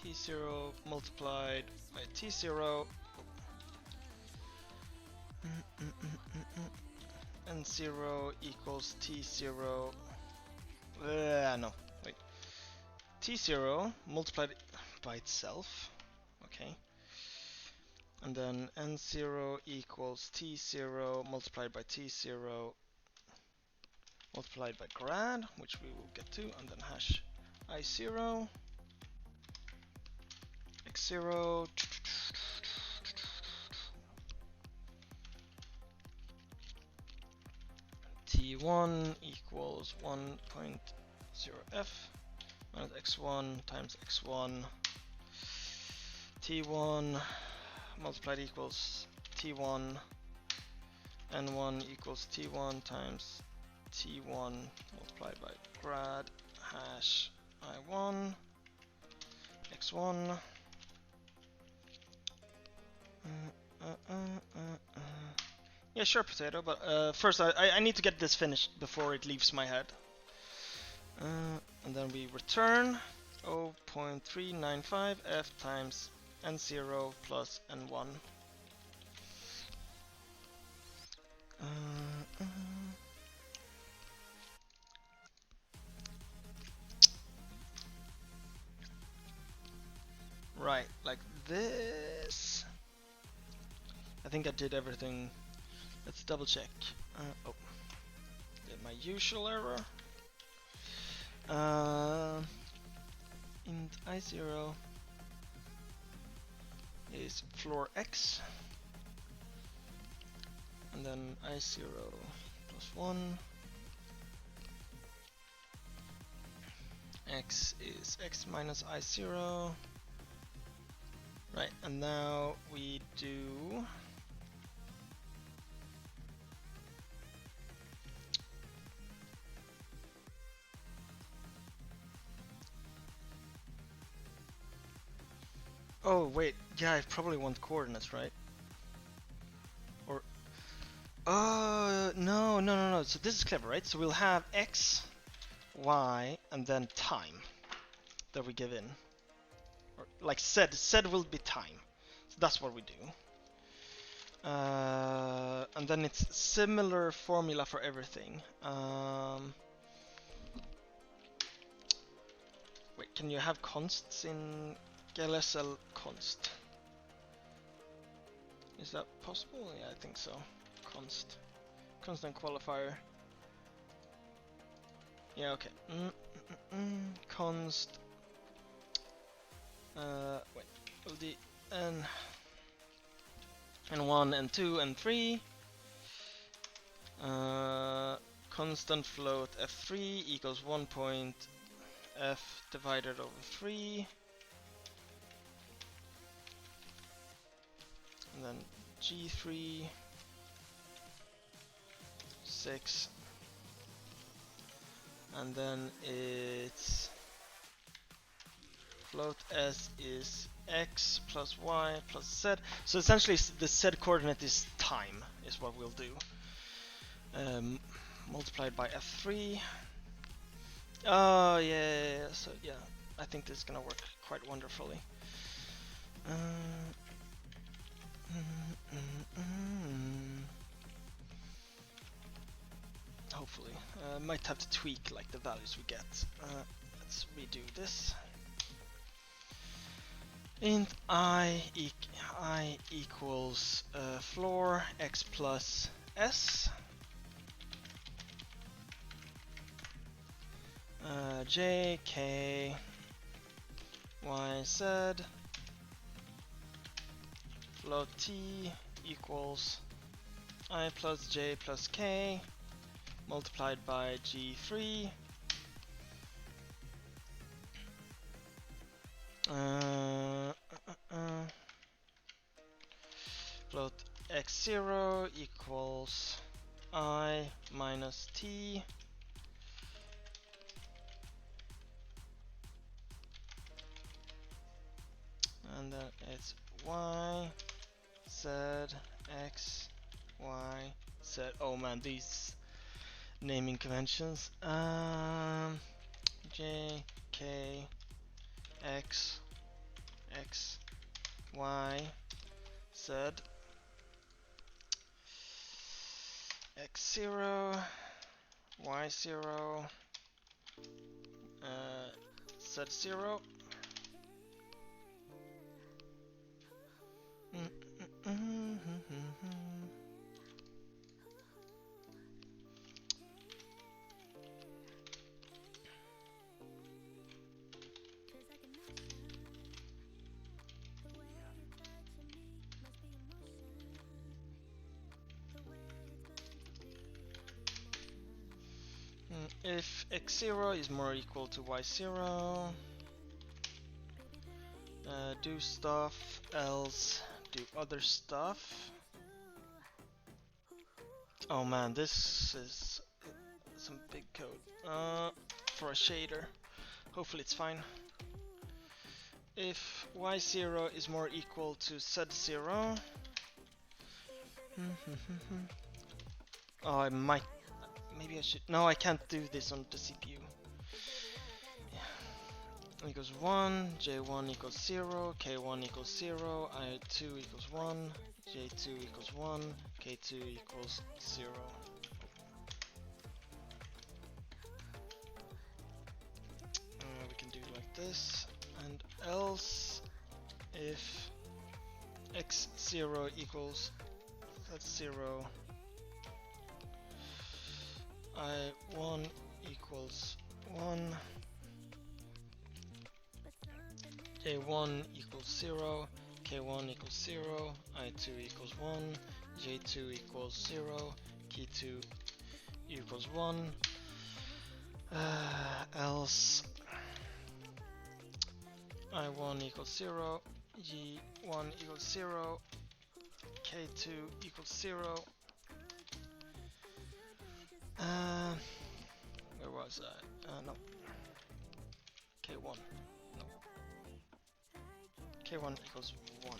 T0 multiplied by T0 and 0 equals T0. No, wait. T0 multiplied by itself. Okay. And then N0 equals T0 multiplied by T0 multiplied by grad, which we will get to, and then hash I0 x0 t1 equals 1.0f minus x1 times x1 t1 multiplied equals t1 n1 equals t1 times t1 multiplied by grad hash I1 x1 yeah, sure, potato, but first I need to get this finished before it leaves my head. And then we return 0.395 f times n0 plus n1. Right, like this. I think I did everything. Let's double check. Oh, did my usual error. Int I0 is floor x, and then I0 plus 1. X is x minus I0. Right, and now we do oh wait, yeah, I probably want coordinates, right? Or No. So this is clever, right? So we'll have x, y, and then time that we give in. Or like Z will be time. So that's what we do. And then it's similar formula for everything. Wait, can you have consts in GLSL const? Is that possible? Yeah, I think so. Const. Constant qualifier. Yeah, okay. Const. Wait. LD n1, n2, n3. Constant float f3 equals 1 point f divided over 3. And then g3 6, and then it's float s is x plus y plus z. So essentially the z coordinate is time, is what we'll do. Multiplied by f3. Oh yeah, so yeah, I think this is gonna work quite wonderfully. Hopefully. Might have to tweak like the values we get. Let's redo this. Int I equals floor x plus s. J, k, y, z. Float t equals I plus j plus k multiplied by g3. Float x0 equals I minus t. And then it's y, z, x, y, z. Oh man, these naming conventions. J, k, x, x, y, z, x0, y0, z0. If x0 is more equal to y0, do stuff, else do other stuff. Oh man, this is some big code for a shader. Hopefully it's fine. If y0 is more equal to z0, oh, I might. Maybe I should. No, I can't do this on the CPU. Yeah. Equals 1, j1 equals 0, k1 equals 0, i2 equals 1, j2 equals 1, k2 equals 0. We can do it like this. And else, if x0 equals z0, I1 equals 1, j1 equals 0, k1 equals 0, I2 equals 1, j2 equals 0, k2 equals 1, else I1 equals 0, G1 equals 0, K2 equals 0. Where was I? No. K1. No. K1 equals 1.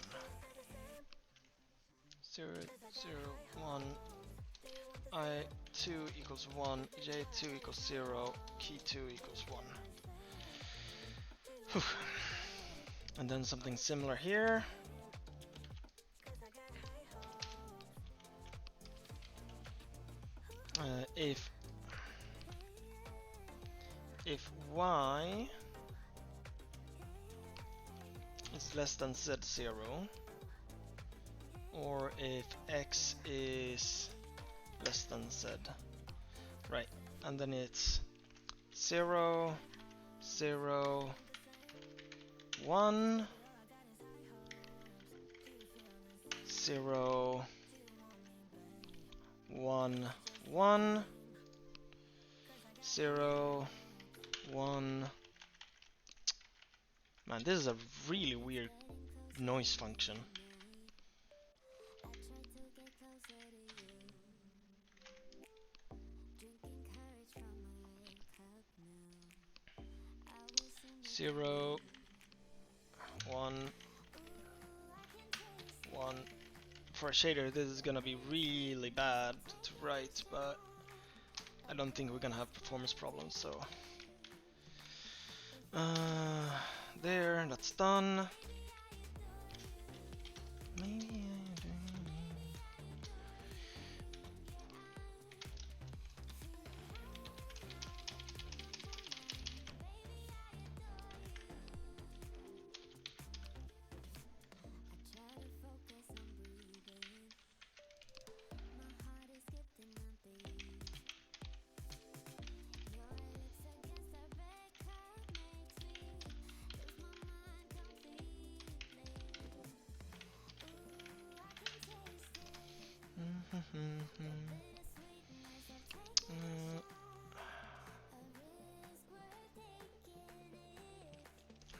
0, 0, 1. I2 equals 1, J2 equals 0, key2 equals 1. Whew. And then something similar here. If y is less than z0, or if x is less than z, right? And then it's 0, 0, 1, 0, 1, 1, 0, 1. Man, this is a really weird noise function. Zero, 1, 1. For a shader, this is gonna be really bad to write, but I don't think we're gonna have performance problems, so there, that's done. Maybe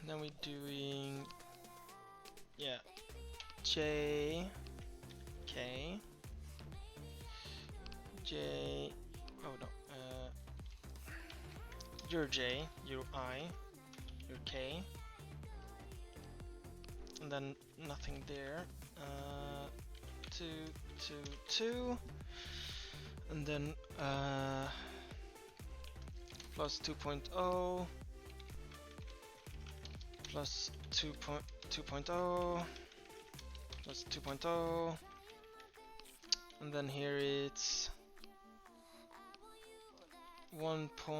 then we're doing, yeah, J, K, J, oh no, your J, your I, your K, and then nothing there, 2, 2, 2, and then plus 2.0, plus 2.0, plus 2.0, and then here it's 1.f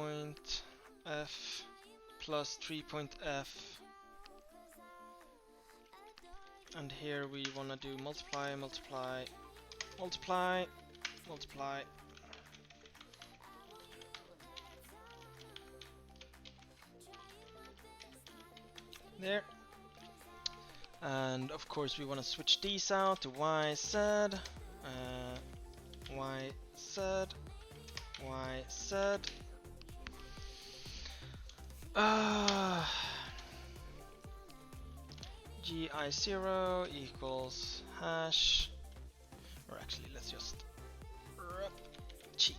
plus 3.f, and here we want to do multiply, multiply, multiply, multiply. There. And of course we want to switch these out to y, z, y, z, y, z. gi0 equals hash, or actually let's just cheat.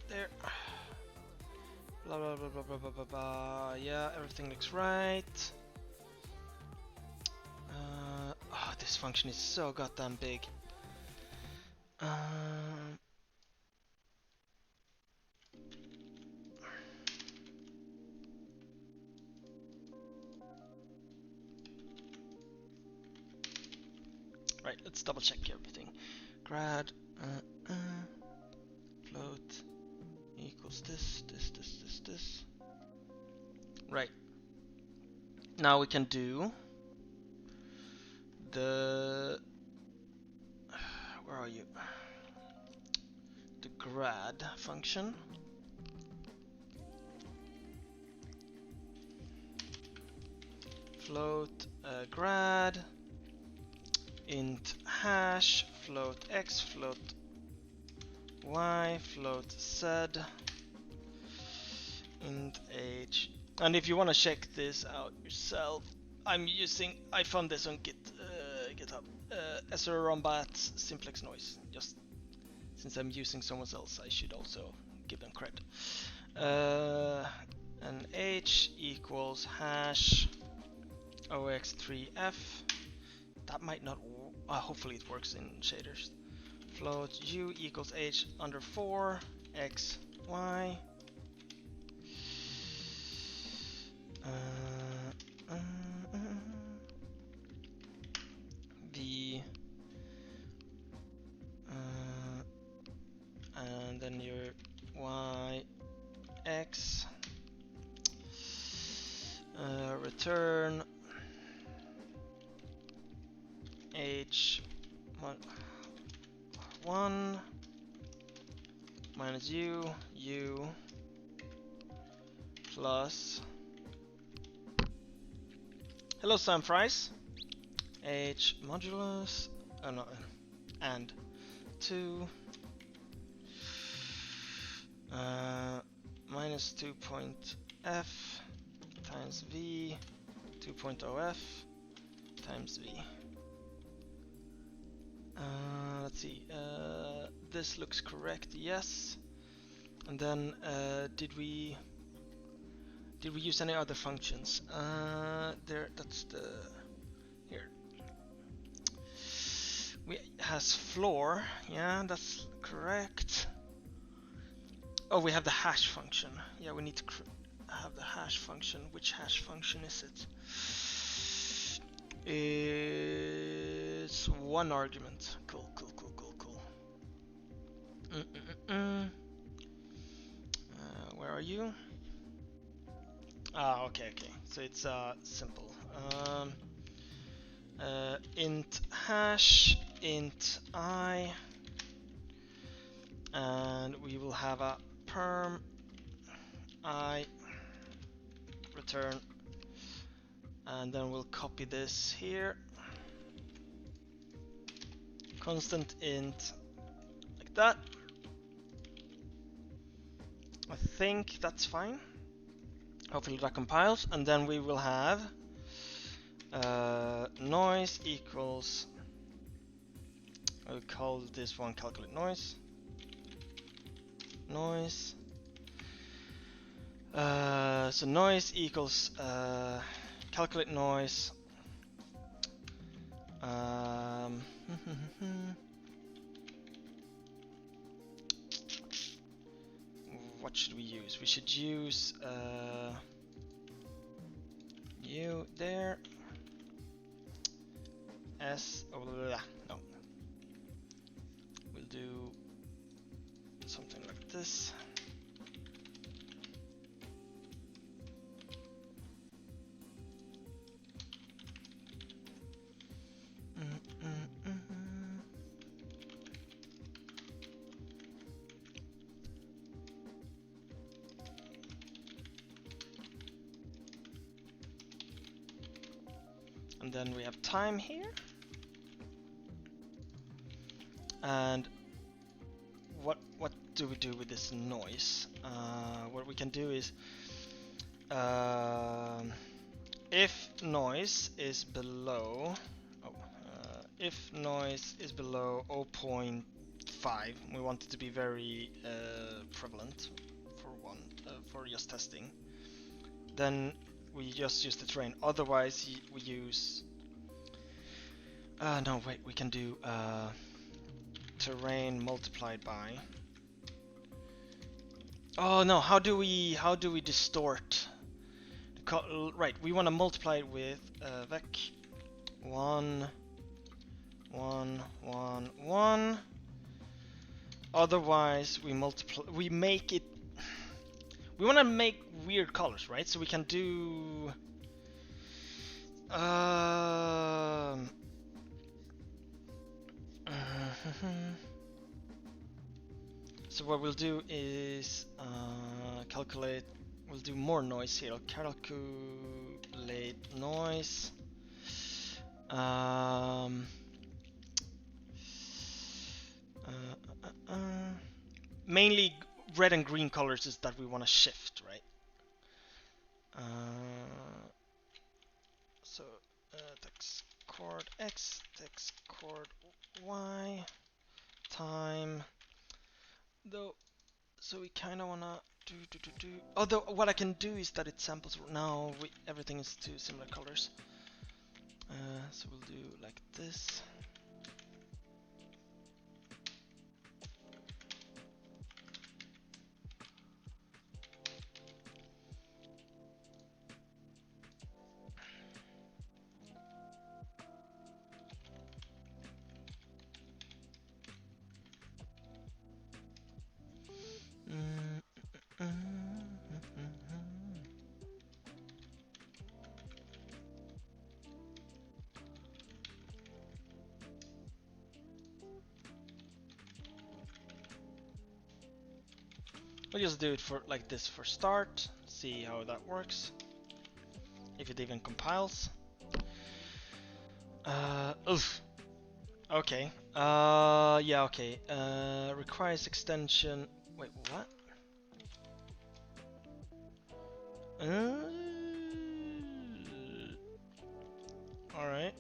There. Blah blah blah blah blah blah blah blah. Yeah, everything looks right. Oh, this function is so goddamn big. Right, let's double check everything. Grad float equals this. Right. Now we can do the, where are you? The grad function. Float grad int hash float x float y float z int h. And if you want to check this out yourself, I found this on GitHub. srrombat simplex noise. Just since I'm using someone else, I should also give them credit. And h equals hash ox3f. That might not. Hopefully it works in shaders. float u equals h under 4 x y. V and then your y x return h 1 minus u plus hello Sam Fries h modulus no, and 2 minus 2 point f times v 2.0 f times v. Let's see, this looks correct, yes. And then did we use any other functions? There, that's the here. We has floor, yeah, that's correct. Oh, we have the hash function. Yeah, we need to have the hash function. Which hash function is it? It's one argument. Cool. Where are you? Ah, okay. So it's simple. Int hash, int I, and we will have a perm I return, and then we'll copy this here. Constant int like that. I think that's fine. Hopefully that compiles, and then we will have noise equals, I'll call this one calculate noise. So noise equals calculate noise. What should we use? We should use u there. No. We'll do something like this. And then we have time here. And what do we do with this noise? What we can do is if noise is below 0.5, we want it to be very prevalent for just testing, then we just use the terrain. Otherwise we use no wait, we can do terrain multiplied by, oh no, how do we distort? Right, we want to multiply it with vec 1 1 1 1. Otherwise we make it, we want to make weird colors, right? So we can do so what we'll do is calculate, we'll do more noise here. I'll calculate noise. Mainly red and green colors is that we want to shift, right? So text chord x, text chord y, time. Though, so we kind of wanna do. Although what I can do is that it samples. Now everything is two similar colors. So we'll do like this. We'll just do it for like this for start, see how that works, if it even compiles. Oof. Okay. Yeah, okay. Requires extension. Wait, what? Alright.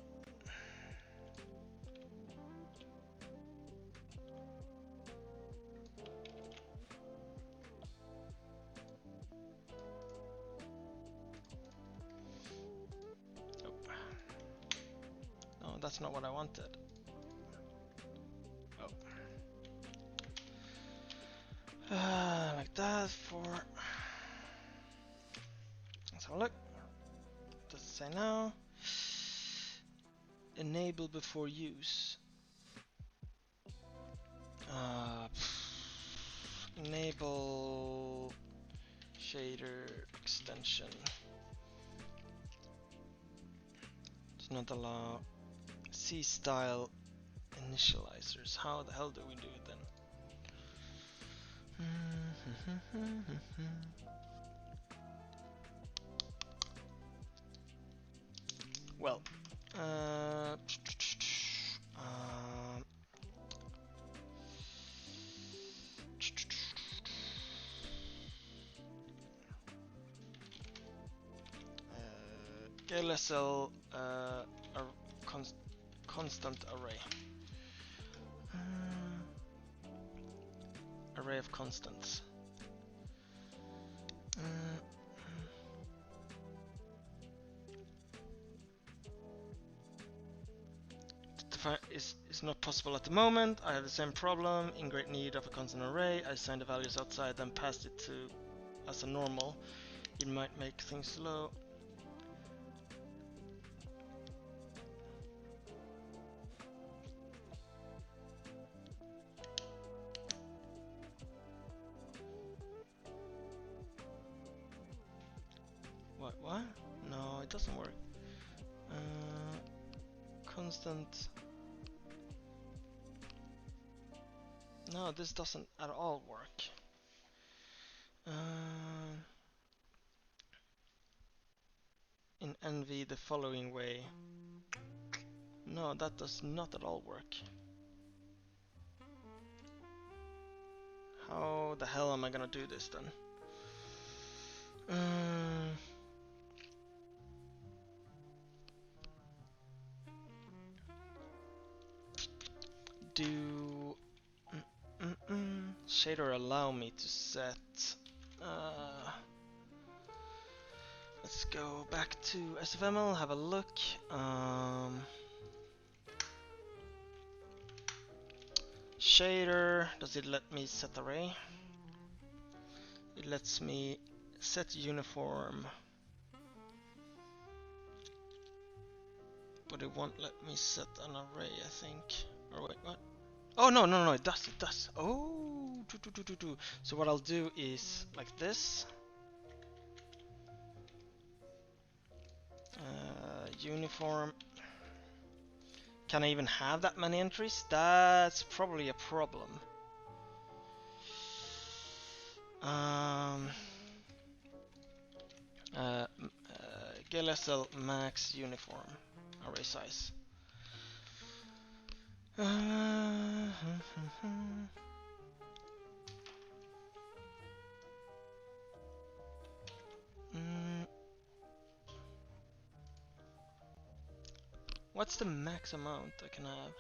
No, that's not what I wanted. Oh. Like that for... Let's have a look. Does it say now? Enable before use. Enable shader extension. Does not allow C style initializers. How the hell do we do it then? Well, LSL constant array. Array of constants. Is not possible at the moment. I have the same problem. In great need of a constant array. I assigned the values outside, then passed it to as a normal. It might make things slow. What? No, it doesn't work. Constant. No, this doesn't at all work. In NV the following way. No, that does not at all work. How the hell am I gonna do this then? Do shader allow me to set? Let's go back to SFML, have a look. Shader, does it let me set array? It lets me set uniform, but it won't let me set an array, I think. Or wait, what? Oh no, it does. Oh, so what I'll do is like this. Uniform. Can I even have that many entries? That's probably a problem. GLSL max uniform array size. What's the max amount I can have?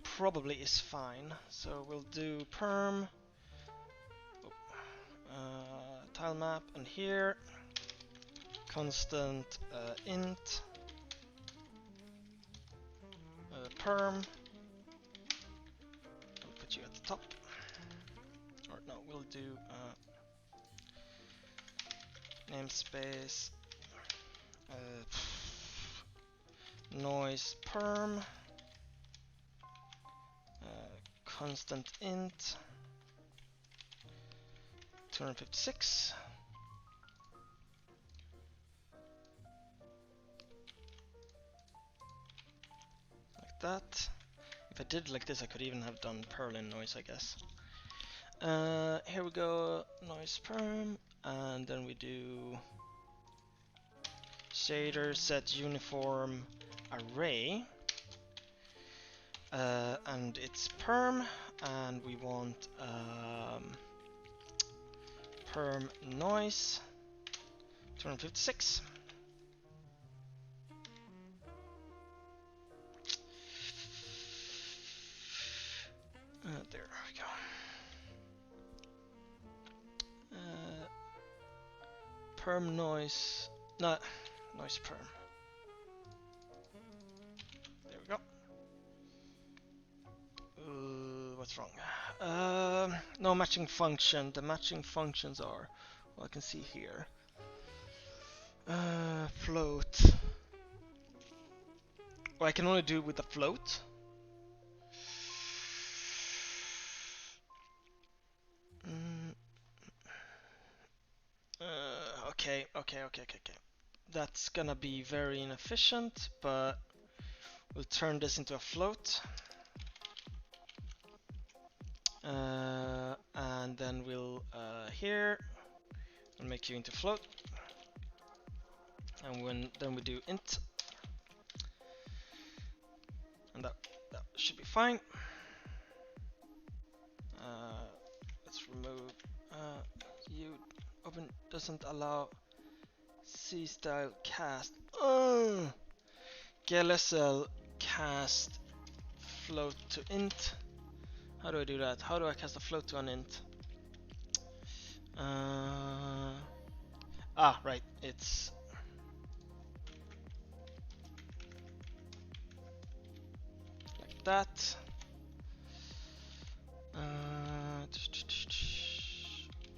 Probably is fine. So we'll do perm tile map, and here constant int perm. I'll put you at the top. Or no, we'll do namespace noise perm constant int 256. Like that. If I did like this, I could even have done Perlin noise, I guess. Here we go, noise perm, and then we do shader set uniform array, and it's perm, and we want perm noise 256. There we go. Perm noise, not noise perm. There we go. What's wrong? No matching function. The matching functions are, well, I can see here. Float. Well, I can only do it with the float. Okay. That's gonna be very inefficient, but we'll turn this into a float. And then we'll here and make you into float. And then we do int, and that should be fine. Let's remove you open doesn't allow C style cast. GLSL cast float to int. How do I do that? How do I cast a float to an int? Right, it's like that.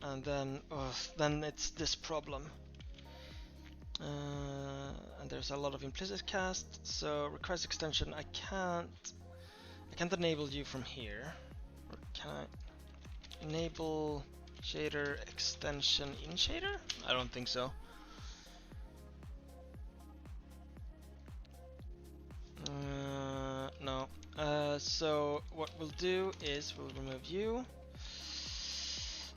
And then it's this problem. And there's a lot of implicit cast, so requires extension. I can't enable you from here. Or can I enable shader extension in shader? I don't think so. No. So what we'll do is we'll remove you.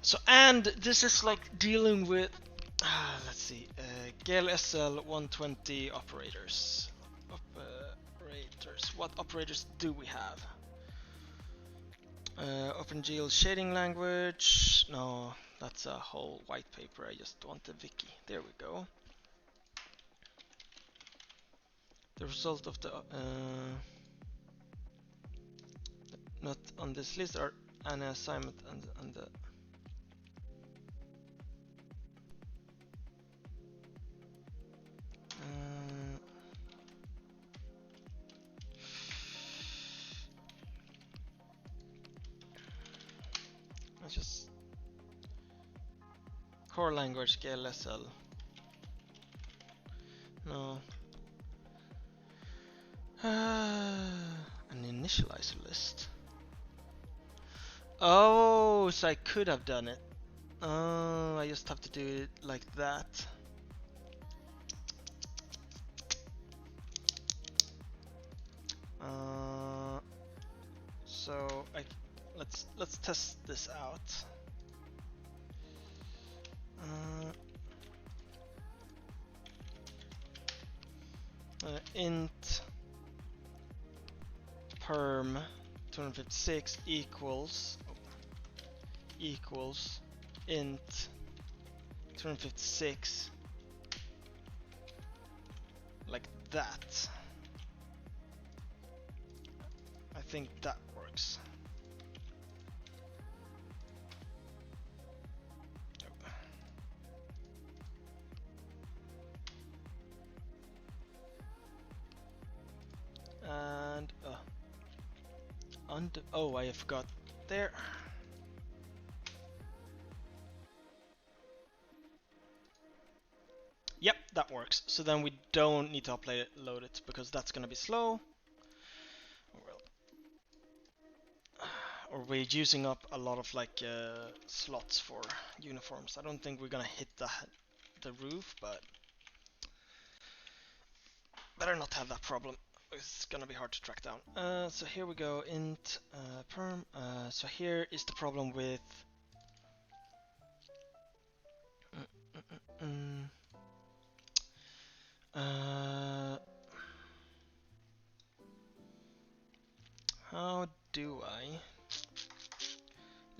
So, and this is like dealing with, let's see, GLSL 120 operators. What operators do we have? OpenGL shading language. No, that's a whole white paper. I just want the wiki. There we go. The result of the not on this list are an assignment and the let's just core language GLSL. No. An initializer list. Oh, so I could have done it. Oh, I just have to do it like that. So let's test this out. Int perm 256 equals int 256 like that. I think that works. And oh, I forgot there. Yep, that works. So then we don't need to upload it because that's gonna be slow. Or we're using up a lot of like slots for uniforms. I don't think we're gonna hit the roof, but better not have that problem. It's gonna be hard to track down. So here we go, int perm. So here is the problem with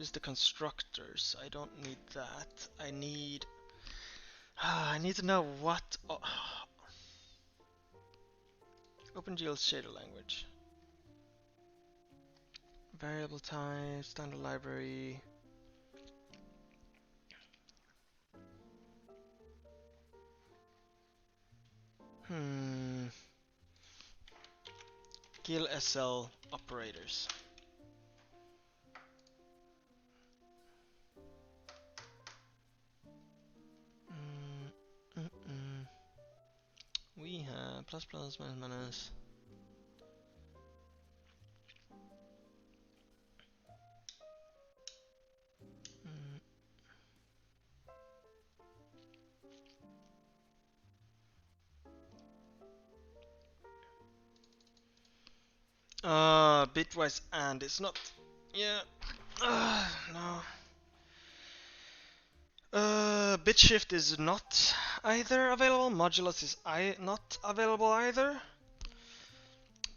is the constructors. I don't need that. I need to know what. OpenGL's shader language. Variable type, standard library. GIL SL operators. We have plus minus. Bitwise and it's not. Yeah. No. Bitshift is not either available. Modulus is not available either.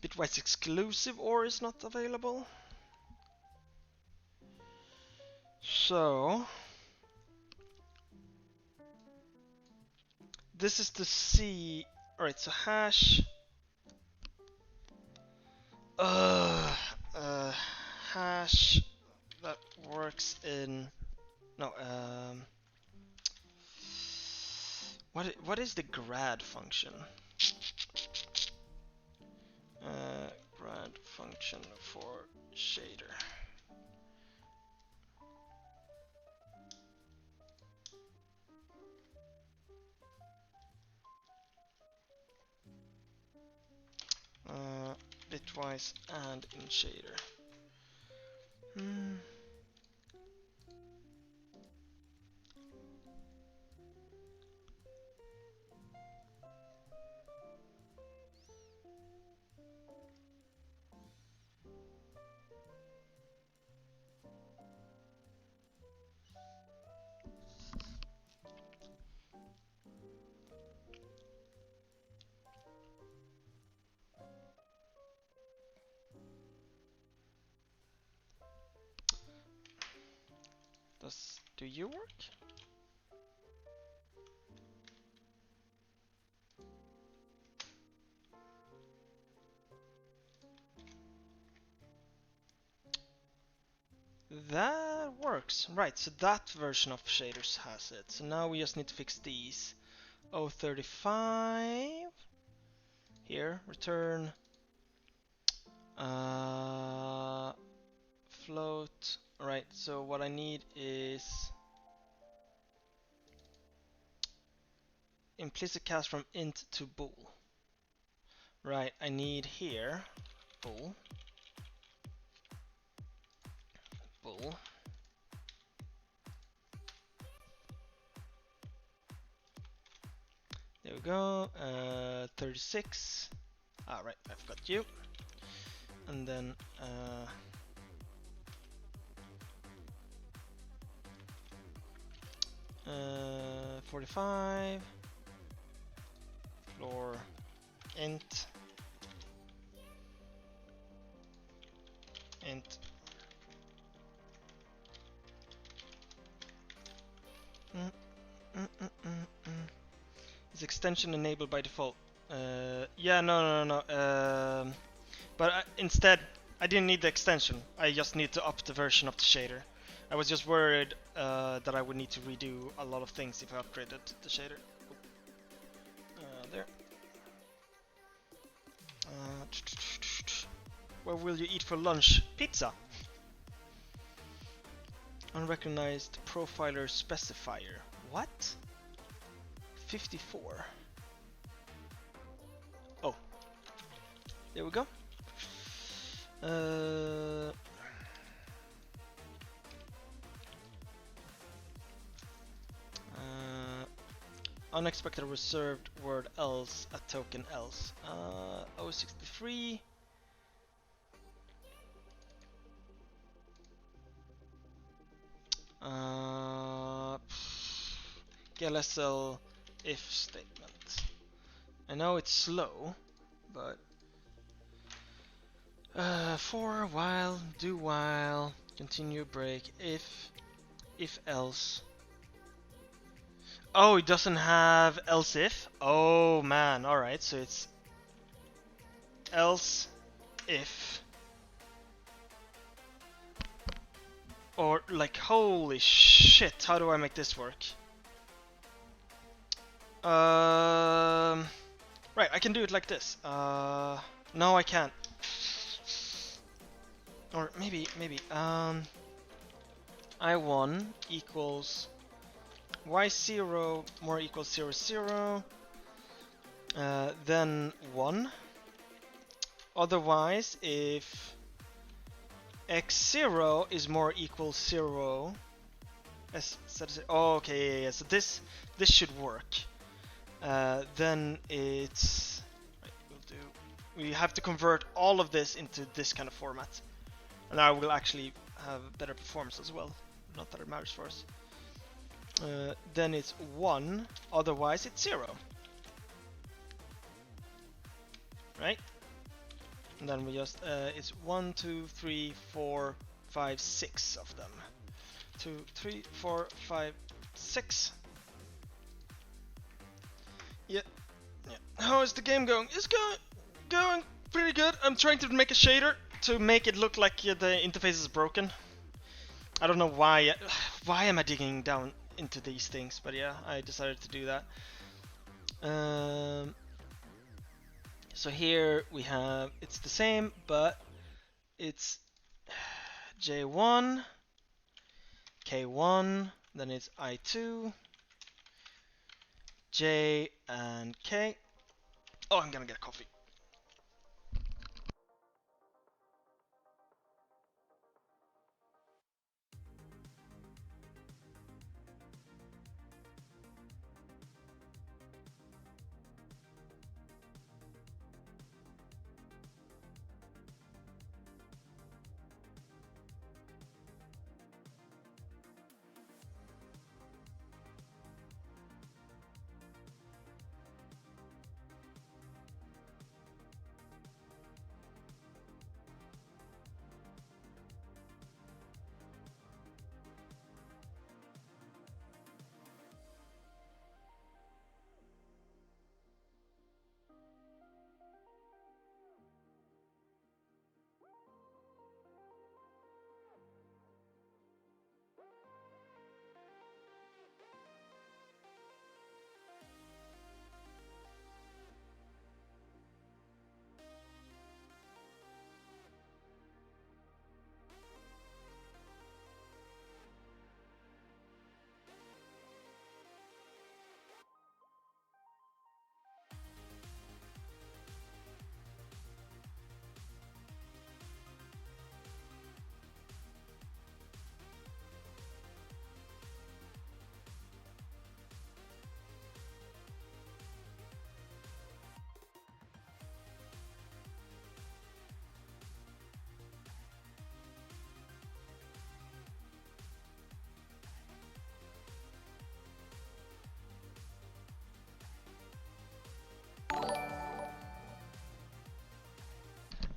Bitwise exclusive or is not available. So this is the C. Alright, so hash. Hash that works in. No. What is the grad function? Grad function for shader. Bitwise and in shader. Do you work? That works. Right, so that version of shaders has it. So now we just need to fix these. 035. Here, return. Float. Alright, so what I need is implicit cast from int to bool. Right, I need here bool. Bool. There we go. 36. Right, I've got you. And then 45. Floor int. Is extension enabled by default? Yeah, no. But instead, I didn't need the extension. I just need to up the version of the shader. I was just worried that I would need to redo a lot of things if I upgraded the shader. There. What will you eat for lunch? Pizza. Unrecognized profiler specifier. What? 54. Oh. There we go. Unexpected reserved word else, a token else. 063. GLSL if statement. I know it's slow, but for while, do while, Continue break if else. Oh, it doesn't have else if? Oh man, alright, so it's else if. Or like, holy shit, how do I make this work? Right, I can do it like this. No, I can't. Or maybe, I1 equals y0 more equals 0, 0. Then 1. Otherwise, if x0 is more equals 0, oh, okay, yeah, so this should work. Then it's we have to convert all of this into this kind of format, and I will actually have better performance as well. Not that it matters for us. Then it's 1, otherwise it's 0. Right? And then we just, it's 1, 2, 3, 4, 5, 6 of them. 2, 3, 4, 5, 6. Yeah. How is the game going? It's going pretty good. I'm trying to make a shader to make it look like the interface is broken. I don't know why. Why am I digging down into these things? But yeah, I decided to do that. So here we have, it's the same, but it's J1, K1, then it's I2, J and K. Oh, I'm gonna get coffee.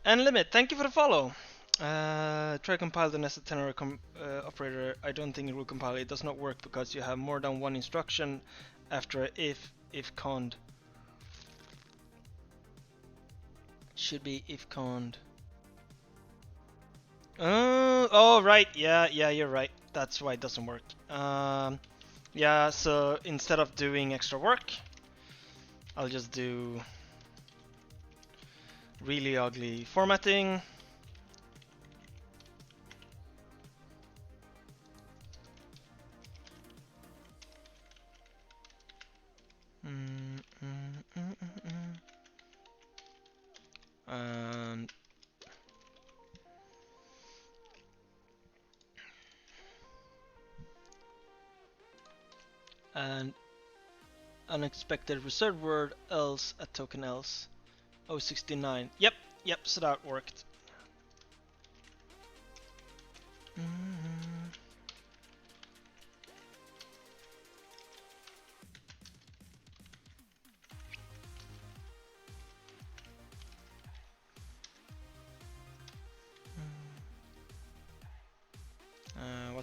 And Limit, thank you for the follow. Try compile the nested ternary operator. I don't think it will compile. It does not work because you have more than one instruction after if cond. Should be if cond. Oh right, yeah, you're right. That's why it doesn't work. Yeah, so instead of doing extra work, I'll just do really ugly formatting. And unexpected reserved word else at token else. 069. Yep, so that worked.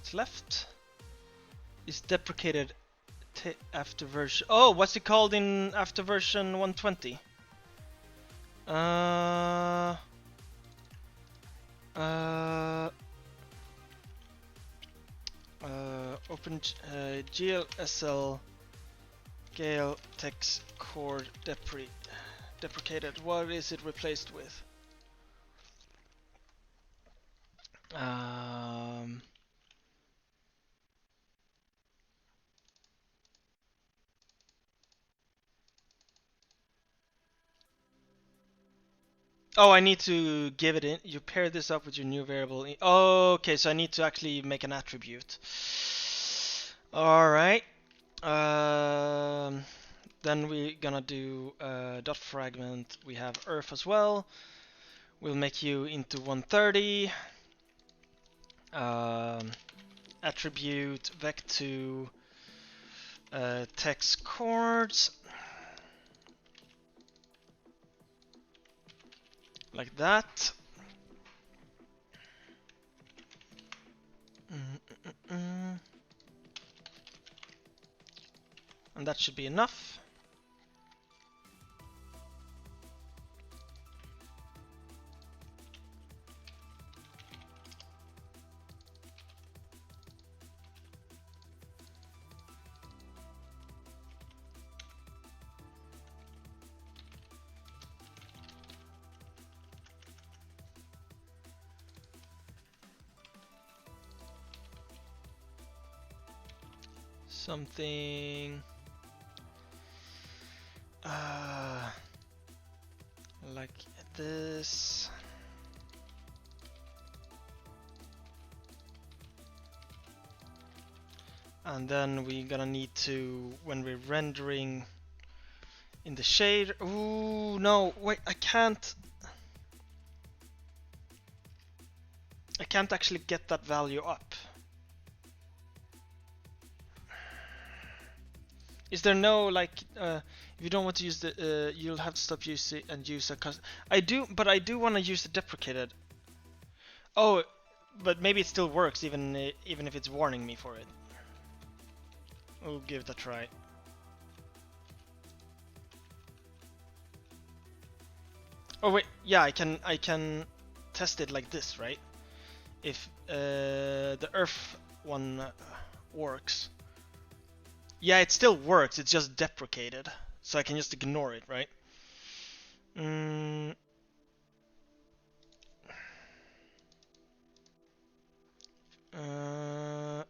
what's left is deprecated after version. Oh, what's it called in after version 120? Open GLSL Gale text cord deprecated. What is it replaced with? Oh, I need to give it in. You pair this up with your new variable. Oh, okay, so I need to actually make an attribute. All right. Then we're gonna do dot fragment. We have earth as well. We'll make you into 130. Attribute vec2 text chords. Like that. And that should be enough. Something like this. And then we're gonna need to, when we're rendering in the shade. Ooh, no, wait, I can't actually get that value up. Is there no, like, if you don't want to use the, you'll have to stop using and use a custom. I do want to use the deprecated. Oh, but maybe it still works even if it's warning me for it. We'll give it a try. Oh wait, yeah, I can test it like this, right? If the earth one works. Yeah, it still works, it's just deprecated. So I can just ignore it, right?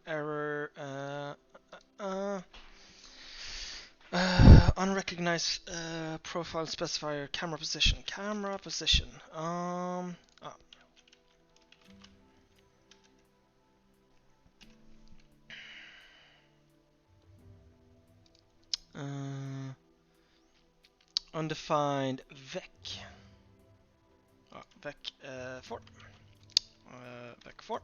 Error. Unrecognized profile specifier. Camera position. Camera position. Undefined vec. Vec 4. Vec 4.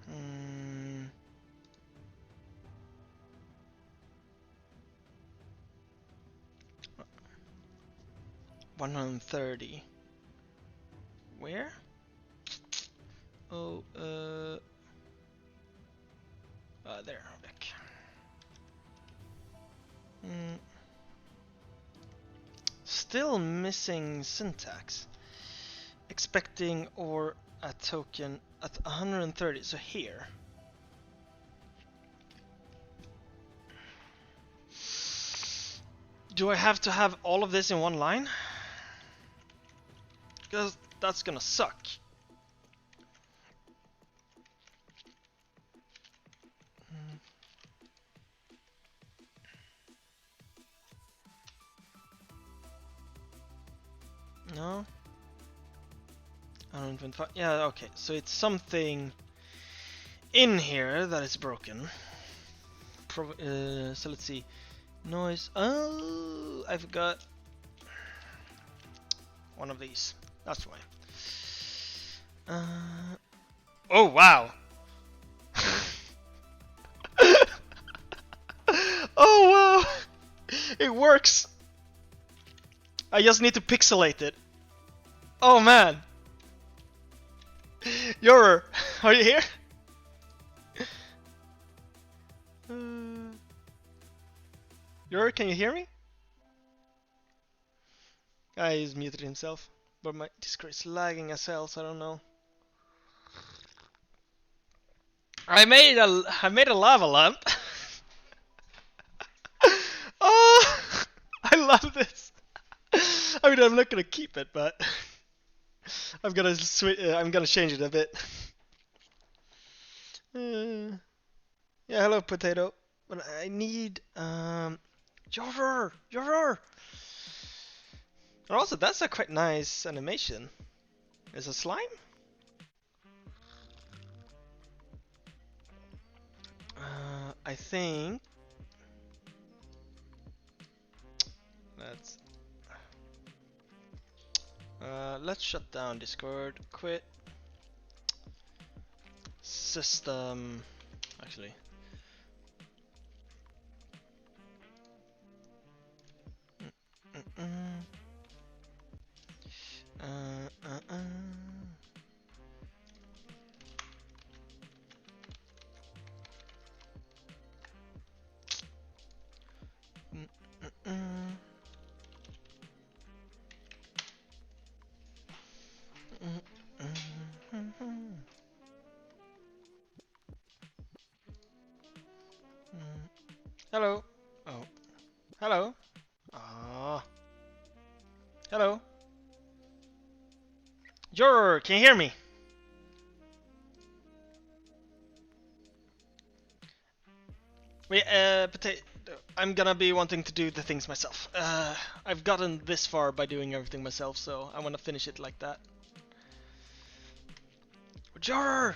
Uh, 130. Where? Oh, there, Vic. Still missing syntax. Expecting or a token at 130, so here. Do I have to have all of this in one line? Because that's gonna suck. No? 125. Yeah, okay. So it's something in here that is broken. So let's see. Noise. Oh, I forgot one of these. That's why. Oh, wow. Oh, wow. It works. I just need to pixelate it. Oh man! Are you here? Can you hear me? He's muted himself, but my Discord is lagging as hell, so I don't know. I made a lava lamp. Oh, I love this. I mean, I'm not gonna keep it, but I'm gonna change it a bit. Yeah, hello, potato. But I need Joror. And also, that's a quite nice animation. Is a slime? I think let's shut down Discord. Quit system. Actually. Hello. Oh. Hello. Ah. Hello. Can you hear me? Wait, potato. I'm gonna be wanting to do the things myself. I've gotten this far by doing everything myself, so I want to finish it like that. Joror!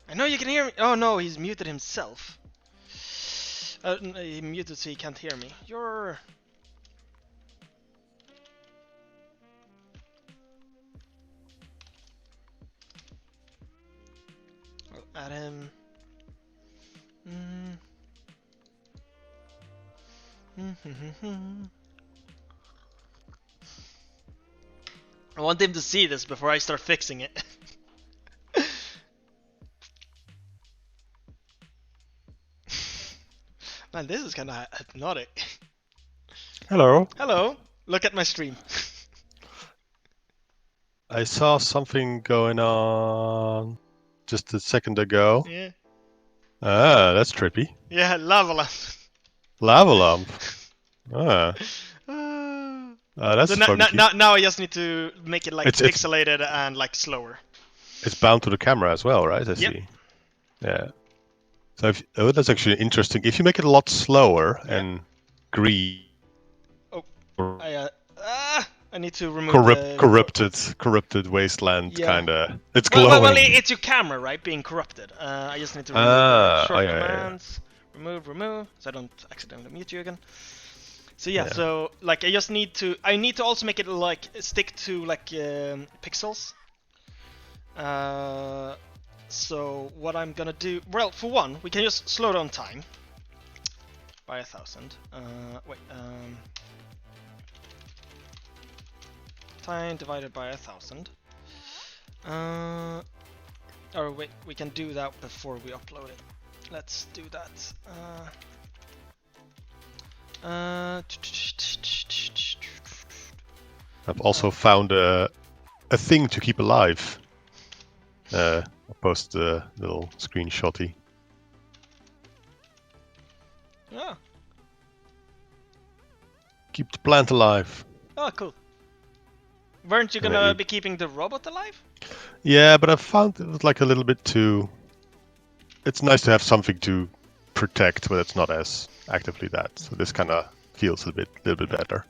I know you can hear me. Oh no, he's muted himself. He muted so he can't hear me. Joror! I'll add him. I want him to see this before I start fixing it. Man, this is kind of hypnotic. Hello. Hello. Look at my stream. I saw something going on just a second ago. Yeah. Ah, that's trippy. Yeah, lava lamp. Lava lamp. Ah. That's so funky. now I just need to make it like pixelated and like slower. It's bound to the camera as well, right? I see. Yeah. So that's actually interesting. If you make it a lot slower and green. Oh. I need to remove corrupted wasteland kind of. It's glowing. glowing. Well, it's your camera, right? Being corrupted. I just need to remove the short commands. Yeah. Remove, so I don't accidentally mute you again. So yeah, so like I need to also make it like stick to like pixels. So what I'm gonna do, well, for one, we can just slow down time by 1,000. Time divided by 1,000. Or wait, we can do that before we upload it. Let's do that. I've also found a thing to keep alive. I'll post a little screenshotty. Yeah. Keep the plant alive. Oh, cool. Weren't you gonna be keeping the robot alive? Yeah, but I found it was like a little bit too... It's nice to have something to protect, but it's not as actively that. So this kind of feels a little bit better.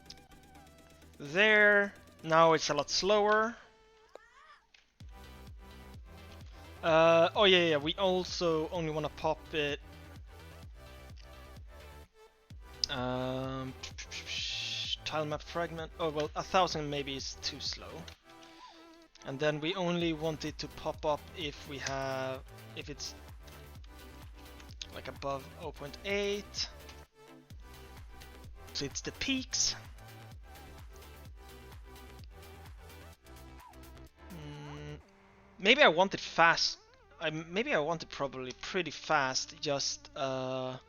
There. Now it's a lot slower. Oh yeah. We also only want to pop it. Tile map fragment. Oh well, 1,000 maybe is too slow. And then we only want it to pop up if it's like above 0.8. So it's the peaks. maybe I want it fast. Maybe I want it probably pretty fast. Just have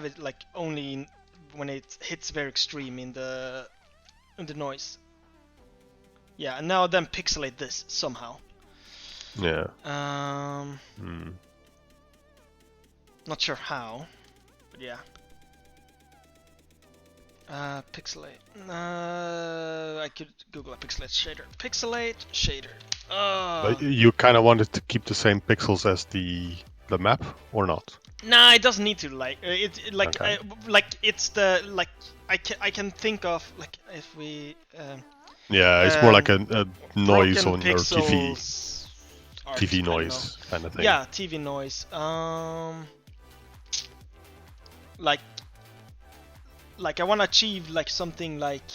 it like only when it hits very extreme in the noise. Yeah, and now then pixelate this somehow. Yeah. Not sure how, but yeah. Pixelate. I could Google a pixelate shader. Pixelate shader. But you kind of wanted to keep the same pixels as the map, or not? Nah, it doesn't need to. Like like Okay. it's the like I can think of like if we. Yeah, it's more like a noise on your pixels TV noise kind of thing. Yeah, TV noise. Like I want to achieve like something like,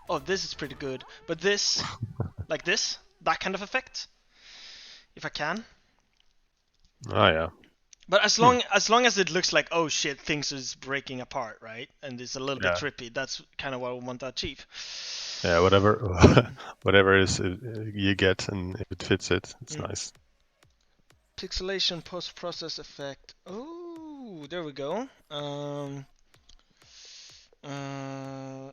oh, this is pretty good, but this, like this, that kind of effect, if I can. Oh yeah. But as long as it looks like, oh shit, things is breaking apart, right? And it's a little bit trippy. That's kind of what I want to achieve. Yeah, whatever it is you get, and if it fits it, it's nice. Pixelation post-process effect. Oh, there we go.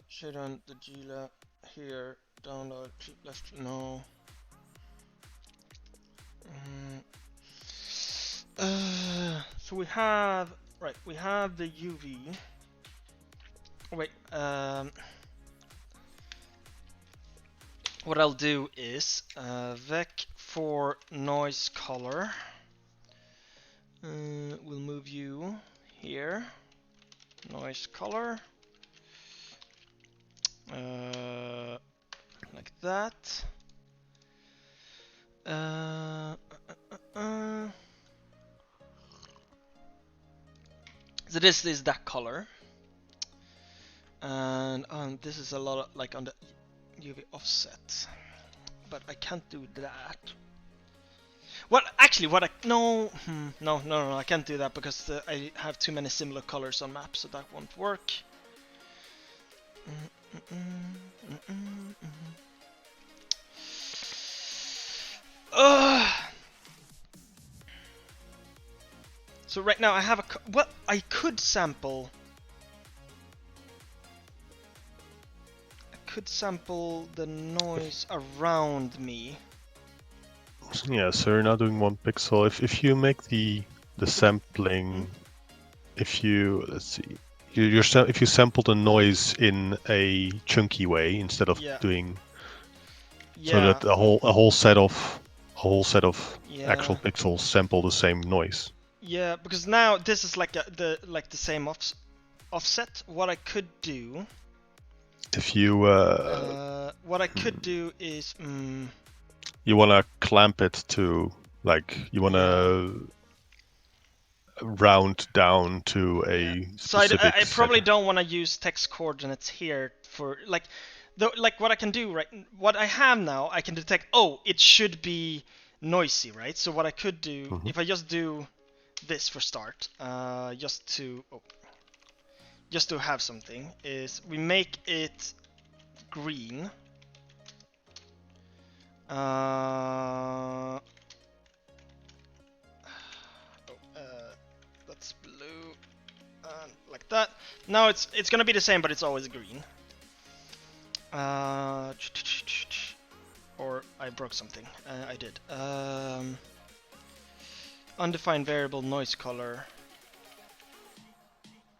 Shade on the Gila here. Download left. No. So we have we have the UV. Wait. What I'll do is vec for noise color. We'll move you here. Noise color. Like that. So this is that color, and this is a lot of, like on the UV offset, but I can't do that. What actually? What I no, I can't do that because I have too many similar colors on maps, so that won't work. So right now I have well, I could sample. The noise around me. Yeah, so you're now doing 1 pixel. If you make the sampling, if you if you sample the noise in a chunky way instead of doing so that a whole set of actual pixels sample the same noise. Yeah, because now this is like the same offset. What I could do, if you what I could do is you want to clamp it to, like, you want to round down to a specific. So I probably don't want to use text coordinates here for like what I can do, right? What I have now, I can detect, oh, it should be noisy, right? So what I could do, if I just do this for start, just to have something, is we make it green. That's blue, like that. Now it's gonna be the same, but it's always green. Or I broke something. I did. Undefined variable noise color.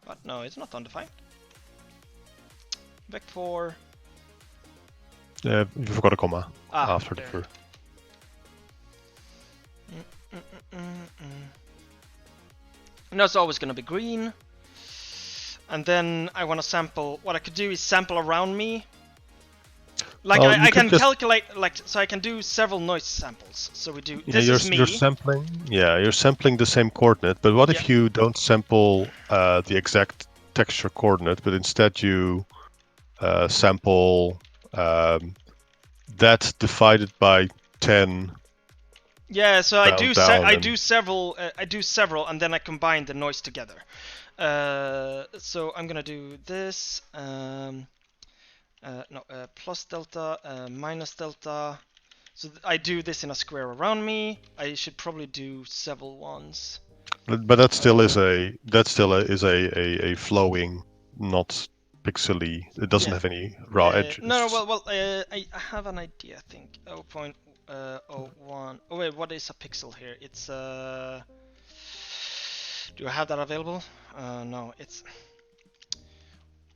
But no, it's not undefined. Vec for. You forgot a comma after the fur. No, it's always gonna be green. And then I want to sample. What I could do is sample around me. Like I can calculate, like, so I can do several noise samples. So we do. This is me. You're sampling. Yeah, you're sampling the same coordinate. But what if you don't sample the exact texture coordinate, but instead you sample that divided by 10? Yeah, so I do several, and then I combine the noise together. So I'm gonna do this. No, plus delta, minus delta. So I do this in a square around me. I should probably do several ones. But that still is a flowing, not pixely. It doesn't have any raw edges. No, I have an idea. I think 0.01. Oh wait, what is a pixel here? It's Do I have that available? No, it's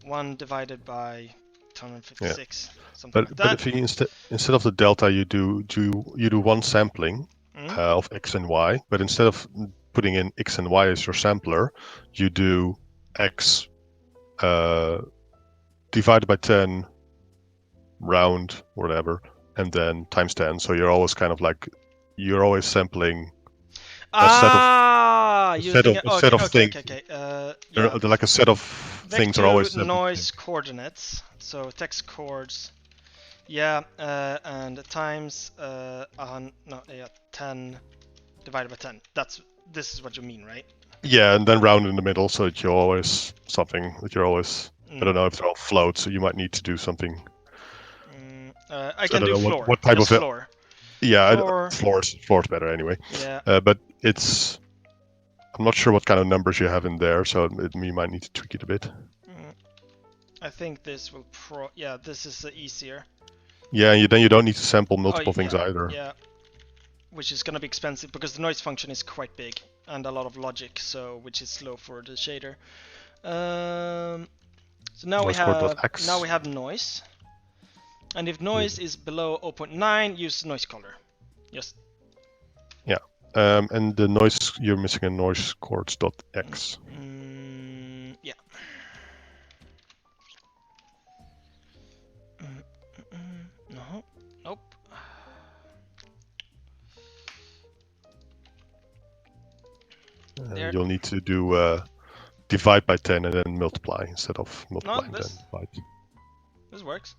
1 divided by 256, something like that. But if you instead of the delta, you do one sampling of x and y. But instead of putting in x and y as your sampler, you do x divided by 10, round, whatever, and then times 10. So you're always kind of like sampling a set of things. Yeah. Like a set of things are always vector noise coordinates. So text chords. Yeah, and times 10 divided by 10. This is what you mean, right? Yeah, and then round in the middle, so that you're always something that you're always. I don't know if they're all floats, so you might need to do something. I can do floor. What type Just of floor? Yeah, floor's better anyway. Yeah. But it's. I'm not sure what kind of numbers you have in there, so you might need to tweak it a bit. I think this will yeah, this is easier. Yeah, then you don't need to sample multiple things either. Yeah, which is gonna be expensive because the noise function is quite big and a lot of logic, so which is slow for the shader. So now we have noise, and if noise is below 0.9, use noise color. Yes. Yeah, and the noise you're missing a noise chords.x. Yeah. No. Nope. You'll need to do divide by 10 and then multiply instead of multiplying 10 by. This works.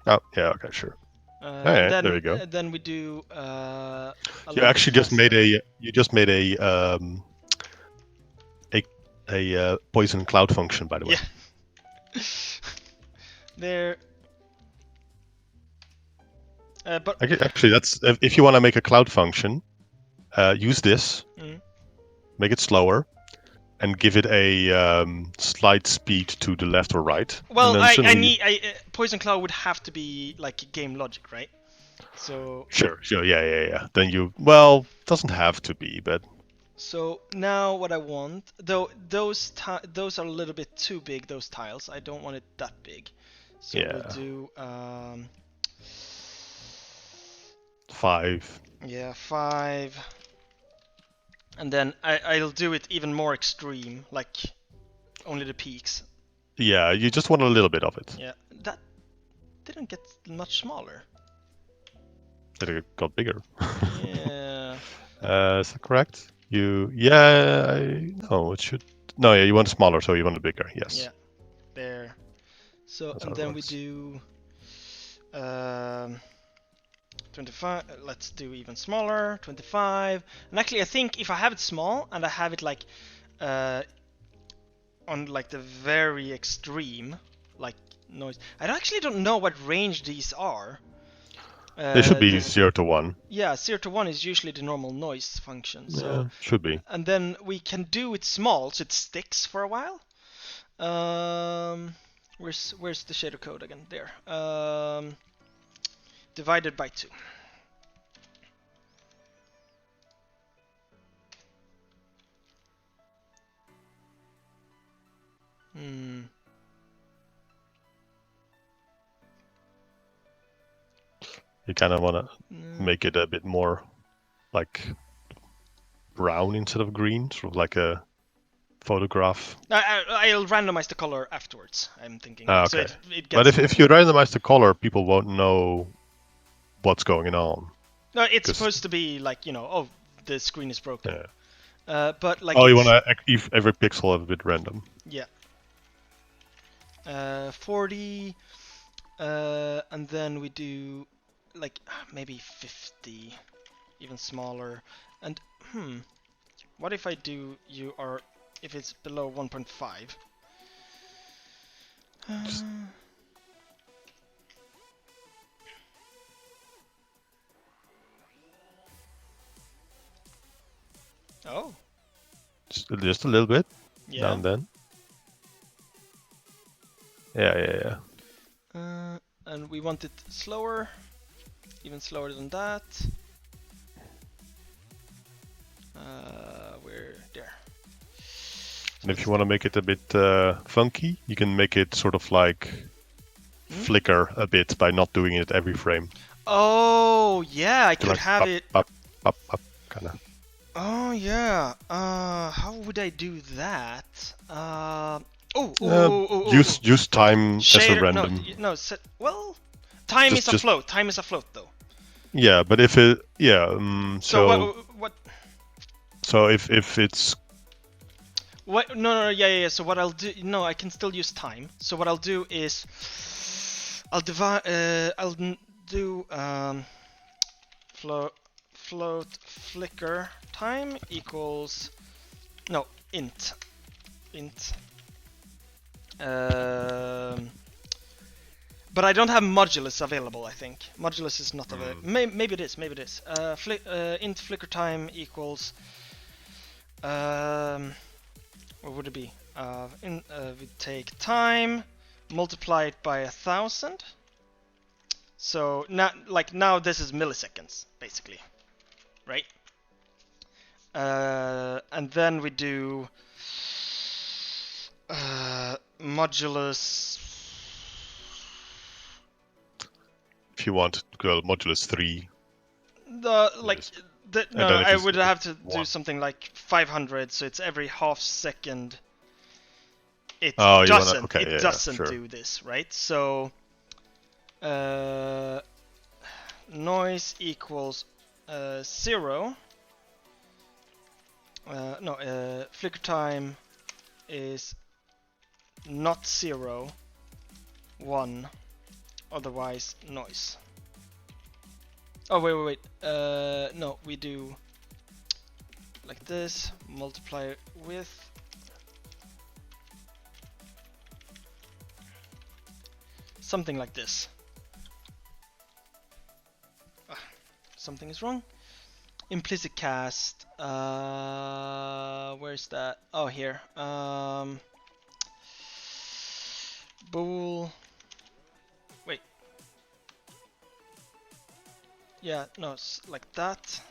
Oh, yeah, okay, sure. Then, there you go. Then we do. You actually just made a poison cloud function, by the way. Yeah. There. But actually, that's if you want to make a cloud function, use this, make it slower, and give it a slight speed to the left or right. Well, poison cloud would have to be like game logic, right? So sure, yeah. Then doesn't have to be, but. So now what I want, though, those are a little bit too big. Those tiles, I don't want it that big. So we'll do 5. Yeah, 5. And then I'll do it even more extreme, like only the peaks. Yeah, you just want a little bit of it. Yeah, that didn't get much smaller. It got bigger. Yeah. Is that correct? No, it should. No, yeah, you want it smaller, so you want it bigger. Yes. Yeah. There. So and then we do 25. Let's do even smaller. 25. And actually, I think if I have it small and I have it like on like the very extreme, like noise. I actually don't know what range these are. They should be 0 to 1. Yeah, 0 to 1 is usually the normal noise function. So yeah, should be. And then we can do it small, so it sticks for a while. Where's the shader code again? There. Divided by 2. You kind of want to make it a bit more like brown instead of green, sort of like a photograph. I'll randomize the color afterwards, I'm thinking. Okay. So it but if you randomize the color, people won't know what's going on. No, it's supposed to be like, oh, the screen is broken. Yeah. But like. Oh, you want to every pixel have a bit random. Yeah. 40, and then we do like maybe 50, even smaller. And what if I do if it's below 1.5? Oh. Just a little bit. Yeah. Now and then. Yeah. And we want it slower, even slower than that. We're there. And if you want to make it a bit funky, you can make it sort of like flicker a bit by not doing it every frame. Oh, yeah, I could like have it. Up, kind of. Oh, yeah. How would I do that? Use time Shader, as a random. No, well, time is a float. Time is a float, though. Yeah, but if it, So what? So if it's what? No, yeah. So what I'll do? No, I can still use time. So what I'll do is, I'll divide. I'll do float flicker time equals int. But I don't have modulus available, I think. Modulus is not available. Maybe it is. Int flicker time equals... what would it be? We take time, multiply it by 1,000. So now this is milliseconds, basically. Right? And then we do... modulus... If you want to go modulus 3. I would have to do something like 500, so it's every half second. It doesn't do this, right? So noise equals 0. Flicker time is not 0, 1, otherwise noise. Oh, wait. No, we do like this, multiply with something like this. Something is wrong. Implicit cast. Where's that? Oh, here. Bool. Wait. Yeah, no, it's like that.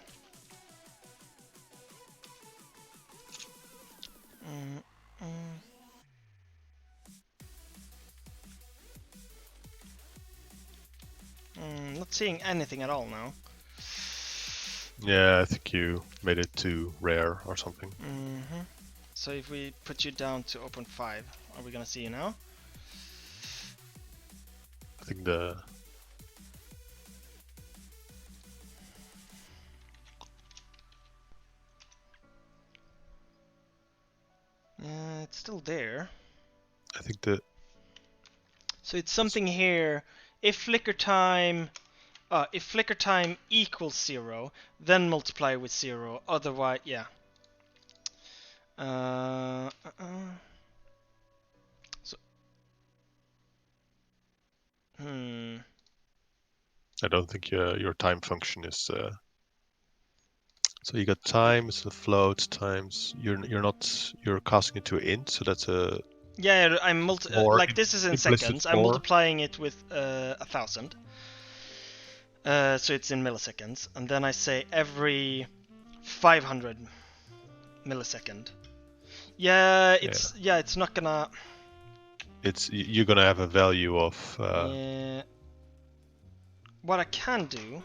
Not seeing anything at all now. Yeah, I think you made it too rare or something. So if we put you down to 0.5, are we gonna see you now? I think the... It's still there. I think the... So it's something here. If flicker time equals 0, then multiply with 0. Otherwise, yeah. So, I don't think your time function is. So you got time, it's a float times. You're casting it to int, so that's a. Yeah, I'm like this is in seconds. I'm multiplying it with 1,000. So it's in milliseconds, and then I say every 500 millisecond. Yeah, it's not gonna. You're gonna have a value of. Yeah. What I can do,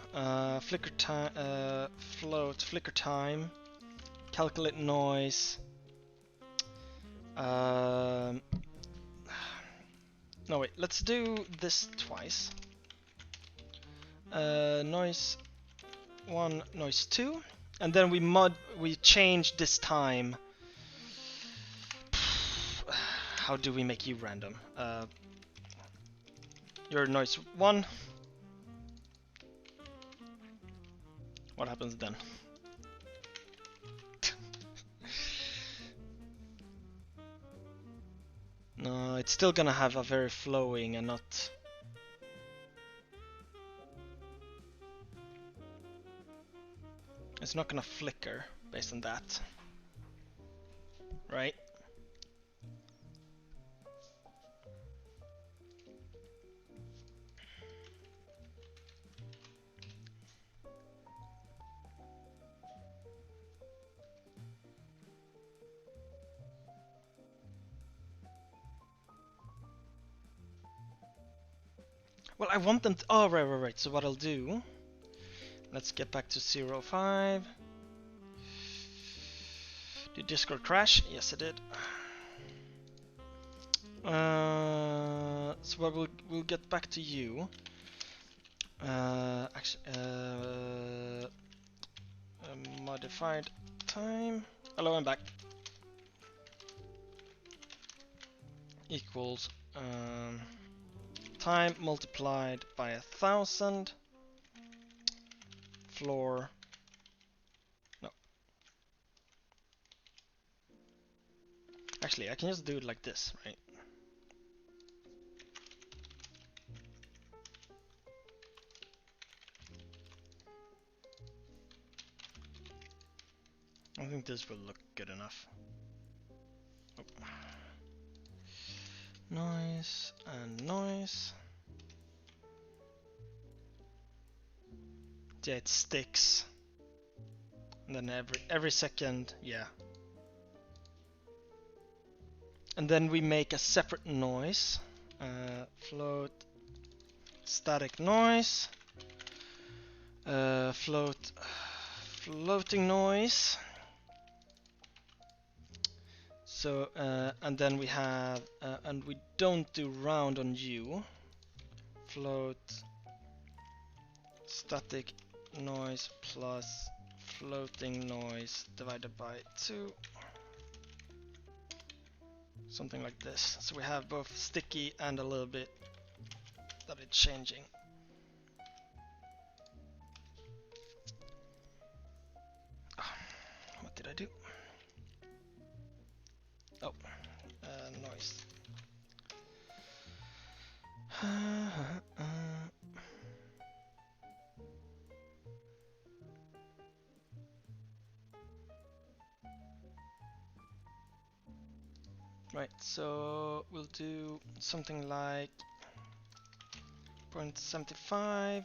flicker time, float flicker time, calculate noise. No wait, let's do this twice. Noise 1, noise 2, and then we change this time. How do we make you random? Your noise 1. What happens then? No, it's still gonna have a very flowing and not... It's not gonna flicker based on that. right? Well, I want them to... Oh, right. So what I'll do... Let's get back to 0.5. Did Discord crash? Yes, it did. So we'll get back to you. Modified time. Hello, I'm back. Equals time multiplied by 1,000. Floor. No. Actually, I can just do it like this, right? I think this will look good enough. Oh. Noise and noise. Yeah, it sticks. And then every second, yeah. And then we make a separate noise. Float static noise. Floating noise. So and then we have and we don't do round on you. Float static noise plus floating noise divided by 2. Something like this. So we have both sticky and a little bit that it's changing. What did I do? Oh, noise. Right, so we'll do something like 0.75.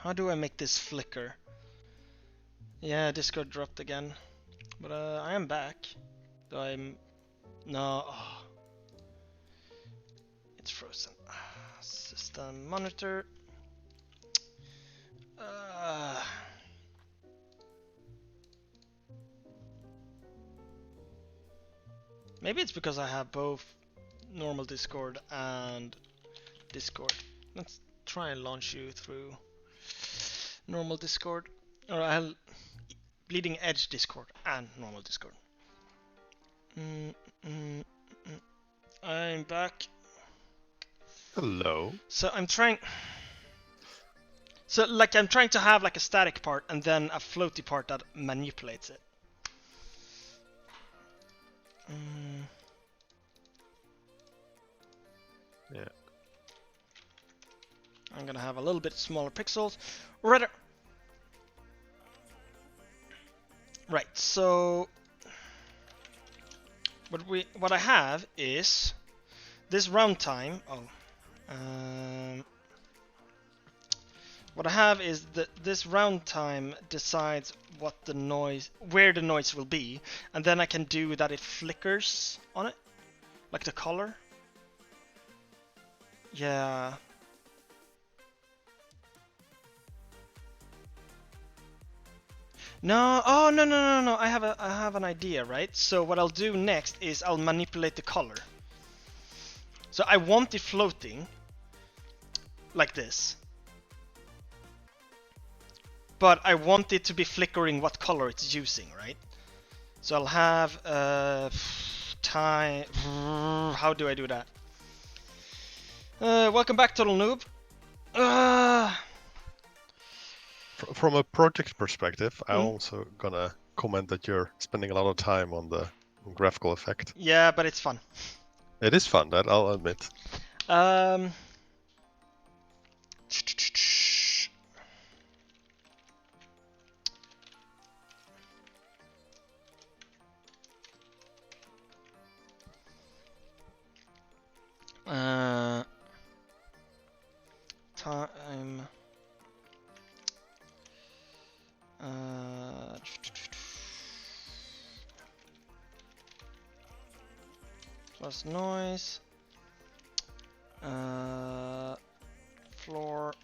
How do I make this flicker? Yeah, Discord dropped again. But I am back. Though I'm... No. Oh. It's frozen. System monitor. Maybe it's because I have both normal Discord and Discord. Let's try and launch you through normal Discord. Or I'll Bleeding Edge Discord and normal Discord. I'm back. Hello. So I'm trying... So like I'm trying to have like a static part and then a floaty part that manipulates it. Yeah. I'm gonna have a little bit smaller pixels. Right. Right. So what I have is this round time. What I have is that this round time decides what the noise, where the noise will be, and then I can do that it flickers on it, like the color. Yeah. No, oh no. I have an idea, right? So what I'll do next is I'll manipulate the color. So I want it floating like this. But I want it to be flickering what color it's using, right? So I'll have time. How do I do that? Welcome back, Total Noob. From a project perspective, I'm Mm. also gonna comment that you're spending a lot of time on the graphical effect. Yeah, but it's fun. It is fun, that I'll admit. Time. Plus noise. Floor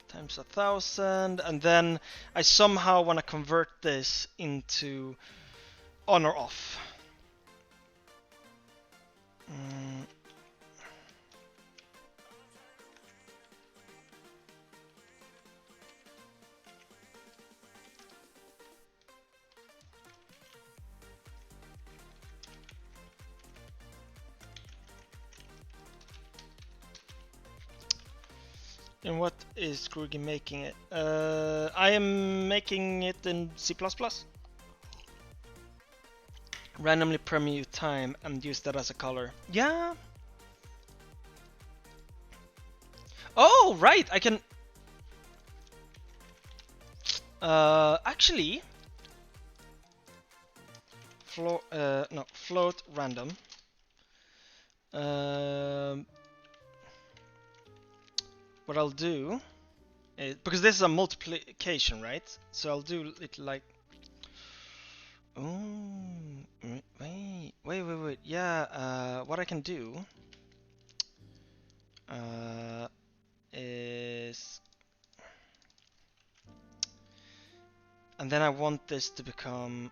times 1,000, and then I somehow want to convert this into on or off. And what is Krugi making it? I am making it in C++. Randomly premute time and use that as a color. Yeah. Oh, right. I can. Actually, float random. What I'll do is, because this is a multiplication, right? So I'll do it like. Oh, wait. Yeah. What I can do is, and then I want this to become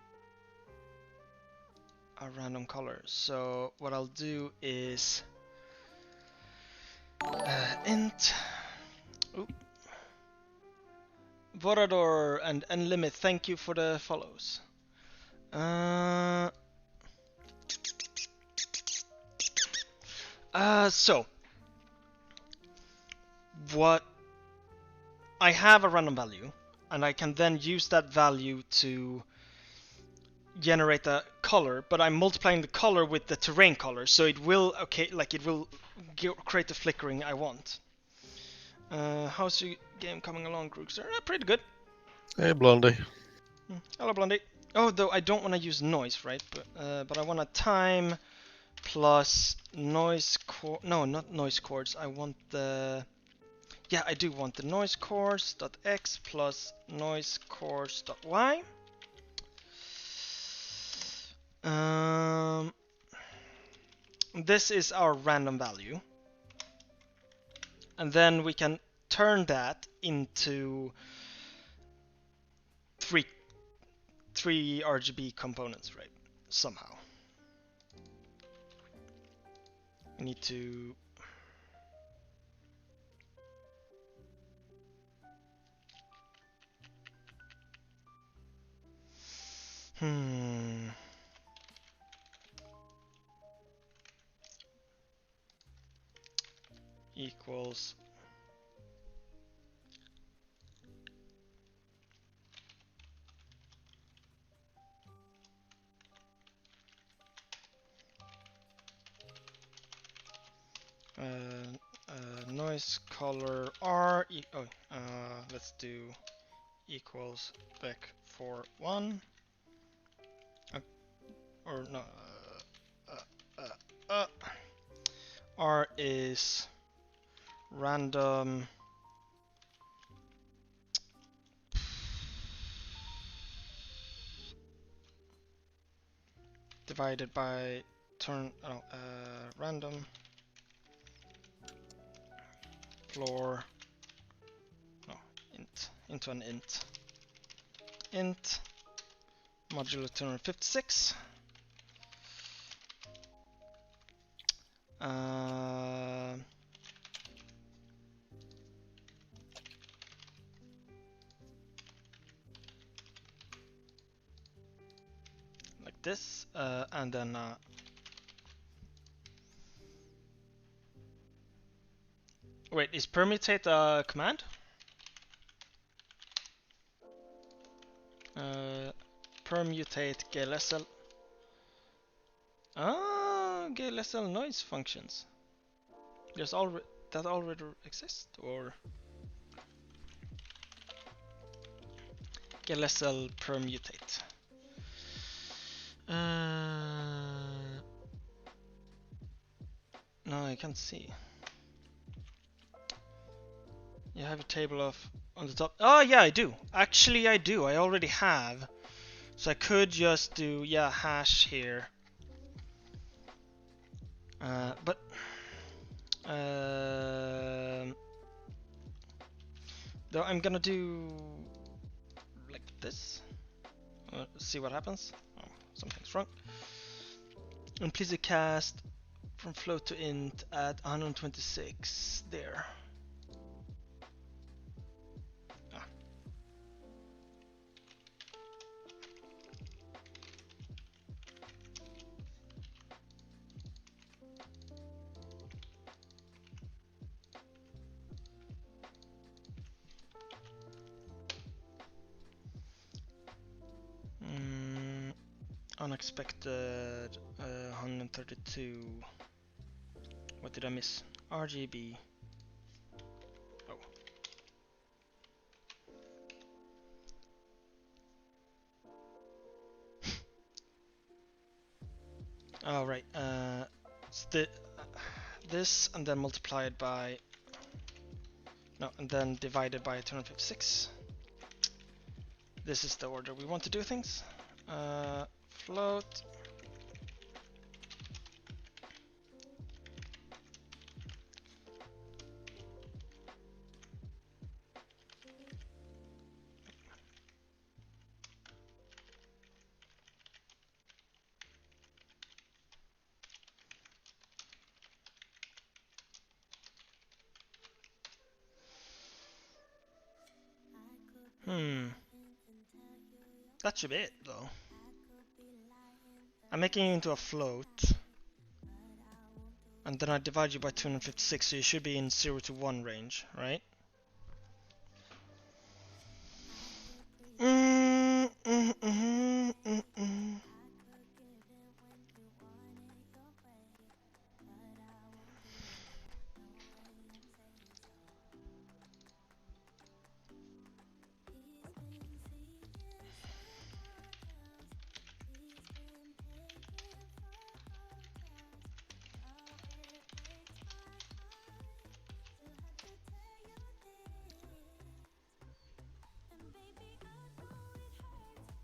a random color. So what I'll do is int. Oop. Vorador and Nlimit, thank you for the follows. So what I have a random value, and I can then use that value to generate a color, but I'm multiplying the color with the terrain color, so it will create the flickering I want. How's your game coming along, Grookster? Pretty good. Hey, Blondie. Hello, Blondie. Oh, though I don't want to use noise, right? But I want a time plus noise core. No, not noise chords. I want the. Yeah, I do want the noise chords dot x plus noise chords dot y. This is our random value, and then we can turn that into three RGB components, right? Somehow. We need to. Equals noise color R. Let's do equals spec for 1. Or no. R is random divided by random floor, no, int, into an int modulo 256. Like this, and then wait, is permutate a command? Permutate glsl. Ah, glsl noise functions. There's already that already exists, or glsl permutate. No, I can't see. You have a table of on the top. Oh yeah, I do. Actually, I do. I already have. So I could just do hash here. But though I'm gonna do like this. See what happens. Oh, something's wrong. Implicit cast from float to int at 126 there. Unexpected 132. What did I miss? RGB. Oh. Oh right. This and then multiplied by and then divided by 256. This is the order we want to do things. Float. That should be it, though. I'm making it into a float. And then I divide you by 256, so you should be in 0 to 1 range, right?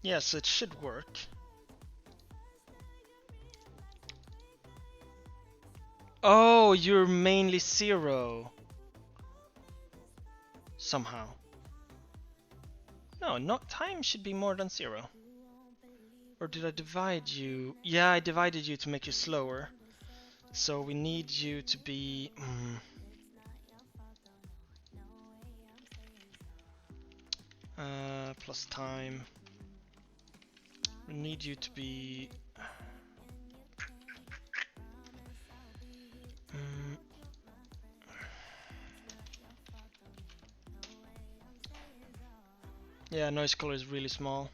Yes, it should work. Oh, you're mainly 0. Somehow. No, not time should be more than 0. Or did I divide you? Yeah, I divided you to make you slower. So we need you to be... plus time. We need you to be... yeah, noise color is really small.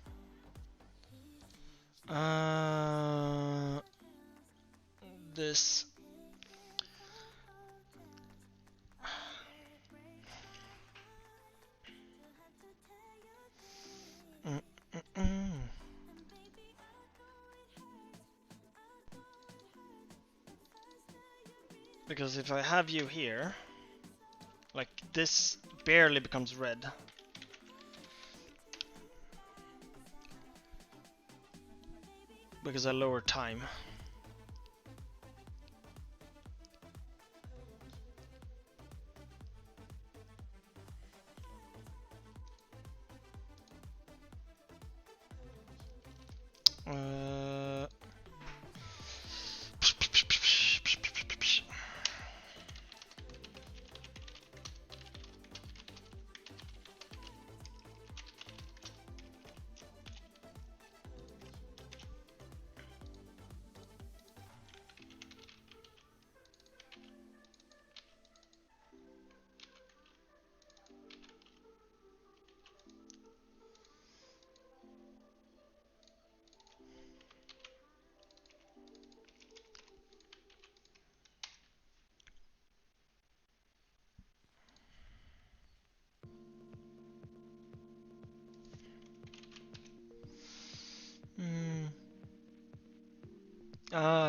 This... Because if I have you here, like this barely becomes red. because I lower time.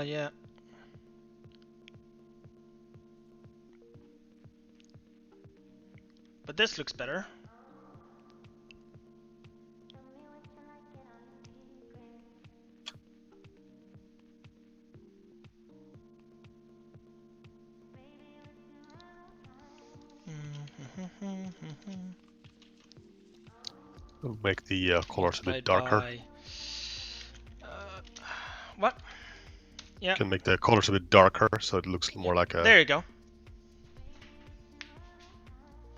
Yeah. But this looks better. We'll make the colors a bit darker. What? Yeah. Can make the colors a bit darker, so it looks more like a... There you go.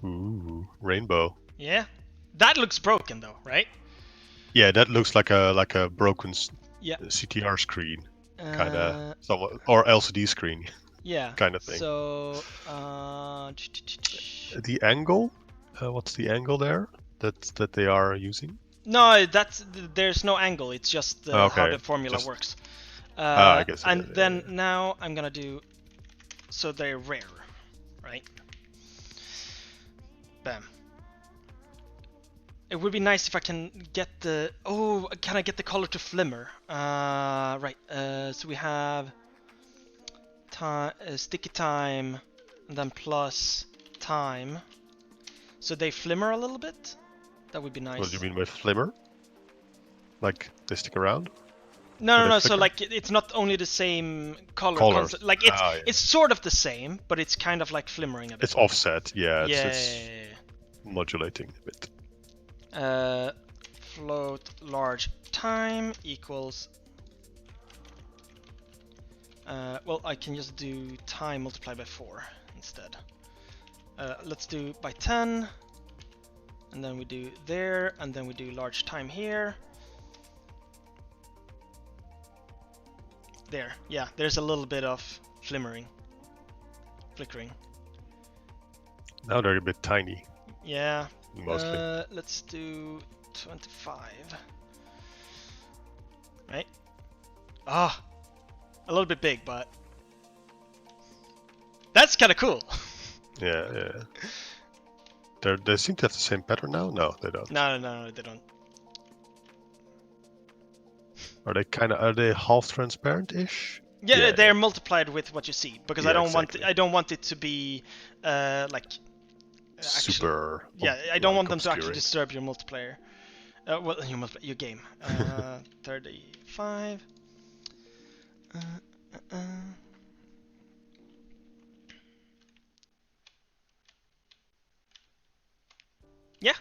Ooh, rainbow. Yeah. That looks broken though, right? Yeah, that looks like a broken Yeah. CTR screen, kind of, or LCD screen. Yeah. Kind of thing. So, the angle. What's the angle there that they are using? No, there's no angle. It's just how the formula works. I guess. And then now I'm gonna do so they're rare, right? Bam. It would be nice if I can get the... Oh, can I get the color to flimmer? Right, so we have sticky time, and then plus time. So they flimmer a little bit? That would be nice. What do you mean by flimmer? Like, they stick around? No, so like, it's not only the same colors. Like, it's sort of the same, but it's kind of like flimmering a bit. It's offset, yeah. It's modulating a bit. Float large time equals... well, I can just do time multiplied by 4 instead. Let's do by 10, and then we do there, and then we do large time here. There, yeah, there's a little bit of flickering. Now they're a bit tiny. Yeah. Mostly. Let's do 25. Right? Ah, a little bit big, but that's kind of cool. Yeah. They seem to have the same pattern now. No, they don't. No, they don't. Are they half transparent-ish? Yeah, they're multiplied with what you see because I don't want it to be like super. I don't want them to actually disturb your multiplayer. Well, your game. 35. Yeah,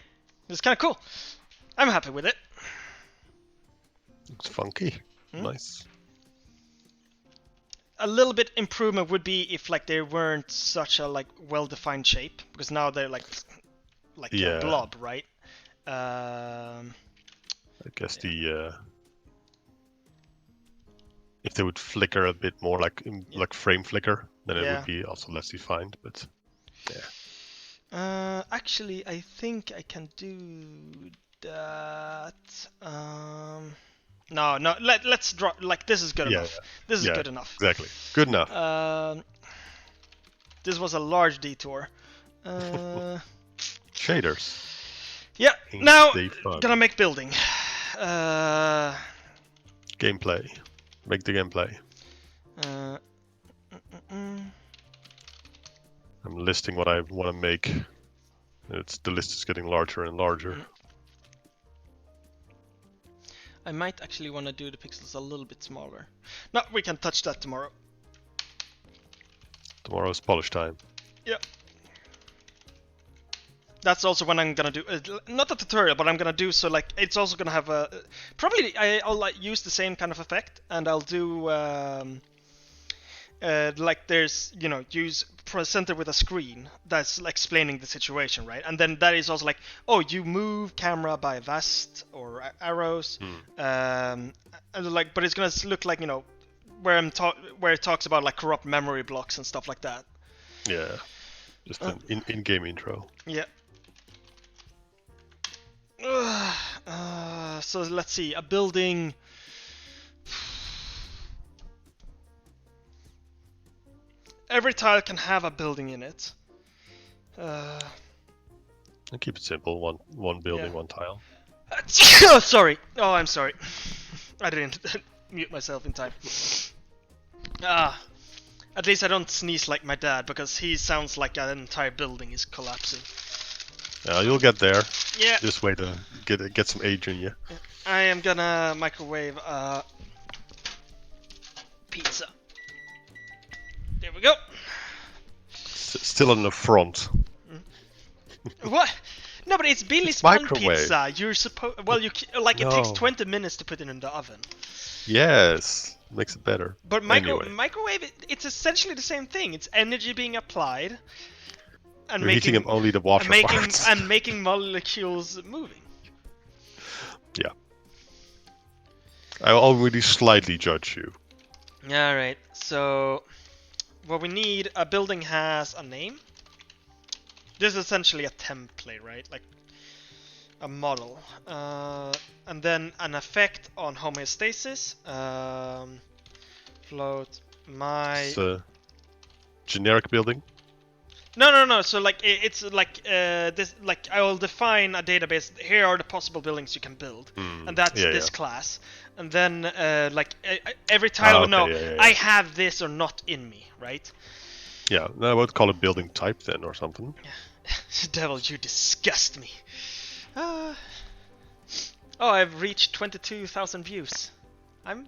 it's kind of cool. I'm happy with it. Looks funky. Nice. A little bit improvement would be if like they weren't such a like well-defined shape, because now they're like a blob, right? I guess if they would flicker a bit more like frame flicker, then it would be also less defined. But yeah. Actually, I think I can do that. No. Let's drop. Like, this is good enough. This is good enough. Exactly. Good enough. This was a large detour. Shaders. Yeah. Now gonna make building. Gameplay. Make the gameplay. I'm listing what I want to make. The list is getting larger and larger. I might actually want to do the pixels a little bit smaller. No, we can touch that tomorrow. Tomorrow's polish time. Yeah. That's also when I'm gonna do, not a tutorial, but I'm gonna do, so like, it's also gonna have a, probably I'll like use the same kind of effect, and I'll do, like there's, you know, use presenter with a screen that's like explaining the situation, right? And then that is also like, oh, you move camera by vest or arrows, and like, but it's gonna look like, you know, where it talks about like corrupt memory blocks and stuff like that. Yeah, just an in-game intro. Yeah. So let's see, a building. Every tile can have a building in it. And keep it simple. One building, one tile. Oh, sorry. Oh, I'm sorry. I didn't mute myself in time. At least I don't sneeze like my dad, because he sounds like an entire building is collapsing. You'll get there. Yeah. Just wait to get some age in you. I am gonna microwave pizza. There we go. Still on the front. What? No, but it's Billy's Fun Pizza. You're supposed. Well, it takes 20 minutes to put it in the oven. Yes, makes it better. But anyway. microwave, it's essentially the same thing. It's energy being applied, and You're heating them only the water parts. and making molecules moving. Yeah. I already slightly judge you. All right. So, what we need, a building has a name. This is essentially a template, right? Like a model. And then an effect on homeostasis. Float my... It's a generic building? No. So like it's like this. Like I will define a database. Here are the possible buildings you can build, and that's this class. And then like every tile will know I have this or not in me, right? Yeah, I would call it building type then or something. Devil, you disgust me. Oh, I've reached 22,000 views. I've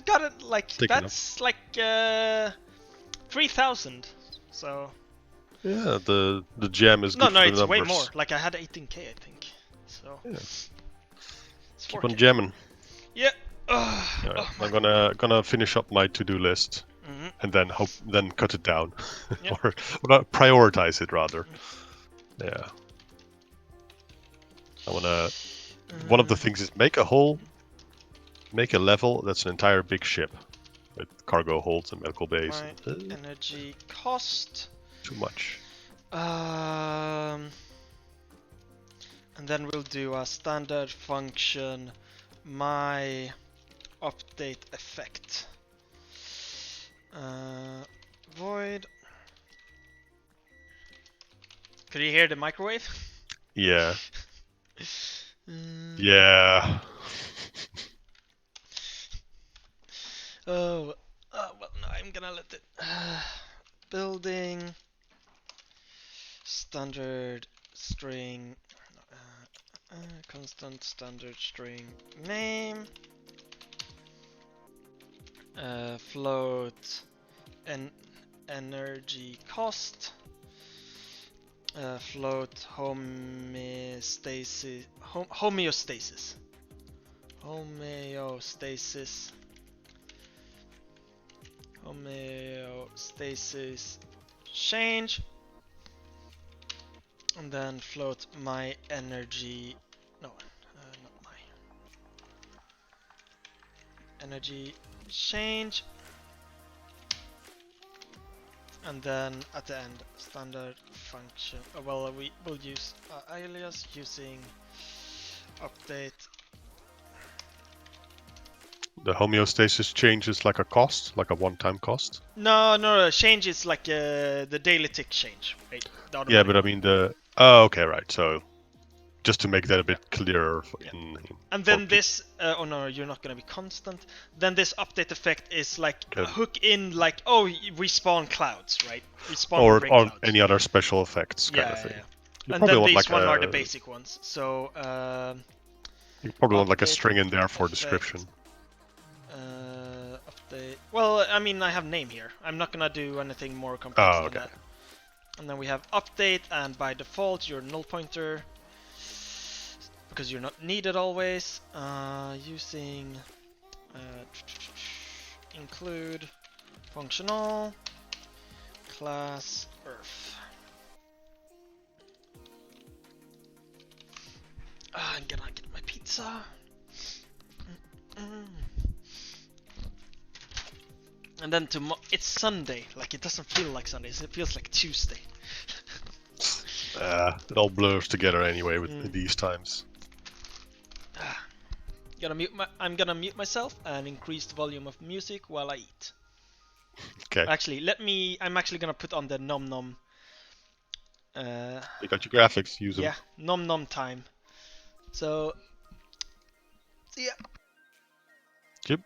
got it like that's like 3,000. So. Yeah, the gem is good. No, it's way more. Like I had 18k, I think. So. Yeah. Keep on jamming. Yeah. I'm gonna finish up my to-do list, and then cut it down, or prioritize it rather. Yeah. I wanna. One of the things is make a level that's an entire big ship, with cargo holds and medical bays. Energy cost. Too much. And then we'll do a standard function. My update effect. Void. Could you hear the microwave? Yeah. Yeah. Well, no, I'm gonna let it. Building. Standard string. Constant standard string name. Float. Energy cost. Float homeostasis. Homeostasis. Homeostasis change. And then float my energy. No, not my energy change. And then at the end, standard function. Well, we will use alias using update. The homeostasis change is like a cost, like a one-time cost? No, change is like the daily tick change, right? Yeah, but I mean the... Oh, okay, right. So, just to make that a bit clearer. And then this... oh no, you're not going to be constant. Then this update effect is like hook in like, oh, we spawn clouds, right? We spawn or clouds. Any other special effects kind of thing. Yeah. And then these ones are the basic ones. So... You probably want like a Update string in there for effect. description. Update. Well, I mean, I have name here. I'm not gonna do anything more complex than that. And then we have update, and by default, your null pointer, because you're not needed always. Using include functional class earth. I'm gonna get my pizza. And then it's Sunday. Like, it doesn't feel like Sunday. It feels like Tuesday. It all blurs together anyway with these times. I'm gonna mute myself and increase the volume of music while I eat. Okay. Actually, I'm actually gonna put on the nom nom. You got your graphics. Use them. Yeah, nom nom time. So, yeah. Yep.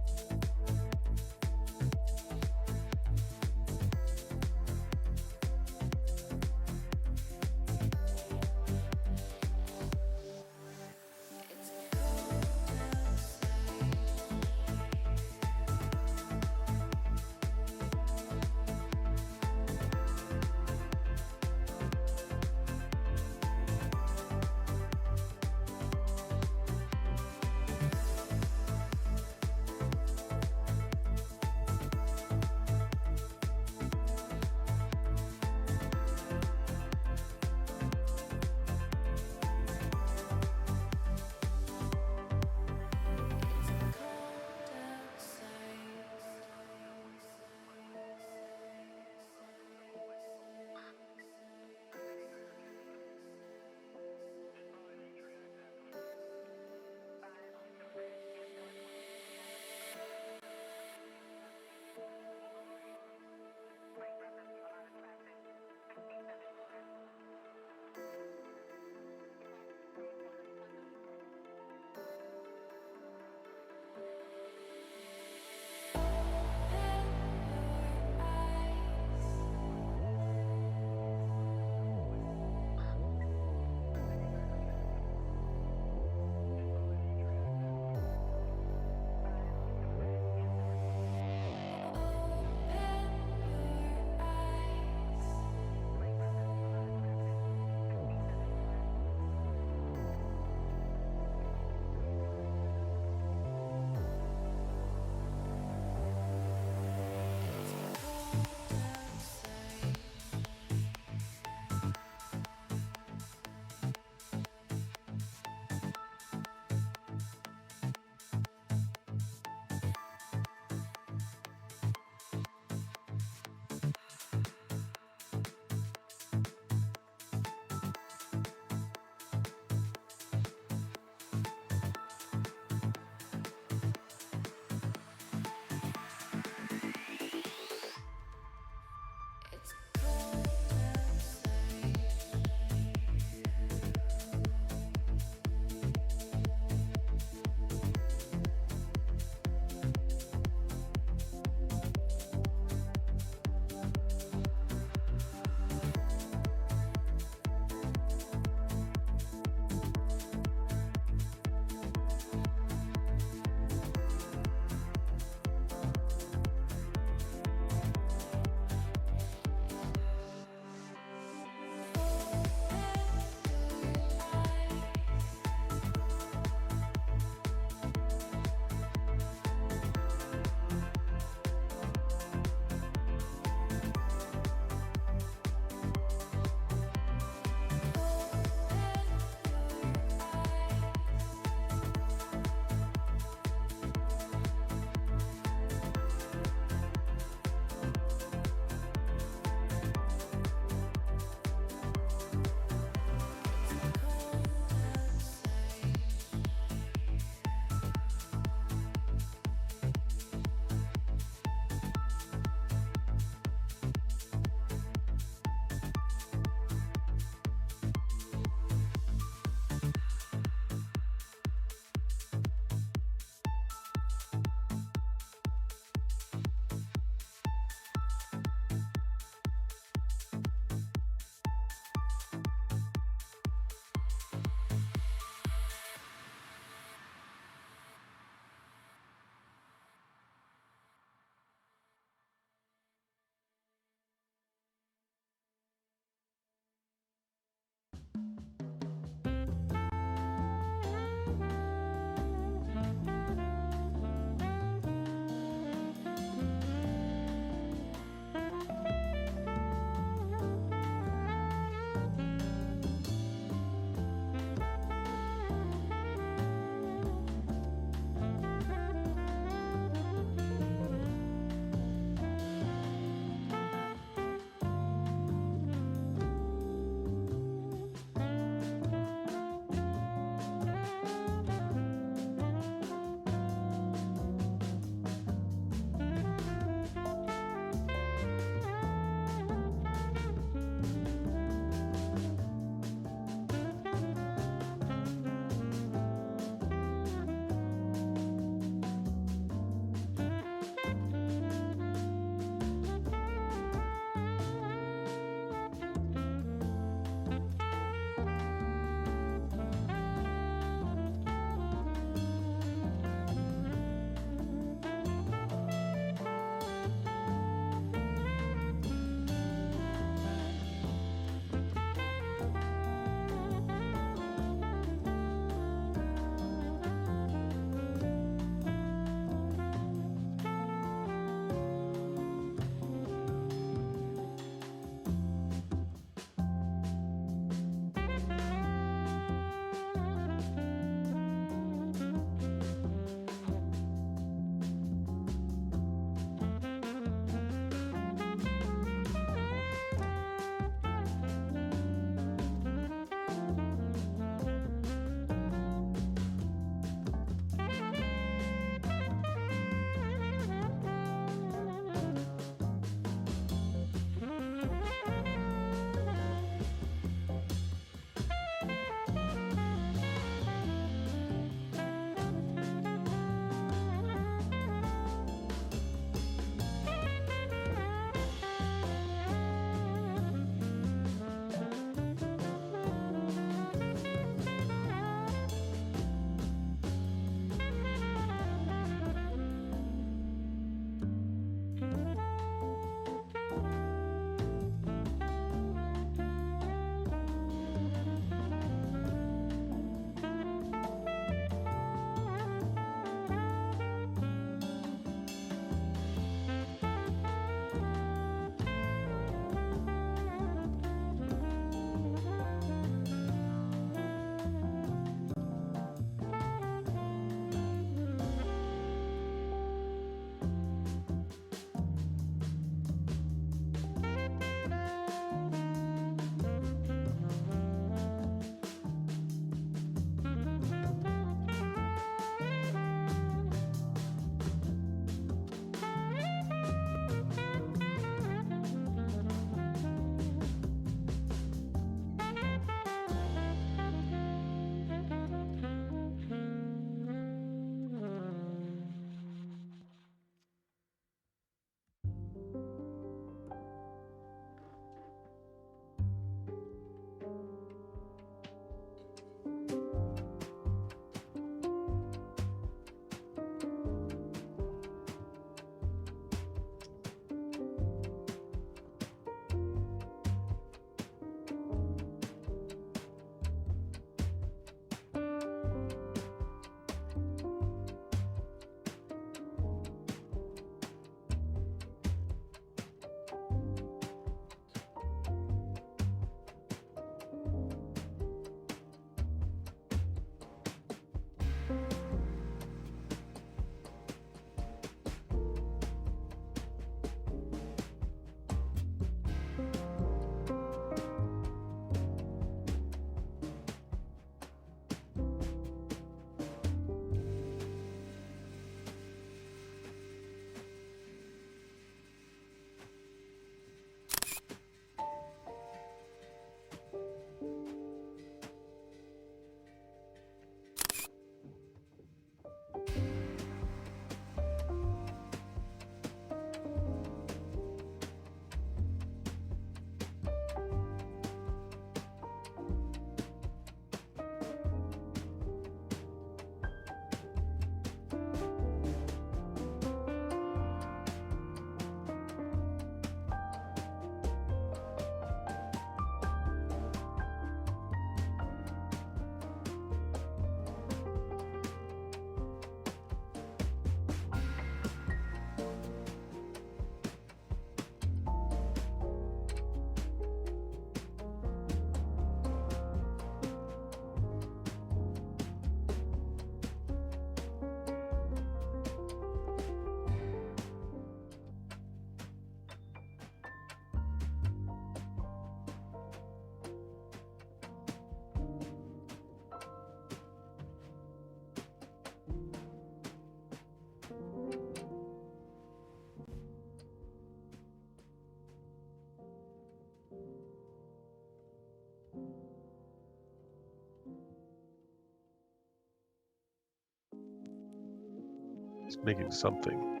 He's making something.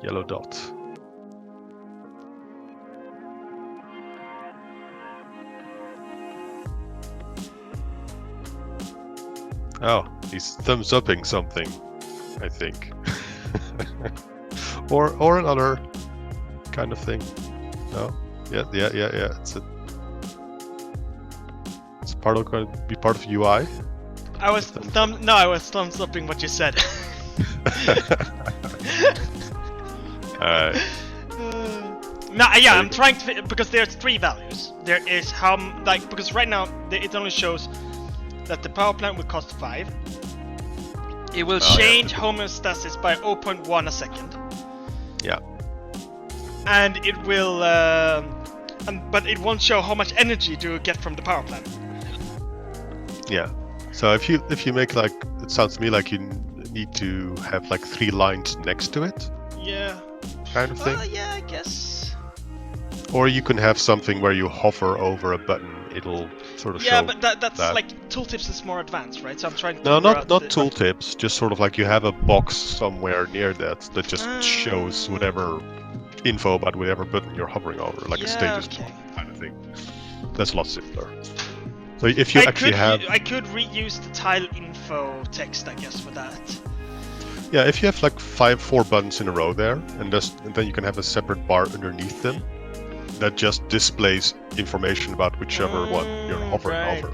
Yellow dot. Oh, he's thumbs upping something, I think. or another kind of thing. No? Yeah. It's part of going to be part of UI. I was thumbs upping what you said. Alright. No, yeah, I'm trying to because there's 3 values. There is because right now it only shows that the power plant will cost 5. It will change homeostasis by 0.1 a second. Yeah. And it will, but it won't show how much energy do you get from the power plant. Yeah. So if you make like, it sounds to me like you need to have like 3 lines next to it. Yeah. Kind of thing. Yeah, I guess. Or you can have something where you hover over a button. It'll sort of show. Yeah, but that's like tooltips is more advanced, right? So I'm trying to. No, not tooltips. Just sort of like you have a box somewhere near that just shows whatever info about whatever button you're hovering over, like a status bar kind of thing. That's a lot simpler. So if you I could reuse the tile info text, I guess, for that. Yeah, if you have like 4 buttons in a row there, and then you can have a separate bar underneath them that just displays information about whichever one you're hovering over.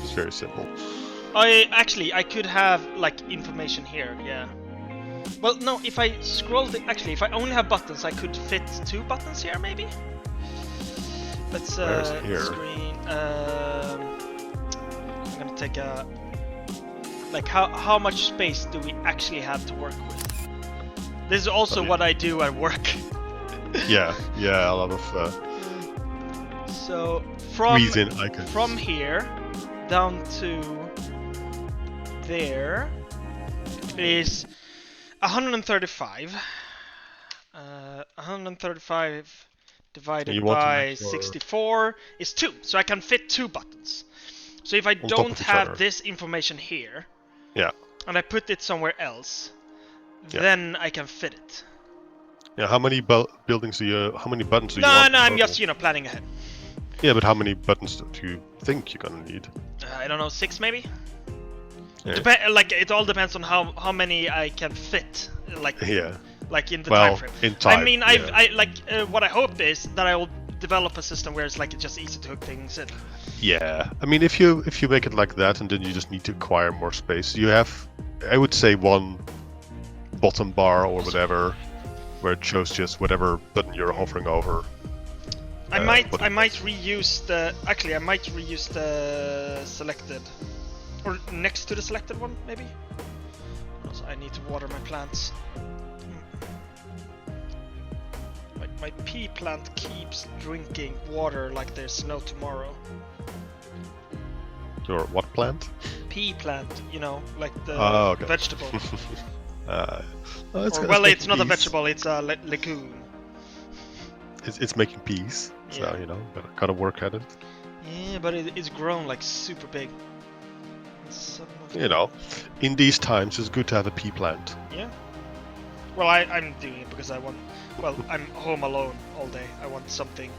It's very simple. I could have like information here, yeah. Well, no, if I scroll if I only have buttons, I could fit 2 buttons here, maybe? Let's screen. I'm gonna take a like how much space do we actually have to work with? This is also what I do at work. yeah, a lot of. So from here down to there is 135. 135 divided by 64 is 2, so I can fit 2 buttons. So if I don't have this information here, and I put it somewhere else, then I can fit it. Yeah, how many buildings do you? How many buttons do you want? No, I'm just planning ahead. Yeah, but how many buttons do you think you're gonna need? I don't know, 6 maybe. Yeah. Like it all depends on how many I can fit. Like in the time frame. In time. I mean, what I hope is that I will develop a system where it's like just easy to hook things in. Yeah, I mean, if you make it like that, and then you just need to acquire more space, you have, I would say, 1 bottom bar or whatever, where it shows just whatever button you're hovering over. I might reuse the selected, or next to the selected one, maybe. Also, I need to water my plants. My pea plant keeps drinking water like there's no tomorrow. Your what plant? Pea plant, like the vegetable. It's not a vegetable; it's a legume. It's making peas, so gotta work at it. Yeah, but it's grown like super big. In these times, it's good to have a pea plant. Yeah. Well, I'm doing it because I want. Well, I'm home alone all day. I want something.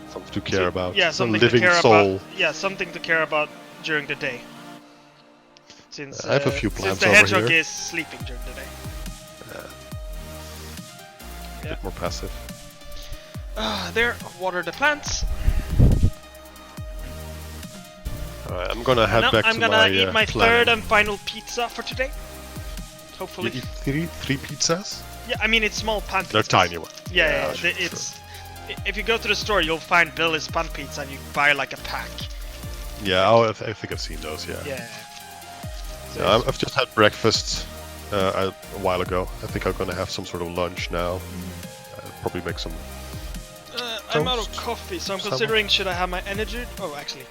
Something to care about. Yeah, something living to care soul. about. Yeah, something to care about during the day. Since I have a few plants since the over hedgehog here. is sleeping during the day. A bit more passive. There, water the plants. Alright, I'm gonna head back to my I'm gonna eat my planning. 3rd and final pizza for today. Hopefully. You eat three pizzas? Yeah, I mean it's small pan pizzas. They're tiny ones. Yeah, it's. If you go to the store, you'll find Billy's pan pizza, and you buy like a pack. Yeah, I think I've seen those. Yeah. Yeah. So I've just had breakfast a while ago. I think I'm gonna have some sort of lunch now. Probably make some. I'm out of coffee, so I'm considering should I have my energy. Oh, actually,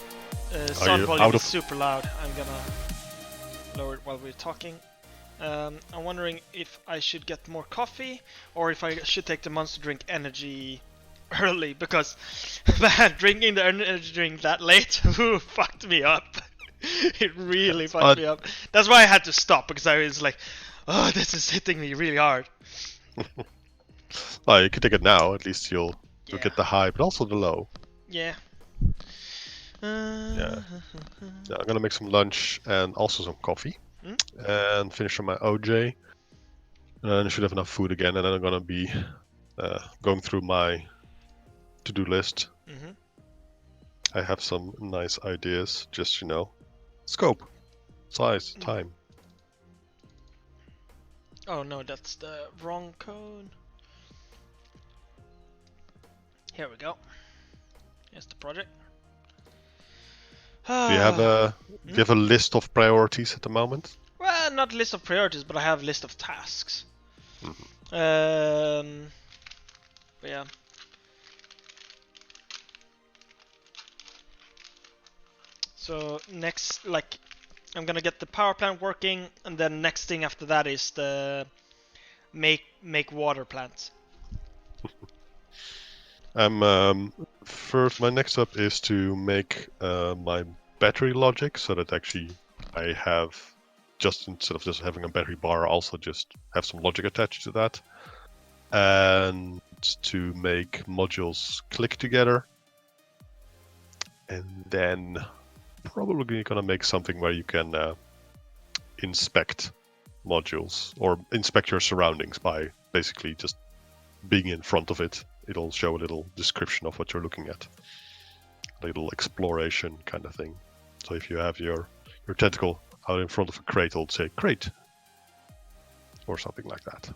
sound volume is super loud. I'm gonna lower it while we're talking. I'm wondering if I should get more coffee or if I should take the Monster Drink energy early, because man, drinking the energy drink that late fucked me up. It really fucked me up. That's why I had to stop, because I was like, oh, this is hitting me really hard. Well, you can take it now. At least you'll get the high, but also the low. Yeah. Yeah. I'm gonna make some lunch and also some coffee, and finish on my OJ. And then I should have enough food again, and then I'm gonna be going through my to-do list. I have some nice ideas, just scope, size, time. Oh no, that's the wrong code. Here we go. Here's the project. Do you have a list of priorities at the moment? Well, not list of priorities, but I have a list of tasks. But yeah. So next, like, I'm gonna get the power plant working, and then next thing after that is the make water plants. First, my next step is to make my battery logic, so that actually I have, just instead of just having a battery bar, also just have some logic attached to that, and to make modules click together, and then probably gonna make something where you can inspect modules or inspect your surroundings by basically just being in front of it. It'll show a little description of what you're looking at, a little exploration kind of thing. So if you have your tentacle out in front of a crate, it'll say crate or something like that.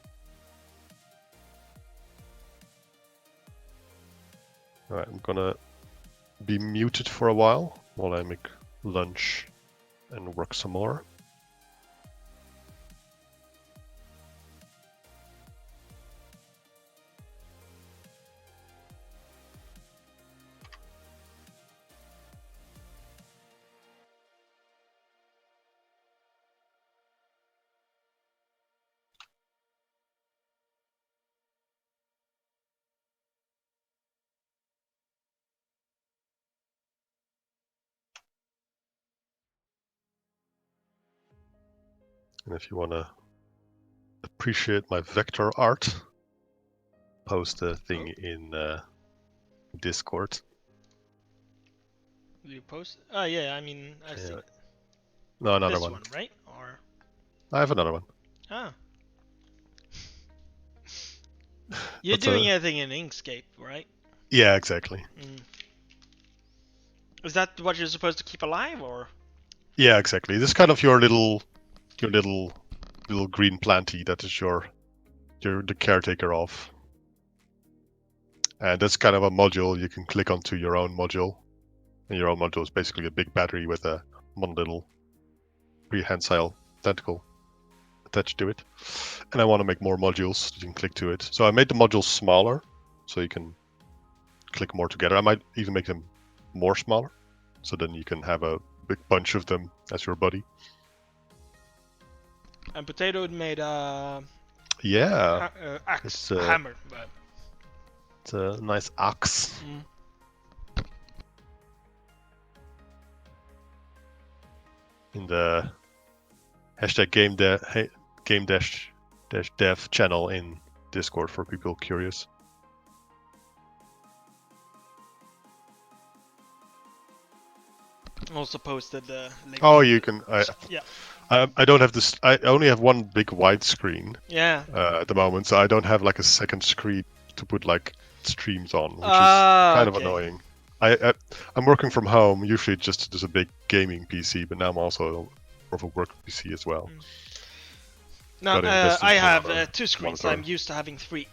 Alright, I'm gonna be muted for a while I make lunch and work some more. And if you want to appreciate my vector art, post a thing in Discord. You post? Oh yeah, I mean, I see it. No, another this one. one, right? Or I have another one. Ah. You're doing everything in Inkscape, right? Yeah, exactly. Is that what you're supposed to keep alive, or? Yeah, exactly. This is kind of your little green planty that is you're the caretaker of. And that's kind of a module. You can click onto your own module. And your own module is basically a big battery with one little prehensile tentacle attached to it. And I want to make more modules so you can click to it. So I made the modules smaller so you can click more together. I might even make them more smaller, so then you can have a big bunch of them as your buddy. And Potato made a axe, hammer. But... It's a nice axe. In the hashtag game-dev channel in Discord for people curious. Also posted the link. Oh, you can. Yeah. I don't have this. I only have one big wide screen. Yeah. At the moment, so I don't have like a second screen to put like streams on, which is kind of annoying. I'm working from home. Usually, just as a big gaming PC, but now I'm also more of a work PC as well. Now I have 2 screens. Monitor. I'm used to having 3.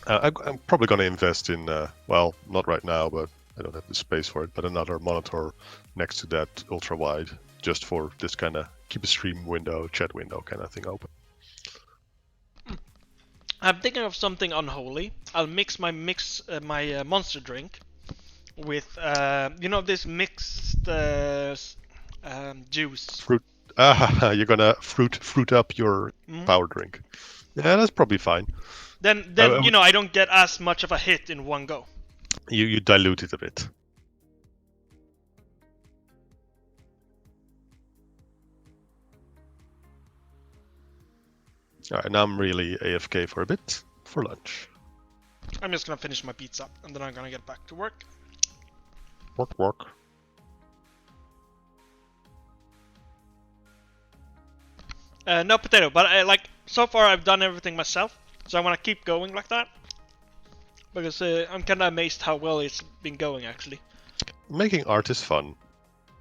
I'm probably going to invest in well, not right now, but I don't have the space for it. But another monitor next to that ultra wide, just for this kind of keep a stream window, chat window kind of thing open. I'm thinking of something unholy. I'll mix my monster drink with this mixed juice. Fruit. You're gonna fruit up your power drink. Yeah, that's probably fine. Then I don't get as much of a hit in one go. You dilute it a bit. Alright, now I'm really AFK for a bit for lunch. I'm just gonna finish my pizza and then I'm gonna get back to work. Work. No potato, but like so far I've done everything myself, so I want to keep going like that because I'm kind of amazed how well it's been going actually. Making art is fun,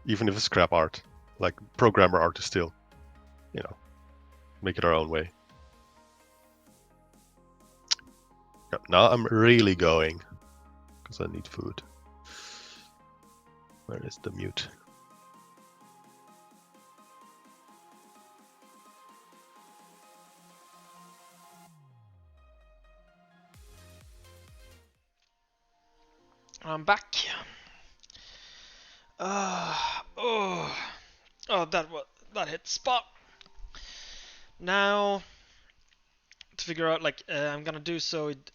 even if it's crap art. Like programmer art is still, you know, make it our own way. Yep, now I'm really going because I need food. Where is the mute? I'm back. Oh, that hit spot. Now to figure out like I'm gonna do so it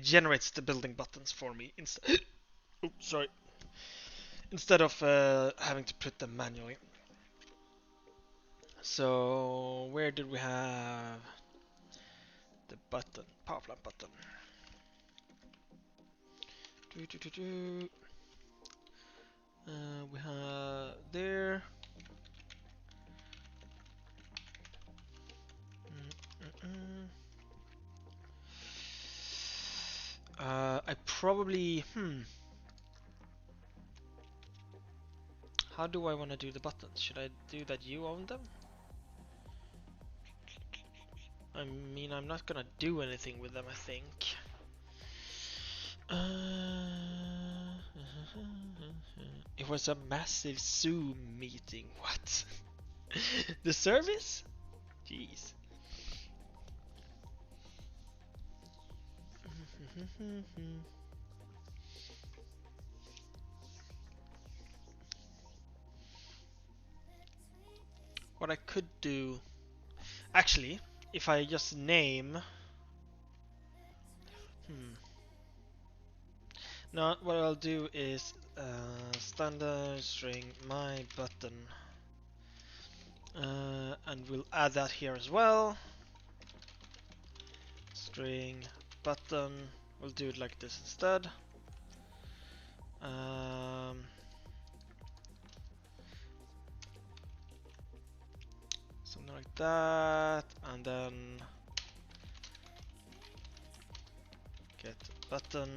generates the building buttons for me instead. Oh, sorry. Instead of having to put them manually. So where did we have the button? Power plant button. We have there. I probably How do I want to do the buttons? Should I do that you own them? I mean, I'm not gonna do anything with them, I think. It was a massive Zoom meeting. What? The service? Jeez. What I could do... Actually, if I just name... No, what I'll do is standard string my button. And we'll add that here as well. String button. We'll do it like this instead. Something like that, and then get button.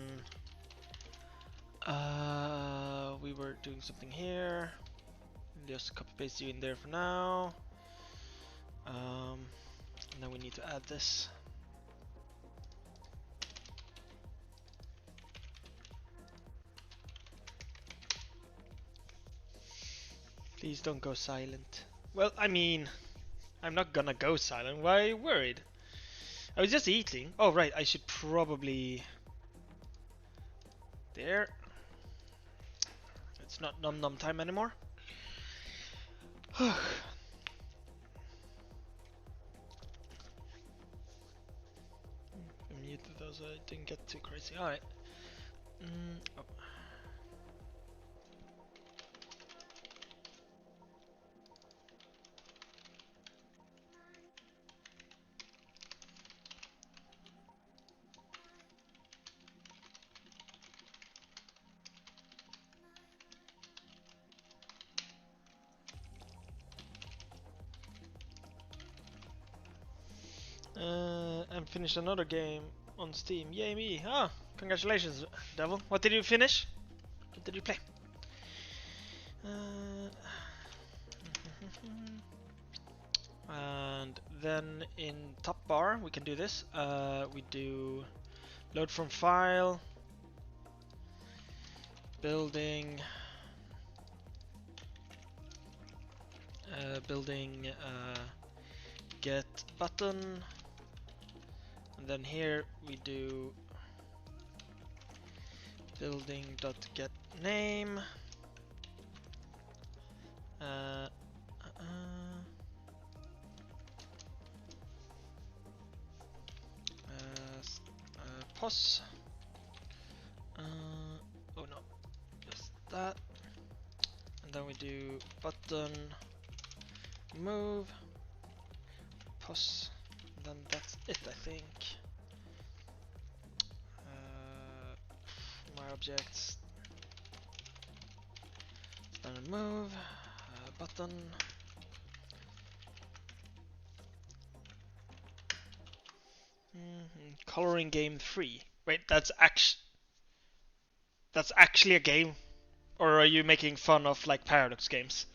We were doing something here. Just copy paste you in there for now. And then we need to add this. Please don't go silent. Well, I mean, I'm not gonna go silent. Why are you worried? I was just eating. Oh, right. I should probably... There. It's not num num time anymore. Muted those so I didn't get too crazy. Alright. Oh. And finished another game on Steam. Yay me! Ah, congratulations, Devil. What did you finish? What did you play? And then in top bar we can do this. We do load from file, building, get button. And then here we do building.get name. Pos. Oh no, just that. And then we do button move pos. Then that's it, I think. My objects. Standard move. Button. Coloring game 3. Wait, that's actually a game, or are you making fun of like Paradox games?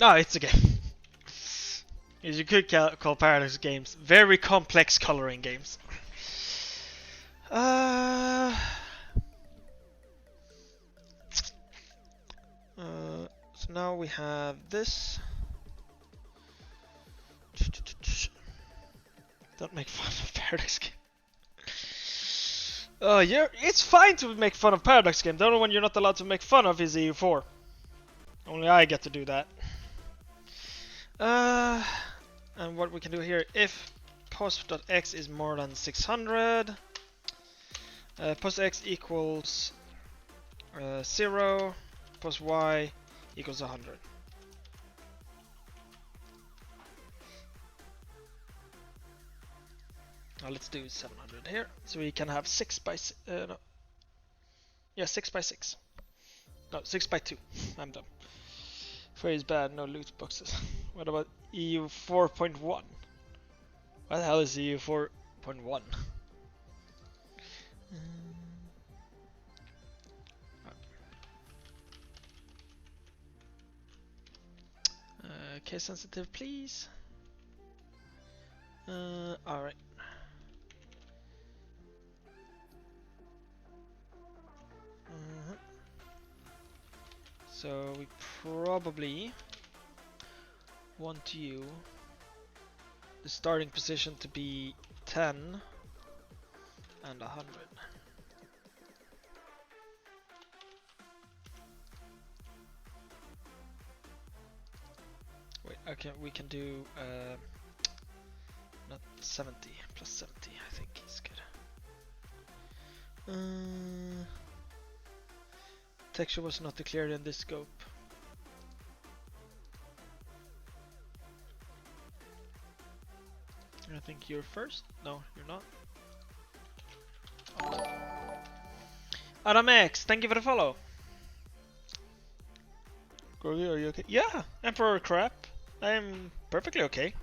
Oh, it's a game. As you could call Paradox games very complex coloring games. So now we have this. Don't make fun of Paradox game. Yeah, it's fine to make fun of Paradox game. The only one you're not allowed to make fun of is EU4. Only I get to do that. And what we can do here, if post.x is more than 600, post.x equals 0, post.y equals 100. Now let's do 700 here, so we can have 6 by 6 by 6. No, 6 by 2. I'm dumb. Phrase bad, no loot boxes. What about EU 4.1? What the hell is EU 4.1? Case sensitive, please. Alright. So we probably want you, the starting position, to be 10 and 100. Wait, okay, we can do not 70, plus 70, I think is good. Texture was not declared in this scope. I think you're first? No, you're not. Adam X, thank you for the follow. Grogy, are you okay? Yeah, Emperor crap. I'm perfectly okay.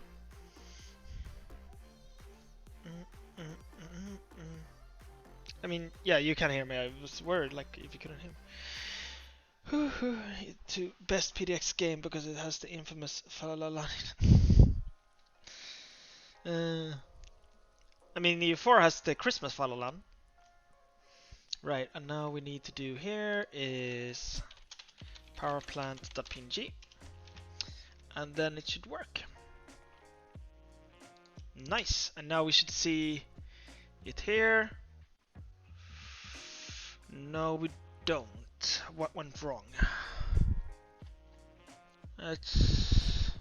I mean, yeah, you can hear me. I was worried, like, if you couldn't hear me. To best PDX game because it has the infamous falala. I mean, EU4 has the Christmas Falalan. Right, and now we need to do here is powerplant.png, and then it should work. Nice, and now we should see it here. No, we don't. What went wrong? It's...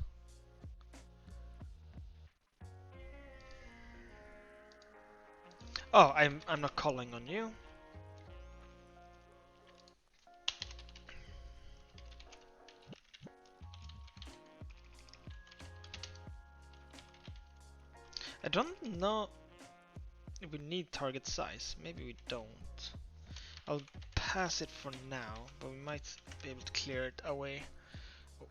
Oh, I'm not calling on you. I don't know if we need target size. Maybe we don't. I'll pass it for now, but we might be able to clear it away. Oh.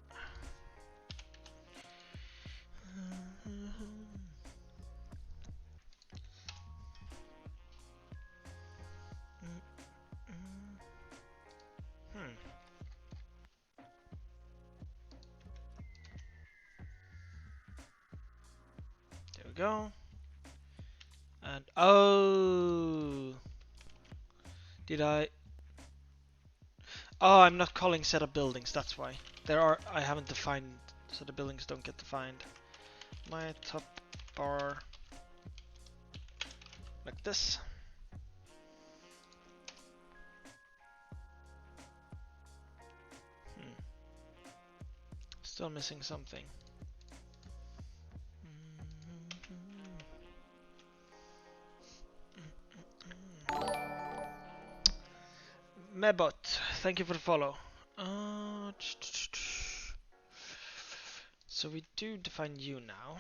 There we go. And oh, did I? Oh, I'm not calling setup buildings. That's why. I haven't defined, so the buildings don't get defined. My top bar like this. Still missing something. Mebot, thank you for the follow. So we do define you now.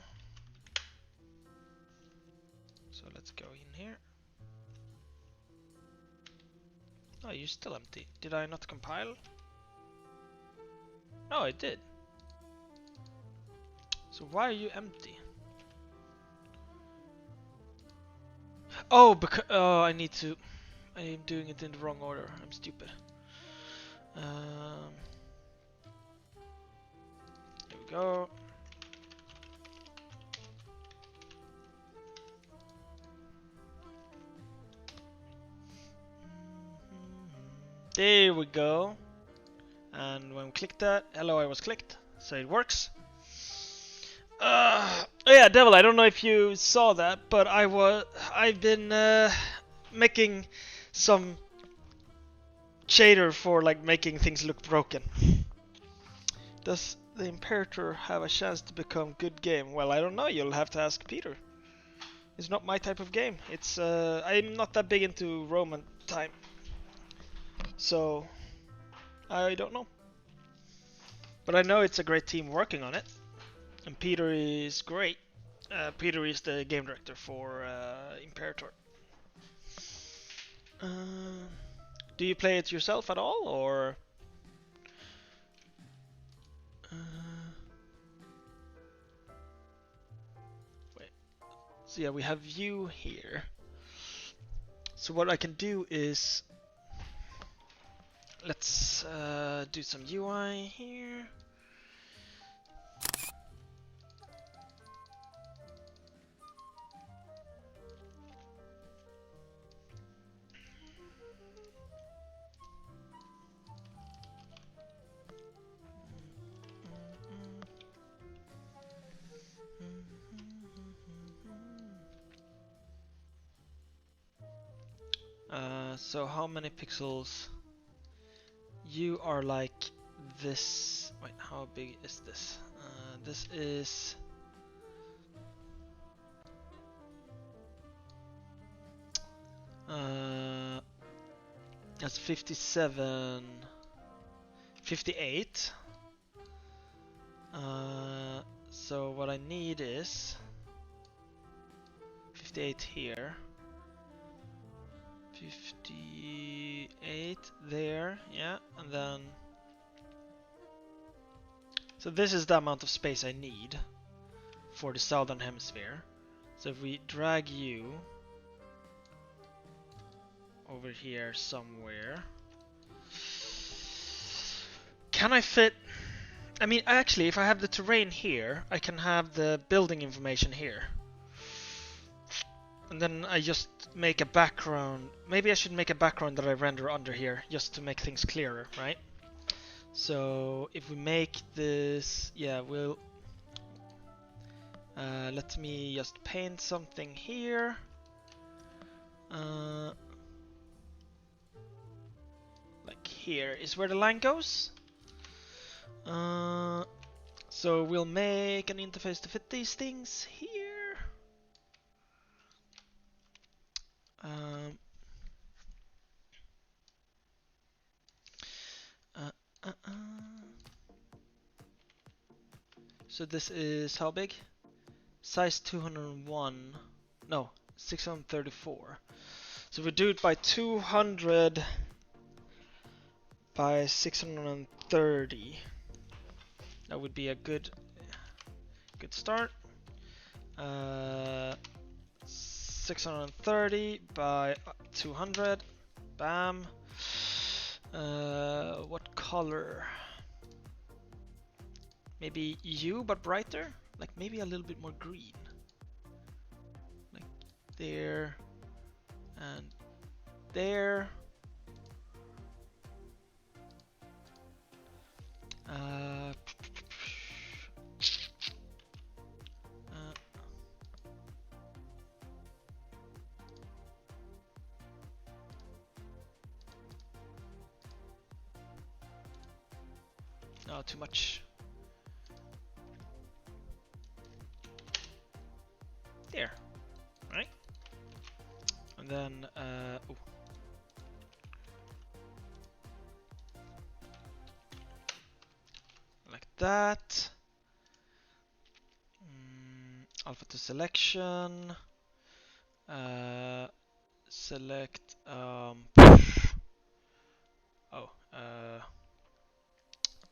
So let's go in here. Oh, you're still empty. Did I not compile? No, I did. So why are you empty? Oh, because I need to. I am doing it in the wrong order. I'm stupid. Here we go. There we go. And when we click that, hello, I was clicked, so it works. Oh yeah, Devil, I don't know if you saw that, but I've been making some shader for like making things look broken. Does the Imperator have a chance to become good game? Well, I don't know. You'll have to ask Peter. It's not my type of game. It's I'm not that big into Roman time, so I don't know. But I know it's a great team working on it, and Peter is great. Peter is the game director for Imperator. Do you play it yourself at all, or? Wait. So yeah, we have you here. So what I can do is let's do some UI here. So how many pixels? You are like this. Wait, how big is this? This is. That's 57. 58. So what I need is 58 here. 58 there, yeah, and then so this is the amount of space I need for the southern hemisphere. So if we drag you over here somewhere, can I fit? I mean, actually, if I have the terrain here, I can have the building information here. And then I just make a background. Maybe I should make a background that I render under here, just to make things clearer, right? So if we make this, yeah, we'll. Let me just paint something here. Like here is where the line goes. So we'll make an interface to fit these things here. So this is how big? Size 201. No, 634. So we do it by 200 by 630. That would be a good start. 630 by 200. Bam. What color? Maybe you, but brighter? Like maybe a little bit more green. Like there and there. No, too much. here, right? And then, like that. Alpha to selection. Select,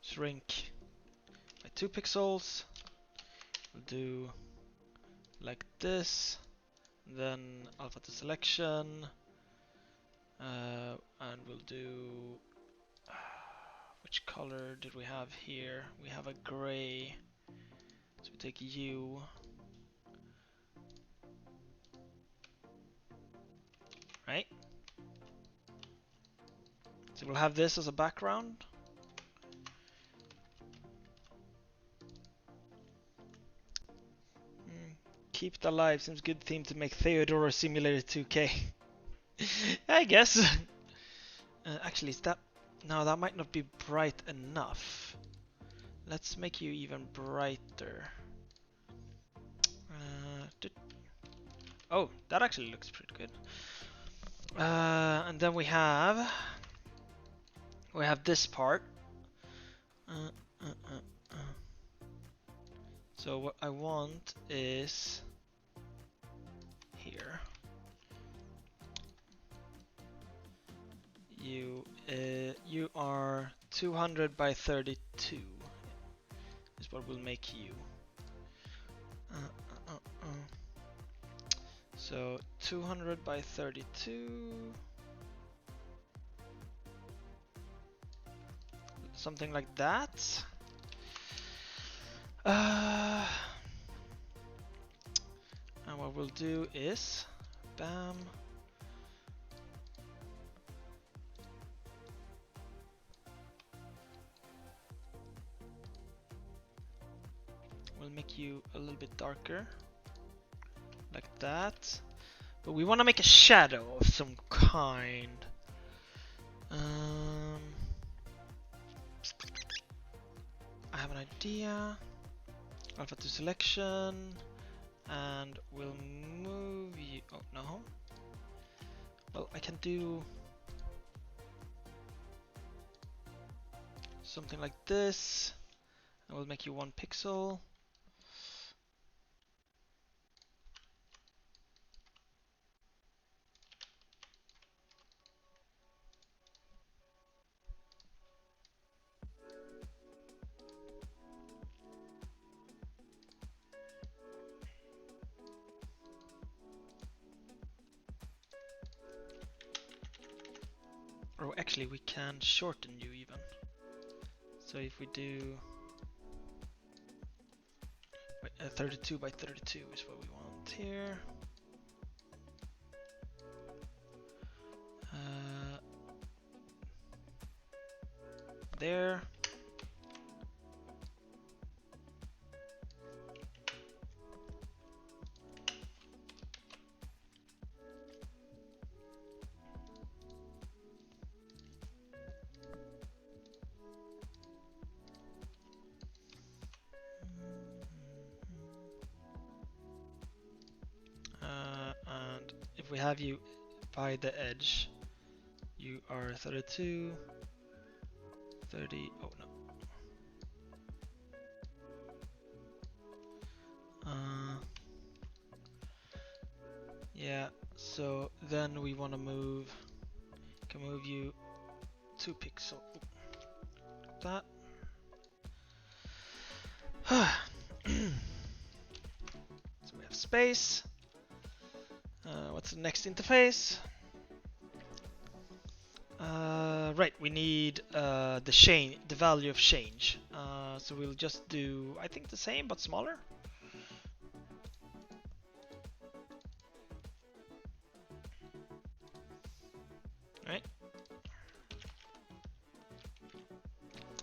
shrink by 2 pixels. We'll do like this. Then alpha to selection. And we'll do, which color did we have here? We have a gray. So we take U. Right? So we'll have this as a background. Keep it alive seems good theme to make Theodora Simulator 2K. I guess. Actually, is that... No, that might not be bright enough. Let's make you even brighter. Oh, that actually looks pretty good. And then we have this part. So what I want is here. You are 200 by 32 is what will make you. So 200 by 32. Something like that. And what we'll do is, bam. We'll make you a little bit darker, like that. But we want to make a shadow of some kind. I have an idea. Alpha to selection, and we'll move you. Oh no. Well, I can do something like this. And we'll make you 1 pixel. Or actually, we can shorten you even. So if we do 32 by 32 is what we want here. There. And if we have you by the edge, you are 32, 30, oh no. Yeah, so then we want to can move you 2 pixels. That. So we have space. What's the next interface? Right, we need the value of change. So we'll just do, I think, the same but smaller. Right.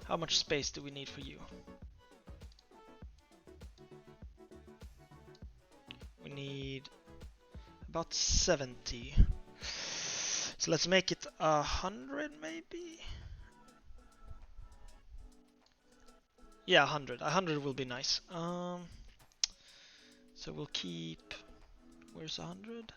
How much space do we need for you? We need about 70. So let's make it 100 maybe? Yeah, 100. 100 will be nice. So we'll keep Where's 100?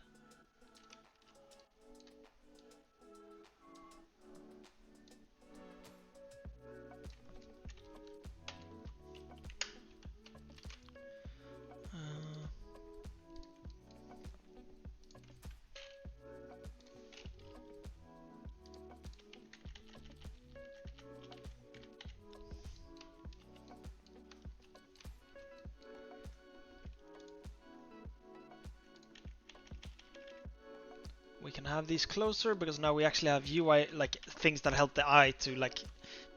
We can have these closer because now we actually have UI, like things that help the eye to like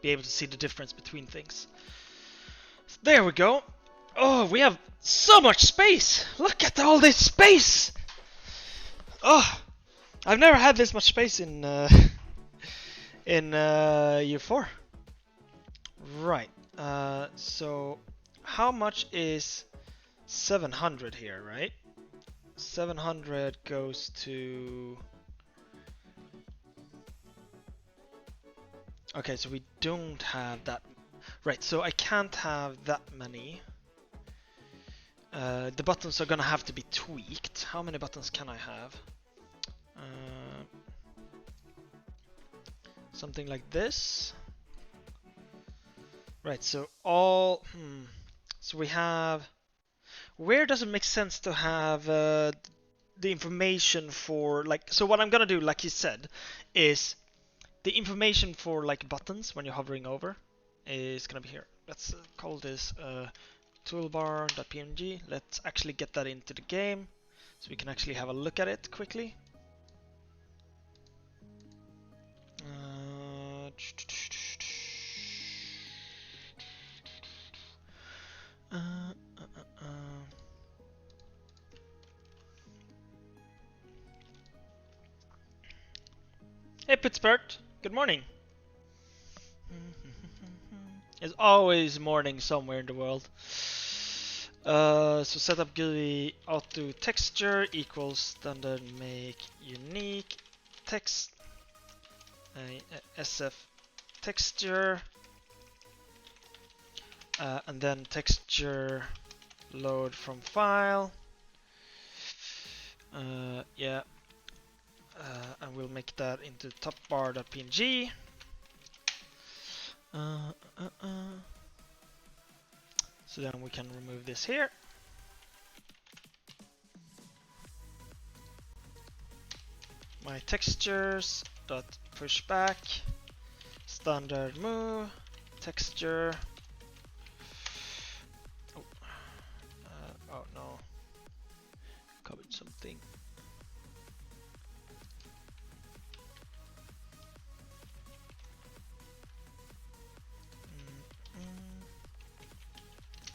be able to see the difference between things. So there we go. Oh, we have so much space. Look at all this space. Oh, I've never had this much space in year 4. Right. So how much is 700 here, right? 700 goes to... Okay, so we don't have that. Right, so I can't have that many. The buttons are gonna have to be tweaked. How many buttons can I have? Something like this. Right, so all... So we have... Where does it make sense to have the information for, like... So what I'm gonna do, like you said, is the information for like buttons when you're hovering over is gonna be here. Let's call this toolbar.png. Let's actually get that into the game so we can actually have a look at it quickly. Hey Pittsburgh, good morning. It's always morning somewhere in the world. So setup GUI auto texture equals standard make unique text SF texture and then texture load from file. Yeah. And we'll make that into topbar.png. So then we can remove this here. My textures dot pushback standard move texture. Oh no, covered something.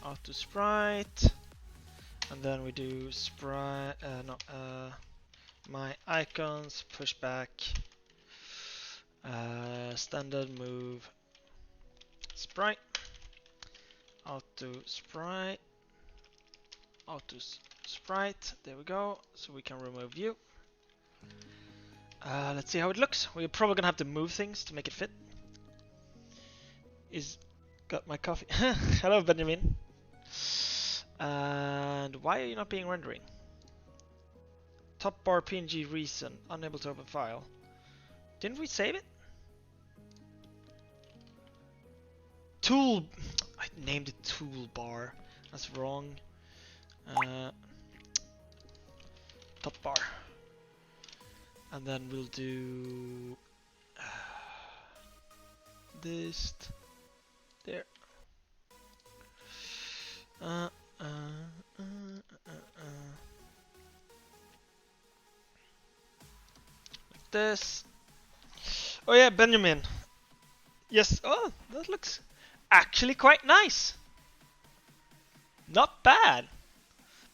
Auto sprite, and then we do sprite. My icons pushback standard move sprite auto sprite there we go, so we can remove view. Let's see how it looks. We're probably gonna have to move things to make it fit. Got my coffee. Hello Benjamin. And why are you not being rendering? Top bar PNG reason unable to open file. Didn't we save it? I named it toolbar. That's wrong. Top bar. And then we'll do this there. Like this. Oh yeah, Benjamin. Yes. Oh, that looks actually quite nice. Not bad.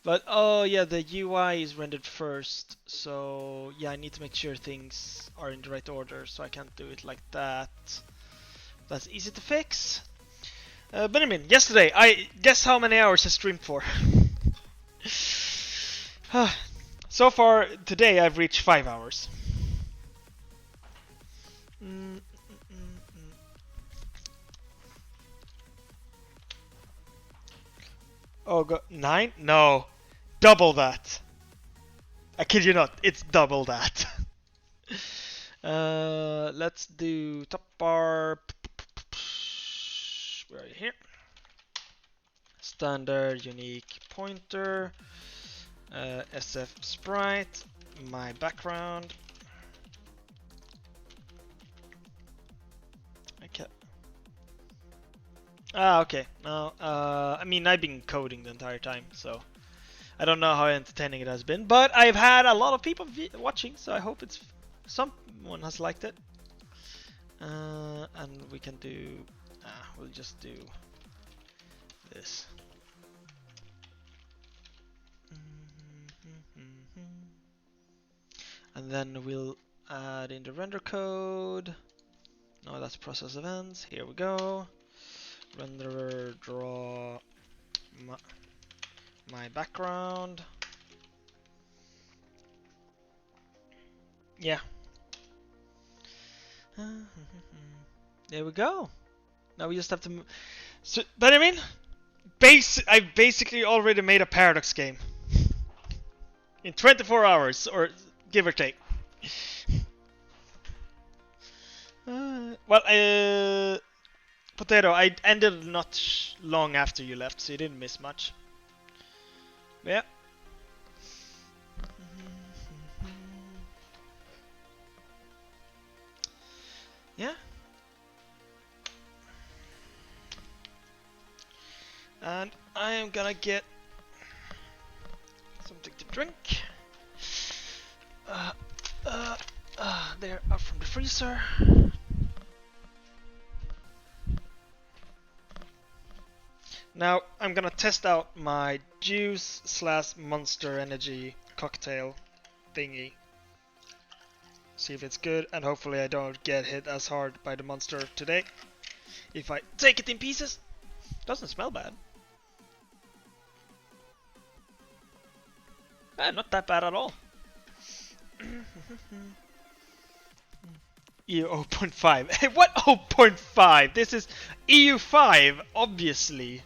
But oh yeah, the UI is rendered first, so yeah, I need to make sure things are in the right order, so I can't do it like that. That's easy to fix. Benjamin, yesterday, I guess how many hours I streamed for? So far today I've reached 5 hours. Oh, 9? No, double that. I kid you not, it's double that. Let's do top bar. Where are you here? Standard unique pointer. SF sprite. My background. Okay. Okay. No, I mean, I've been coding the entire time, so I don't know how entertaining it has been, but I've had a lot of people watching, so I hope it's someone has liked it. And we can do. We'll just do this. And then we'll add in the render code. No, that's process events. Here we go. Renderer draw my background. Yeah. There we go. Now we just have to. So, but I mean, I've basically already made a Paradox game in 24 hours, or give or take. Well, Potato, I ended not long after you left, so you didn't miss much. Yeah. Yeah. And I am gonna get something to drink. They're out from the freezer. Now I'm gonna test out my juice / Monster Energy cocktail thingy. See if it's good, and hopefully I don't get hit as hard by the monster today. If I take it in pieces. Doesn't smell bad. Not that bad at all. EU 0.5. What 0.5? This is EU 5, obviously.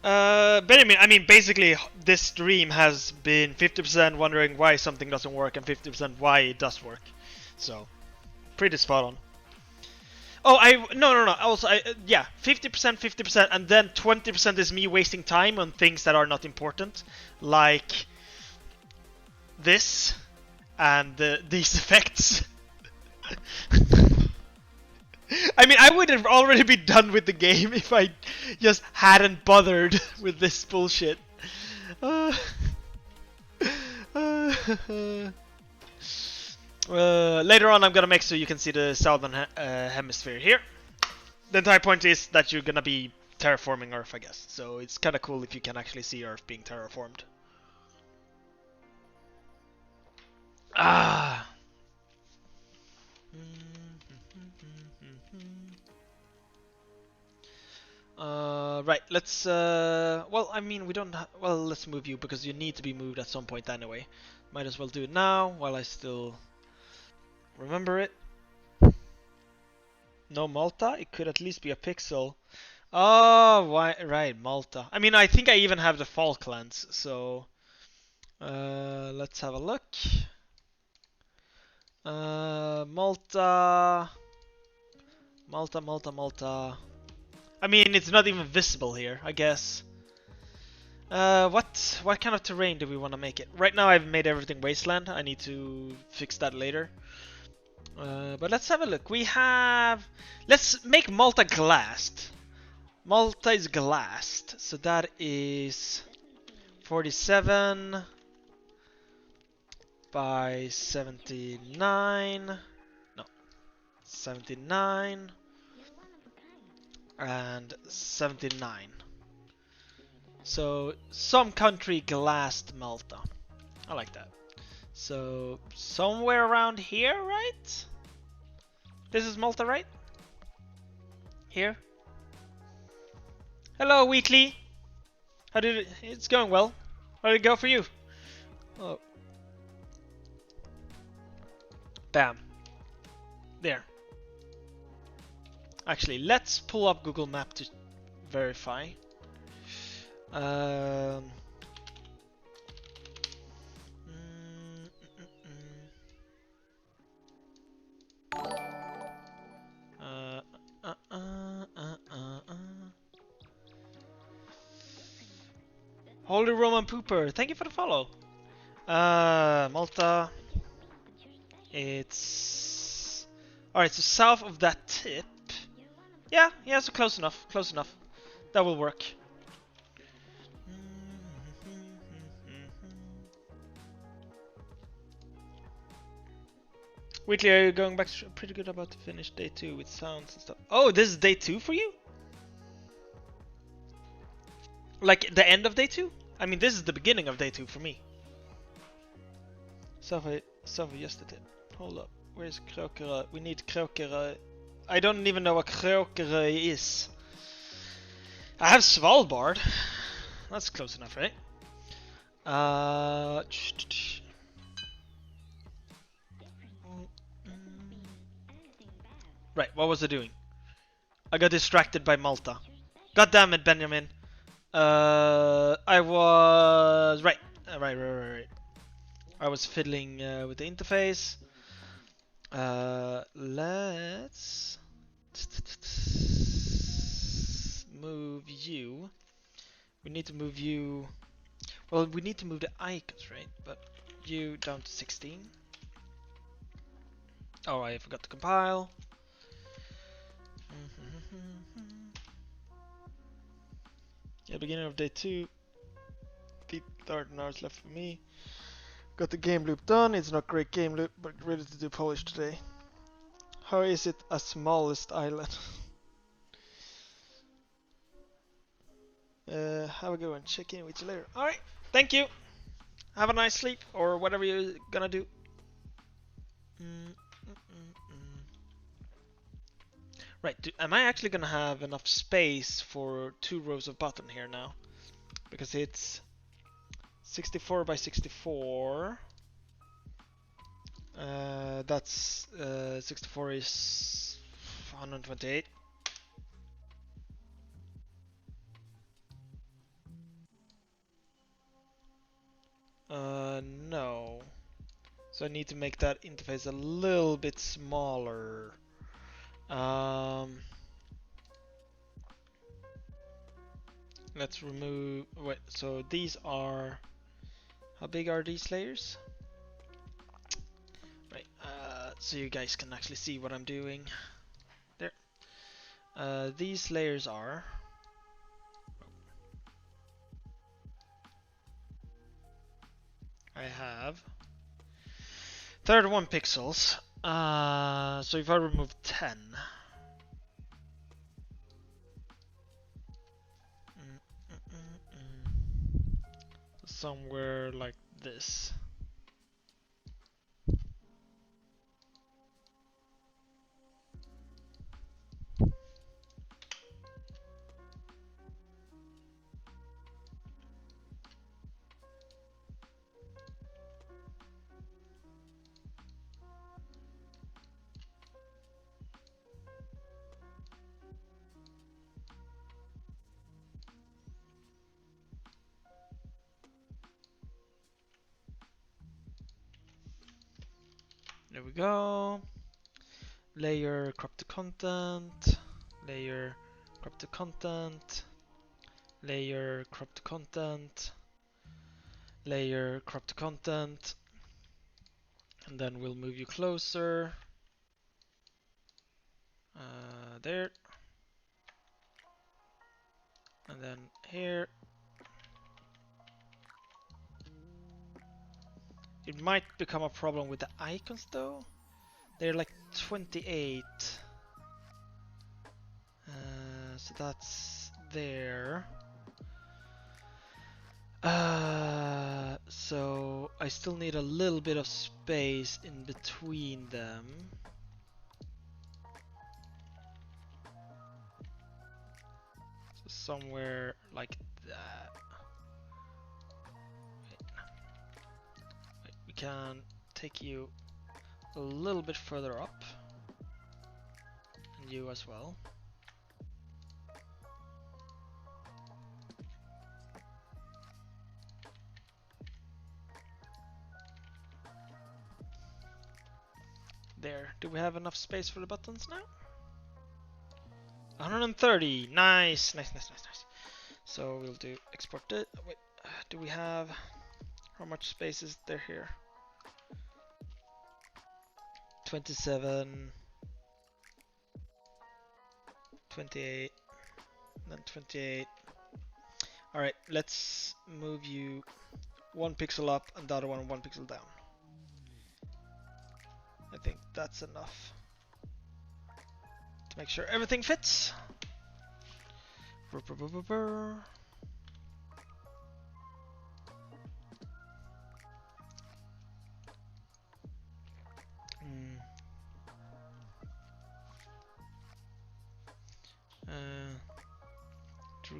But I mean, basically, this stream has been 50% wondering why something doesn't work and 50% why it does work. So, pretty spot on. Oh, no. Also, yeah, 50%, 50%, and then 20% is me wasting time on things that are not important, like this and these effects. I mean, I would have already been done with the game if I just hadn't bothered with this bullshit. Later on, I'm gonna make so you can see the southern hemisphere here. The entire point is that you're gonna be terraforming Earth, I guess. So it's kind of cool if you can actually see Earth being terraformed. Right, let's, well, I mean, we don't well, let's move you, because you need to be moved at some point anyway. Might as well do it now, while I still remember it. No Malta? It could at least be a pixel. Oh, why, right, Malta. I mean, I think I even have the Falklands, so... let's have a look. Malta... Malta. I mean, it's not even visible here, I guess. What kind of terrain do we want to make it? Right now I've made everything wasteland. I need to fix that later. But let's have a look. We have... Let's make Malta glassed. Malta is glassed. So that is 47 by 79. No. 79 and 79. So some country glassed Malta. I like that. So somewhere around here, right? This is Malta, right? Here. Hello, Weekly. How did it? It's going well. How did it go for you? Oh. Bam. There. Actually, let's pull up Google Map to verify. Um, mm, mm, Holy Roman Pooper, thank you for the follow. Malta. It's alright. So south of that tip. Yeah, so close enough. Close enough. That will work. Wheatley, are you going back? Pretty good about to finish day 2 with sounds and stuff. Oh, this is day 2 for you? Like the end of day 2? I mean, this is the beginning of day 2 for me. Suffer yesterday. Hold up. Where's Krokere? We need Krokere. I don't even know what Krokere is. I have Svalbard. That's close enough, right? Right, what was I doing? I got distracted by Malta. God damn it, Benjamin. I was... Right. Right. I was fiddling with the interface. Let's move you. We need to move you. Well, we need to move the icons, right? But you down to 16. Oh, I forgot to compile. Yeah, beginning of day 2. 13 hours left for me. Got the game loop done. It's not great game loop, but ready to do polish today. How is it a smallest island? Have a good one. Check in with you later. Alright, thank you. Have a nice sleep or whatever you're gonna do. Right, am I actually gonna have enough space for 2 rows of button here now? Because it's 64 by 64. That's 64 is 128. No. So I need to make that interface a little bit smaller. Let's remove. Wait. So these are. How big are these layers? Right. So you guys can actually see what I'm doing. There. These layers are. I have 31 pixels. So if I remove 10. Somewhere like this. There we go. Layer, crop the content. Layer, crop the content. Layer, crop the content. Layer, crop the content. And then we'll move you closer. There. And then here. It might become a problem with the icons though. They're like 28. So that's there. So I still need a little bit of space in between them. So somewhere like that. Wait, we can take you a little bit further up. And you as well. there. Do we have enough space for the buttons now? 130. Nice. So we'll do export it. Wait, do we have... How much space is there here? 27, 28, then 28. Alright, let's move you 1 pixel up and the other one 1 pixel down. I think that's enough to make sure everything fits. Through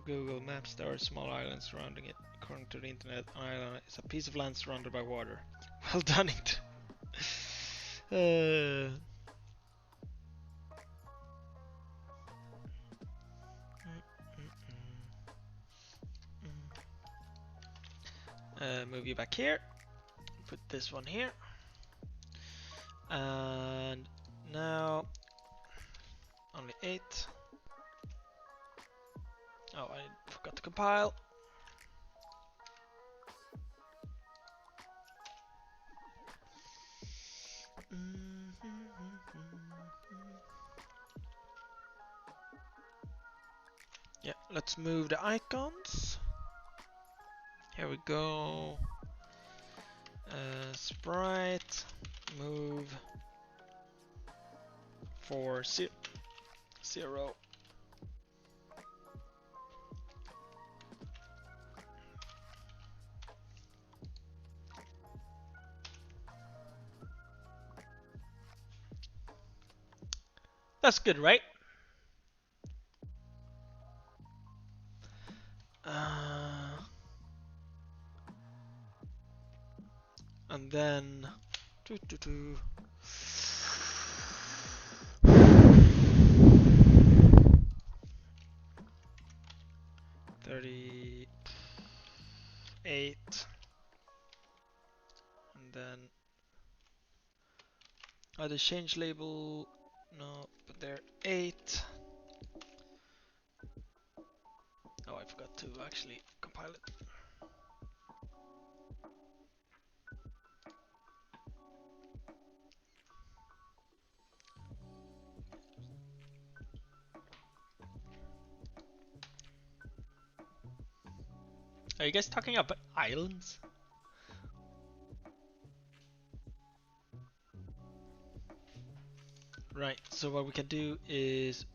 Google Maps, there are small islands surrounding it. According to the internet, an island is a piece of land surrounded by water. Well done, it. Move you back here. Put this one here. And now only 8. Oh, I forgot to compile. Yeah, let's move the icons. Here we go. Sprite, move for 0. That's good, right? And then 38, and then the change label, no, but they're 8. Oh, I forgot to actually compile it. Are you guys talking about islands? Right, so what we can do is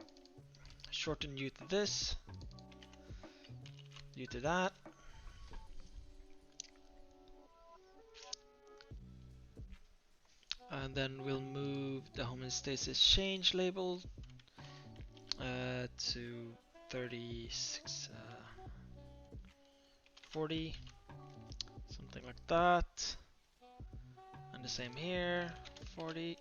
shorten you to this, you to that. And then we'll move the homeostasis change label to 36, 40, something like that. And the same here, 40.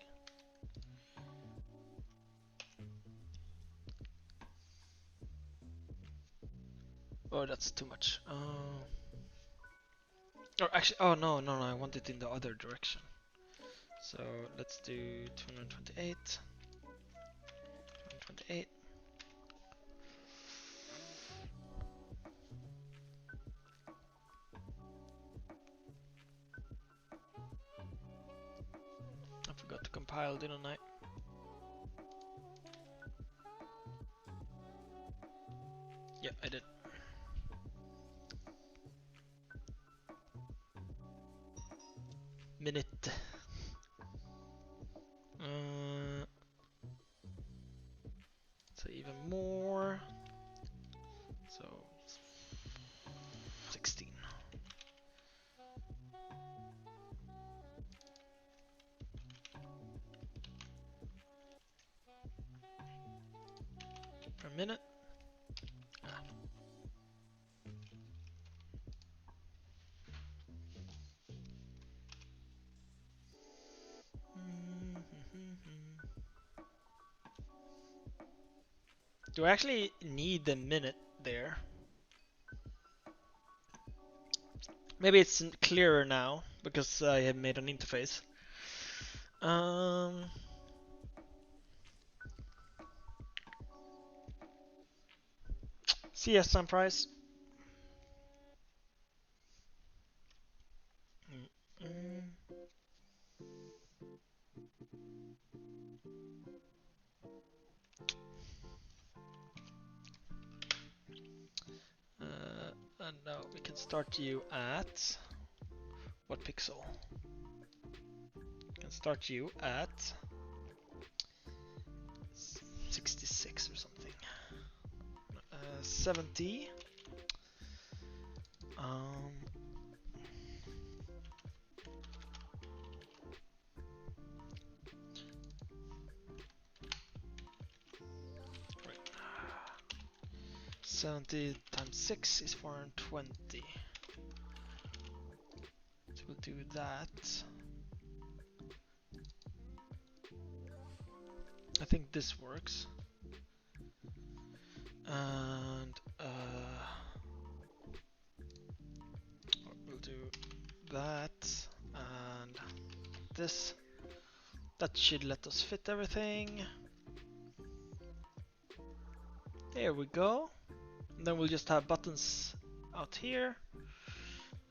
Oh, that's too much. Or actually, oh no, I want it in the other direction. So let's do 228. 228. I forgot to compile, didn't I? Yeah, I did. Minute. So even more. So 16. Per minute. Do I actually need the minute there? Maybe it's clearer now because I have made an interface. See ya, Sunrise. And now we can start you at what pixel? We can start you at 66 or something. 70. Right. 70 times 6 is 420. So we'll do that. I think this works. And we'll do that and this. That should let us fit everything. There we go. And then we'll just have buttons out here.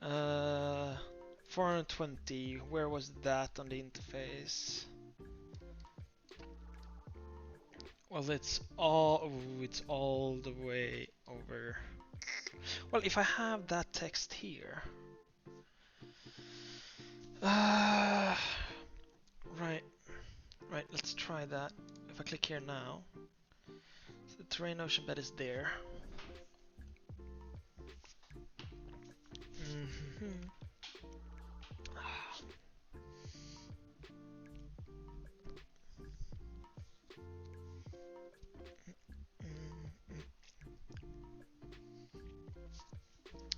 420. Where was that on the interface? Well, it's all the way over. Well, if I have that text here. Right, let's try that. If I click here now, so the terrain ocean bed is there.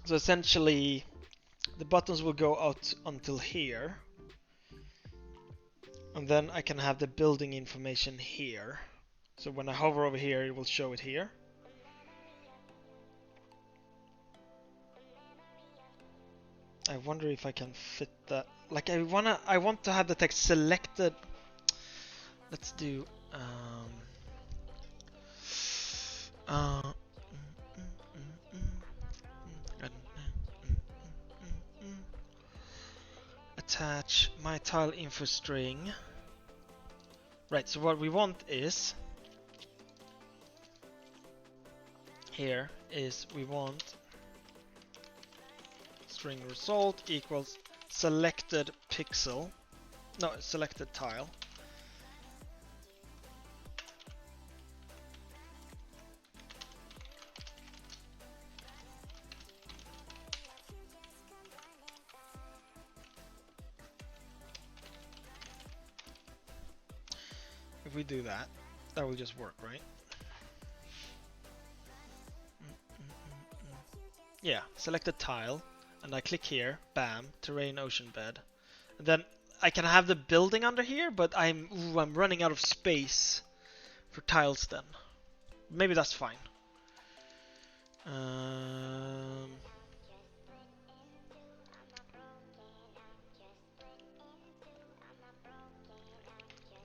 So essentially, the buttons will go out until here. And then I can have the building information here. So when I hover over here, it will show it here. I wonder if I can fit that. Like I want to have the text selected. Let's do attach my tile info string. Right, so what we want is here is we want string result equals selected pixel, no, selected tile. If we do that, that will just work, right? Yeah, select a tile, and I click here, bam, terrain ocean bed. And then I can have the building under here, but I'm running out of space for tiles then. Maybe that's fine.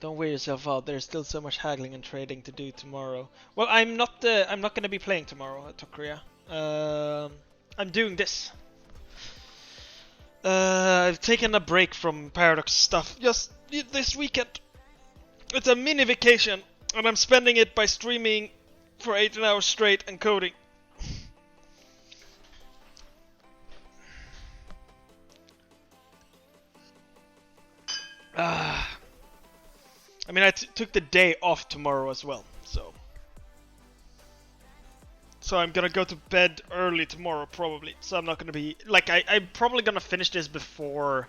Don't wear yourself out. There's still so much haggling and trading to do tomorrow. Well, I'm not going to be playing tomorrow at Tokuria. I'm doing this. I've taken a break from Paradox stuff just this weekend. It's a mini vacation, and I'm spending it by streaming for 18 hours straight and coding. I mean, I took the day off tomorrow as well, so I'm gonna go to bed early tomorrow probably. So I'm not gonna be like I'm probably gonna finish this before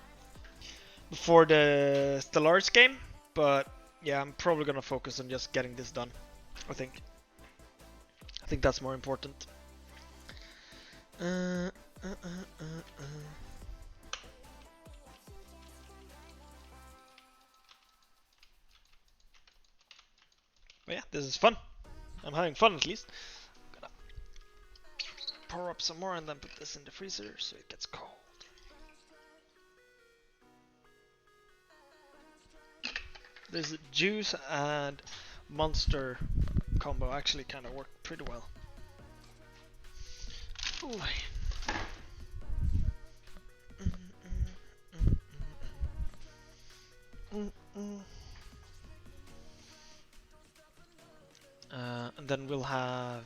the Stellaris game, but yeah, I'm probably gonna focus on just getting this done. I think that's more important. But yeah, this is fun. I'm having fun at least. I'm gonna pour up some more and then put this in the freezer so it gets cold. This juice and monster combo actually kind of worked pretty well. And then we'll have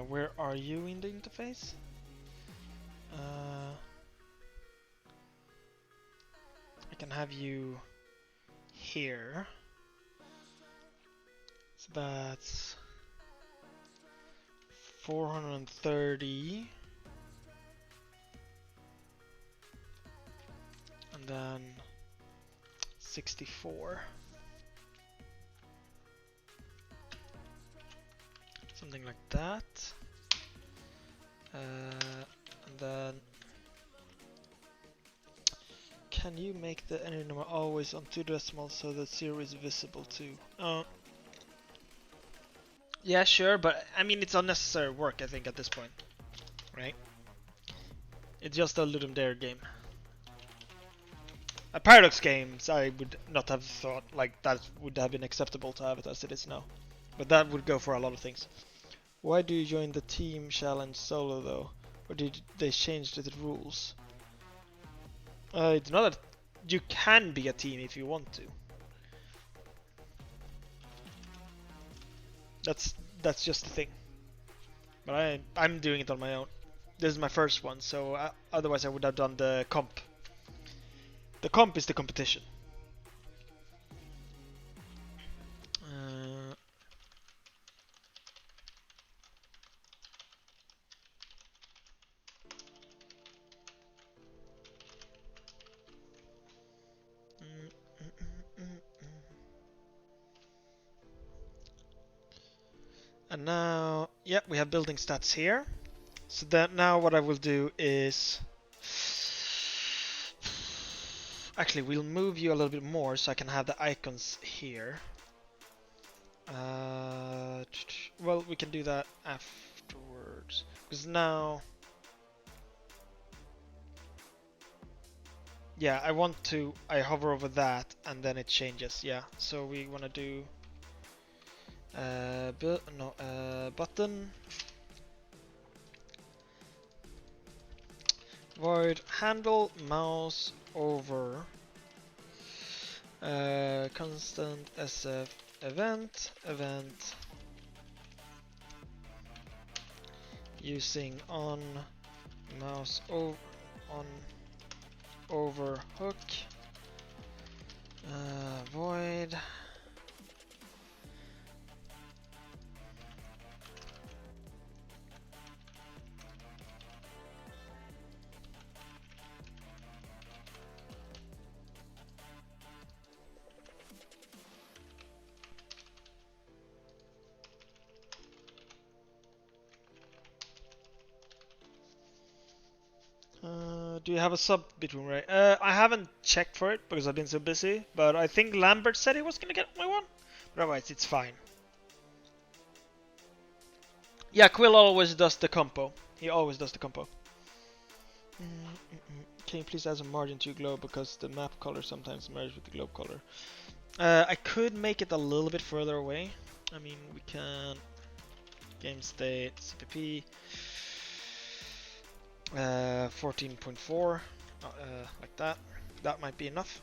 where are you in the interface? I can have you here. So that's 430. And then 64. Something like that. And then can you make the energy number always on 2 decimals so that 0 is visible too? Yeah, sure, but I mean it's unnecessary work, I think, at this point, right? It's just a Ludum Dare game. A Paradox games, I would not have thought like that would have been acceptable to have it as it is now, but that would go for a lot of things. Why do you join the team challenge solo though, or did they change the rules? It's not that you can be a team if you want to. That's just the thing. But I'm doing it on my own. This is my first one, so otherwise I would have done the comp. The comp is the competition. And now, yeah, we have building stats here. So that now what I will do is, actually we'll move you a little bit more so I can have the icons here. Well, we can do that afterwards, because now, yeah, I hover over that and then it changes. Yeah, so we want to do button void handle mouse over constant sf event using on mouse over hook void do you have a sub between Ray? I haven't checked for it because I've been so busy, but I think Lambert said he was gonna get my one. But otherwise, it's fine. Yeah, Quill always does the compo. He always does the compo. Can you please add some margin to your globe because the map color sometimes merges with the globe color? I could make it a little bit further away. I mean, we can game state CPP 14.4 like that. That might be enough.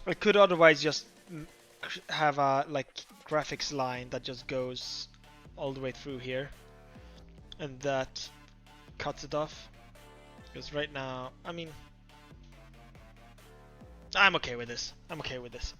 I could otherwise just have a like graphics line that just goes all the way through here, and that cuts it off. Because right now, I mean, I'm okay with this. I'm okay with this.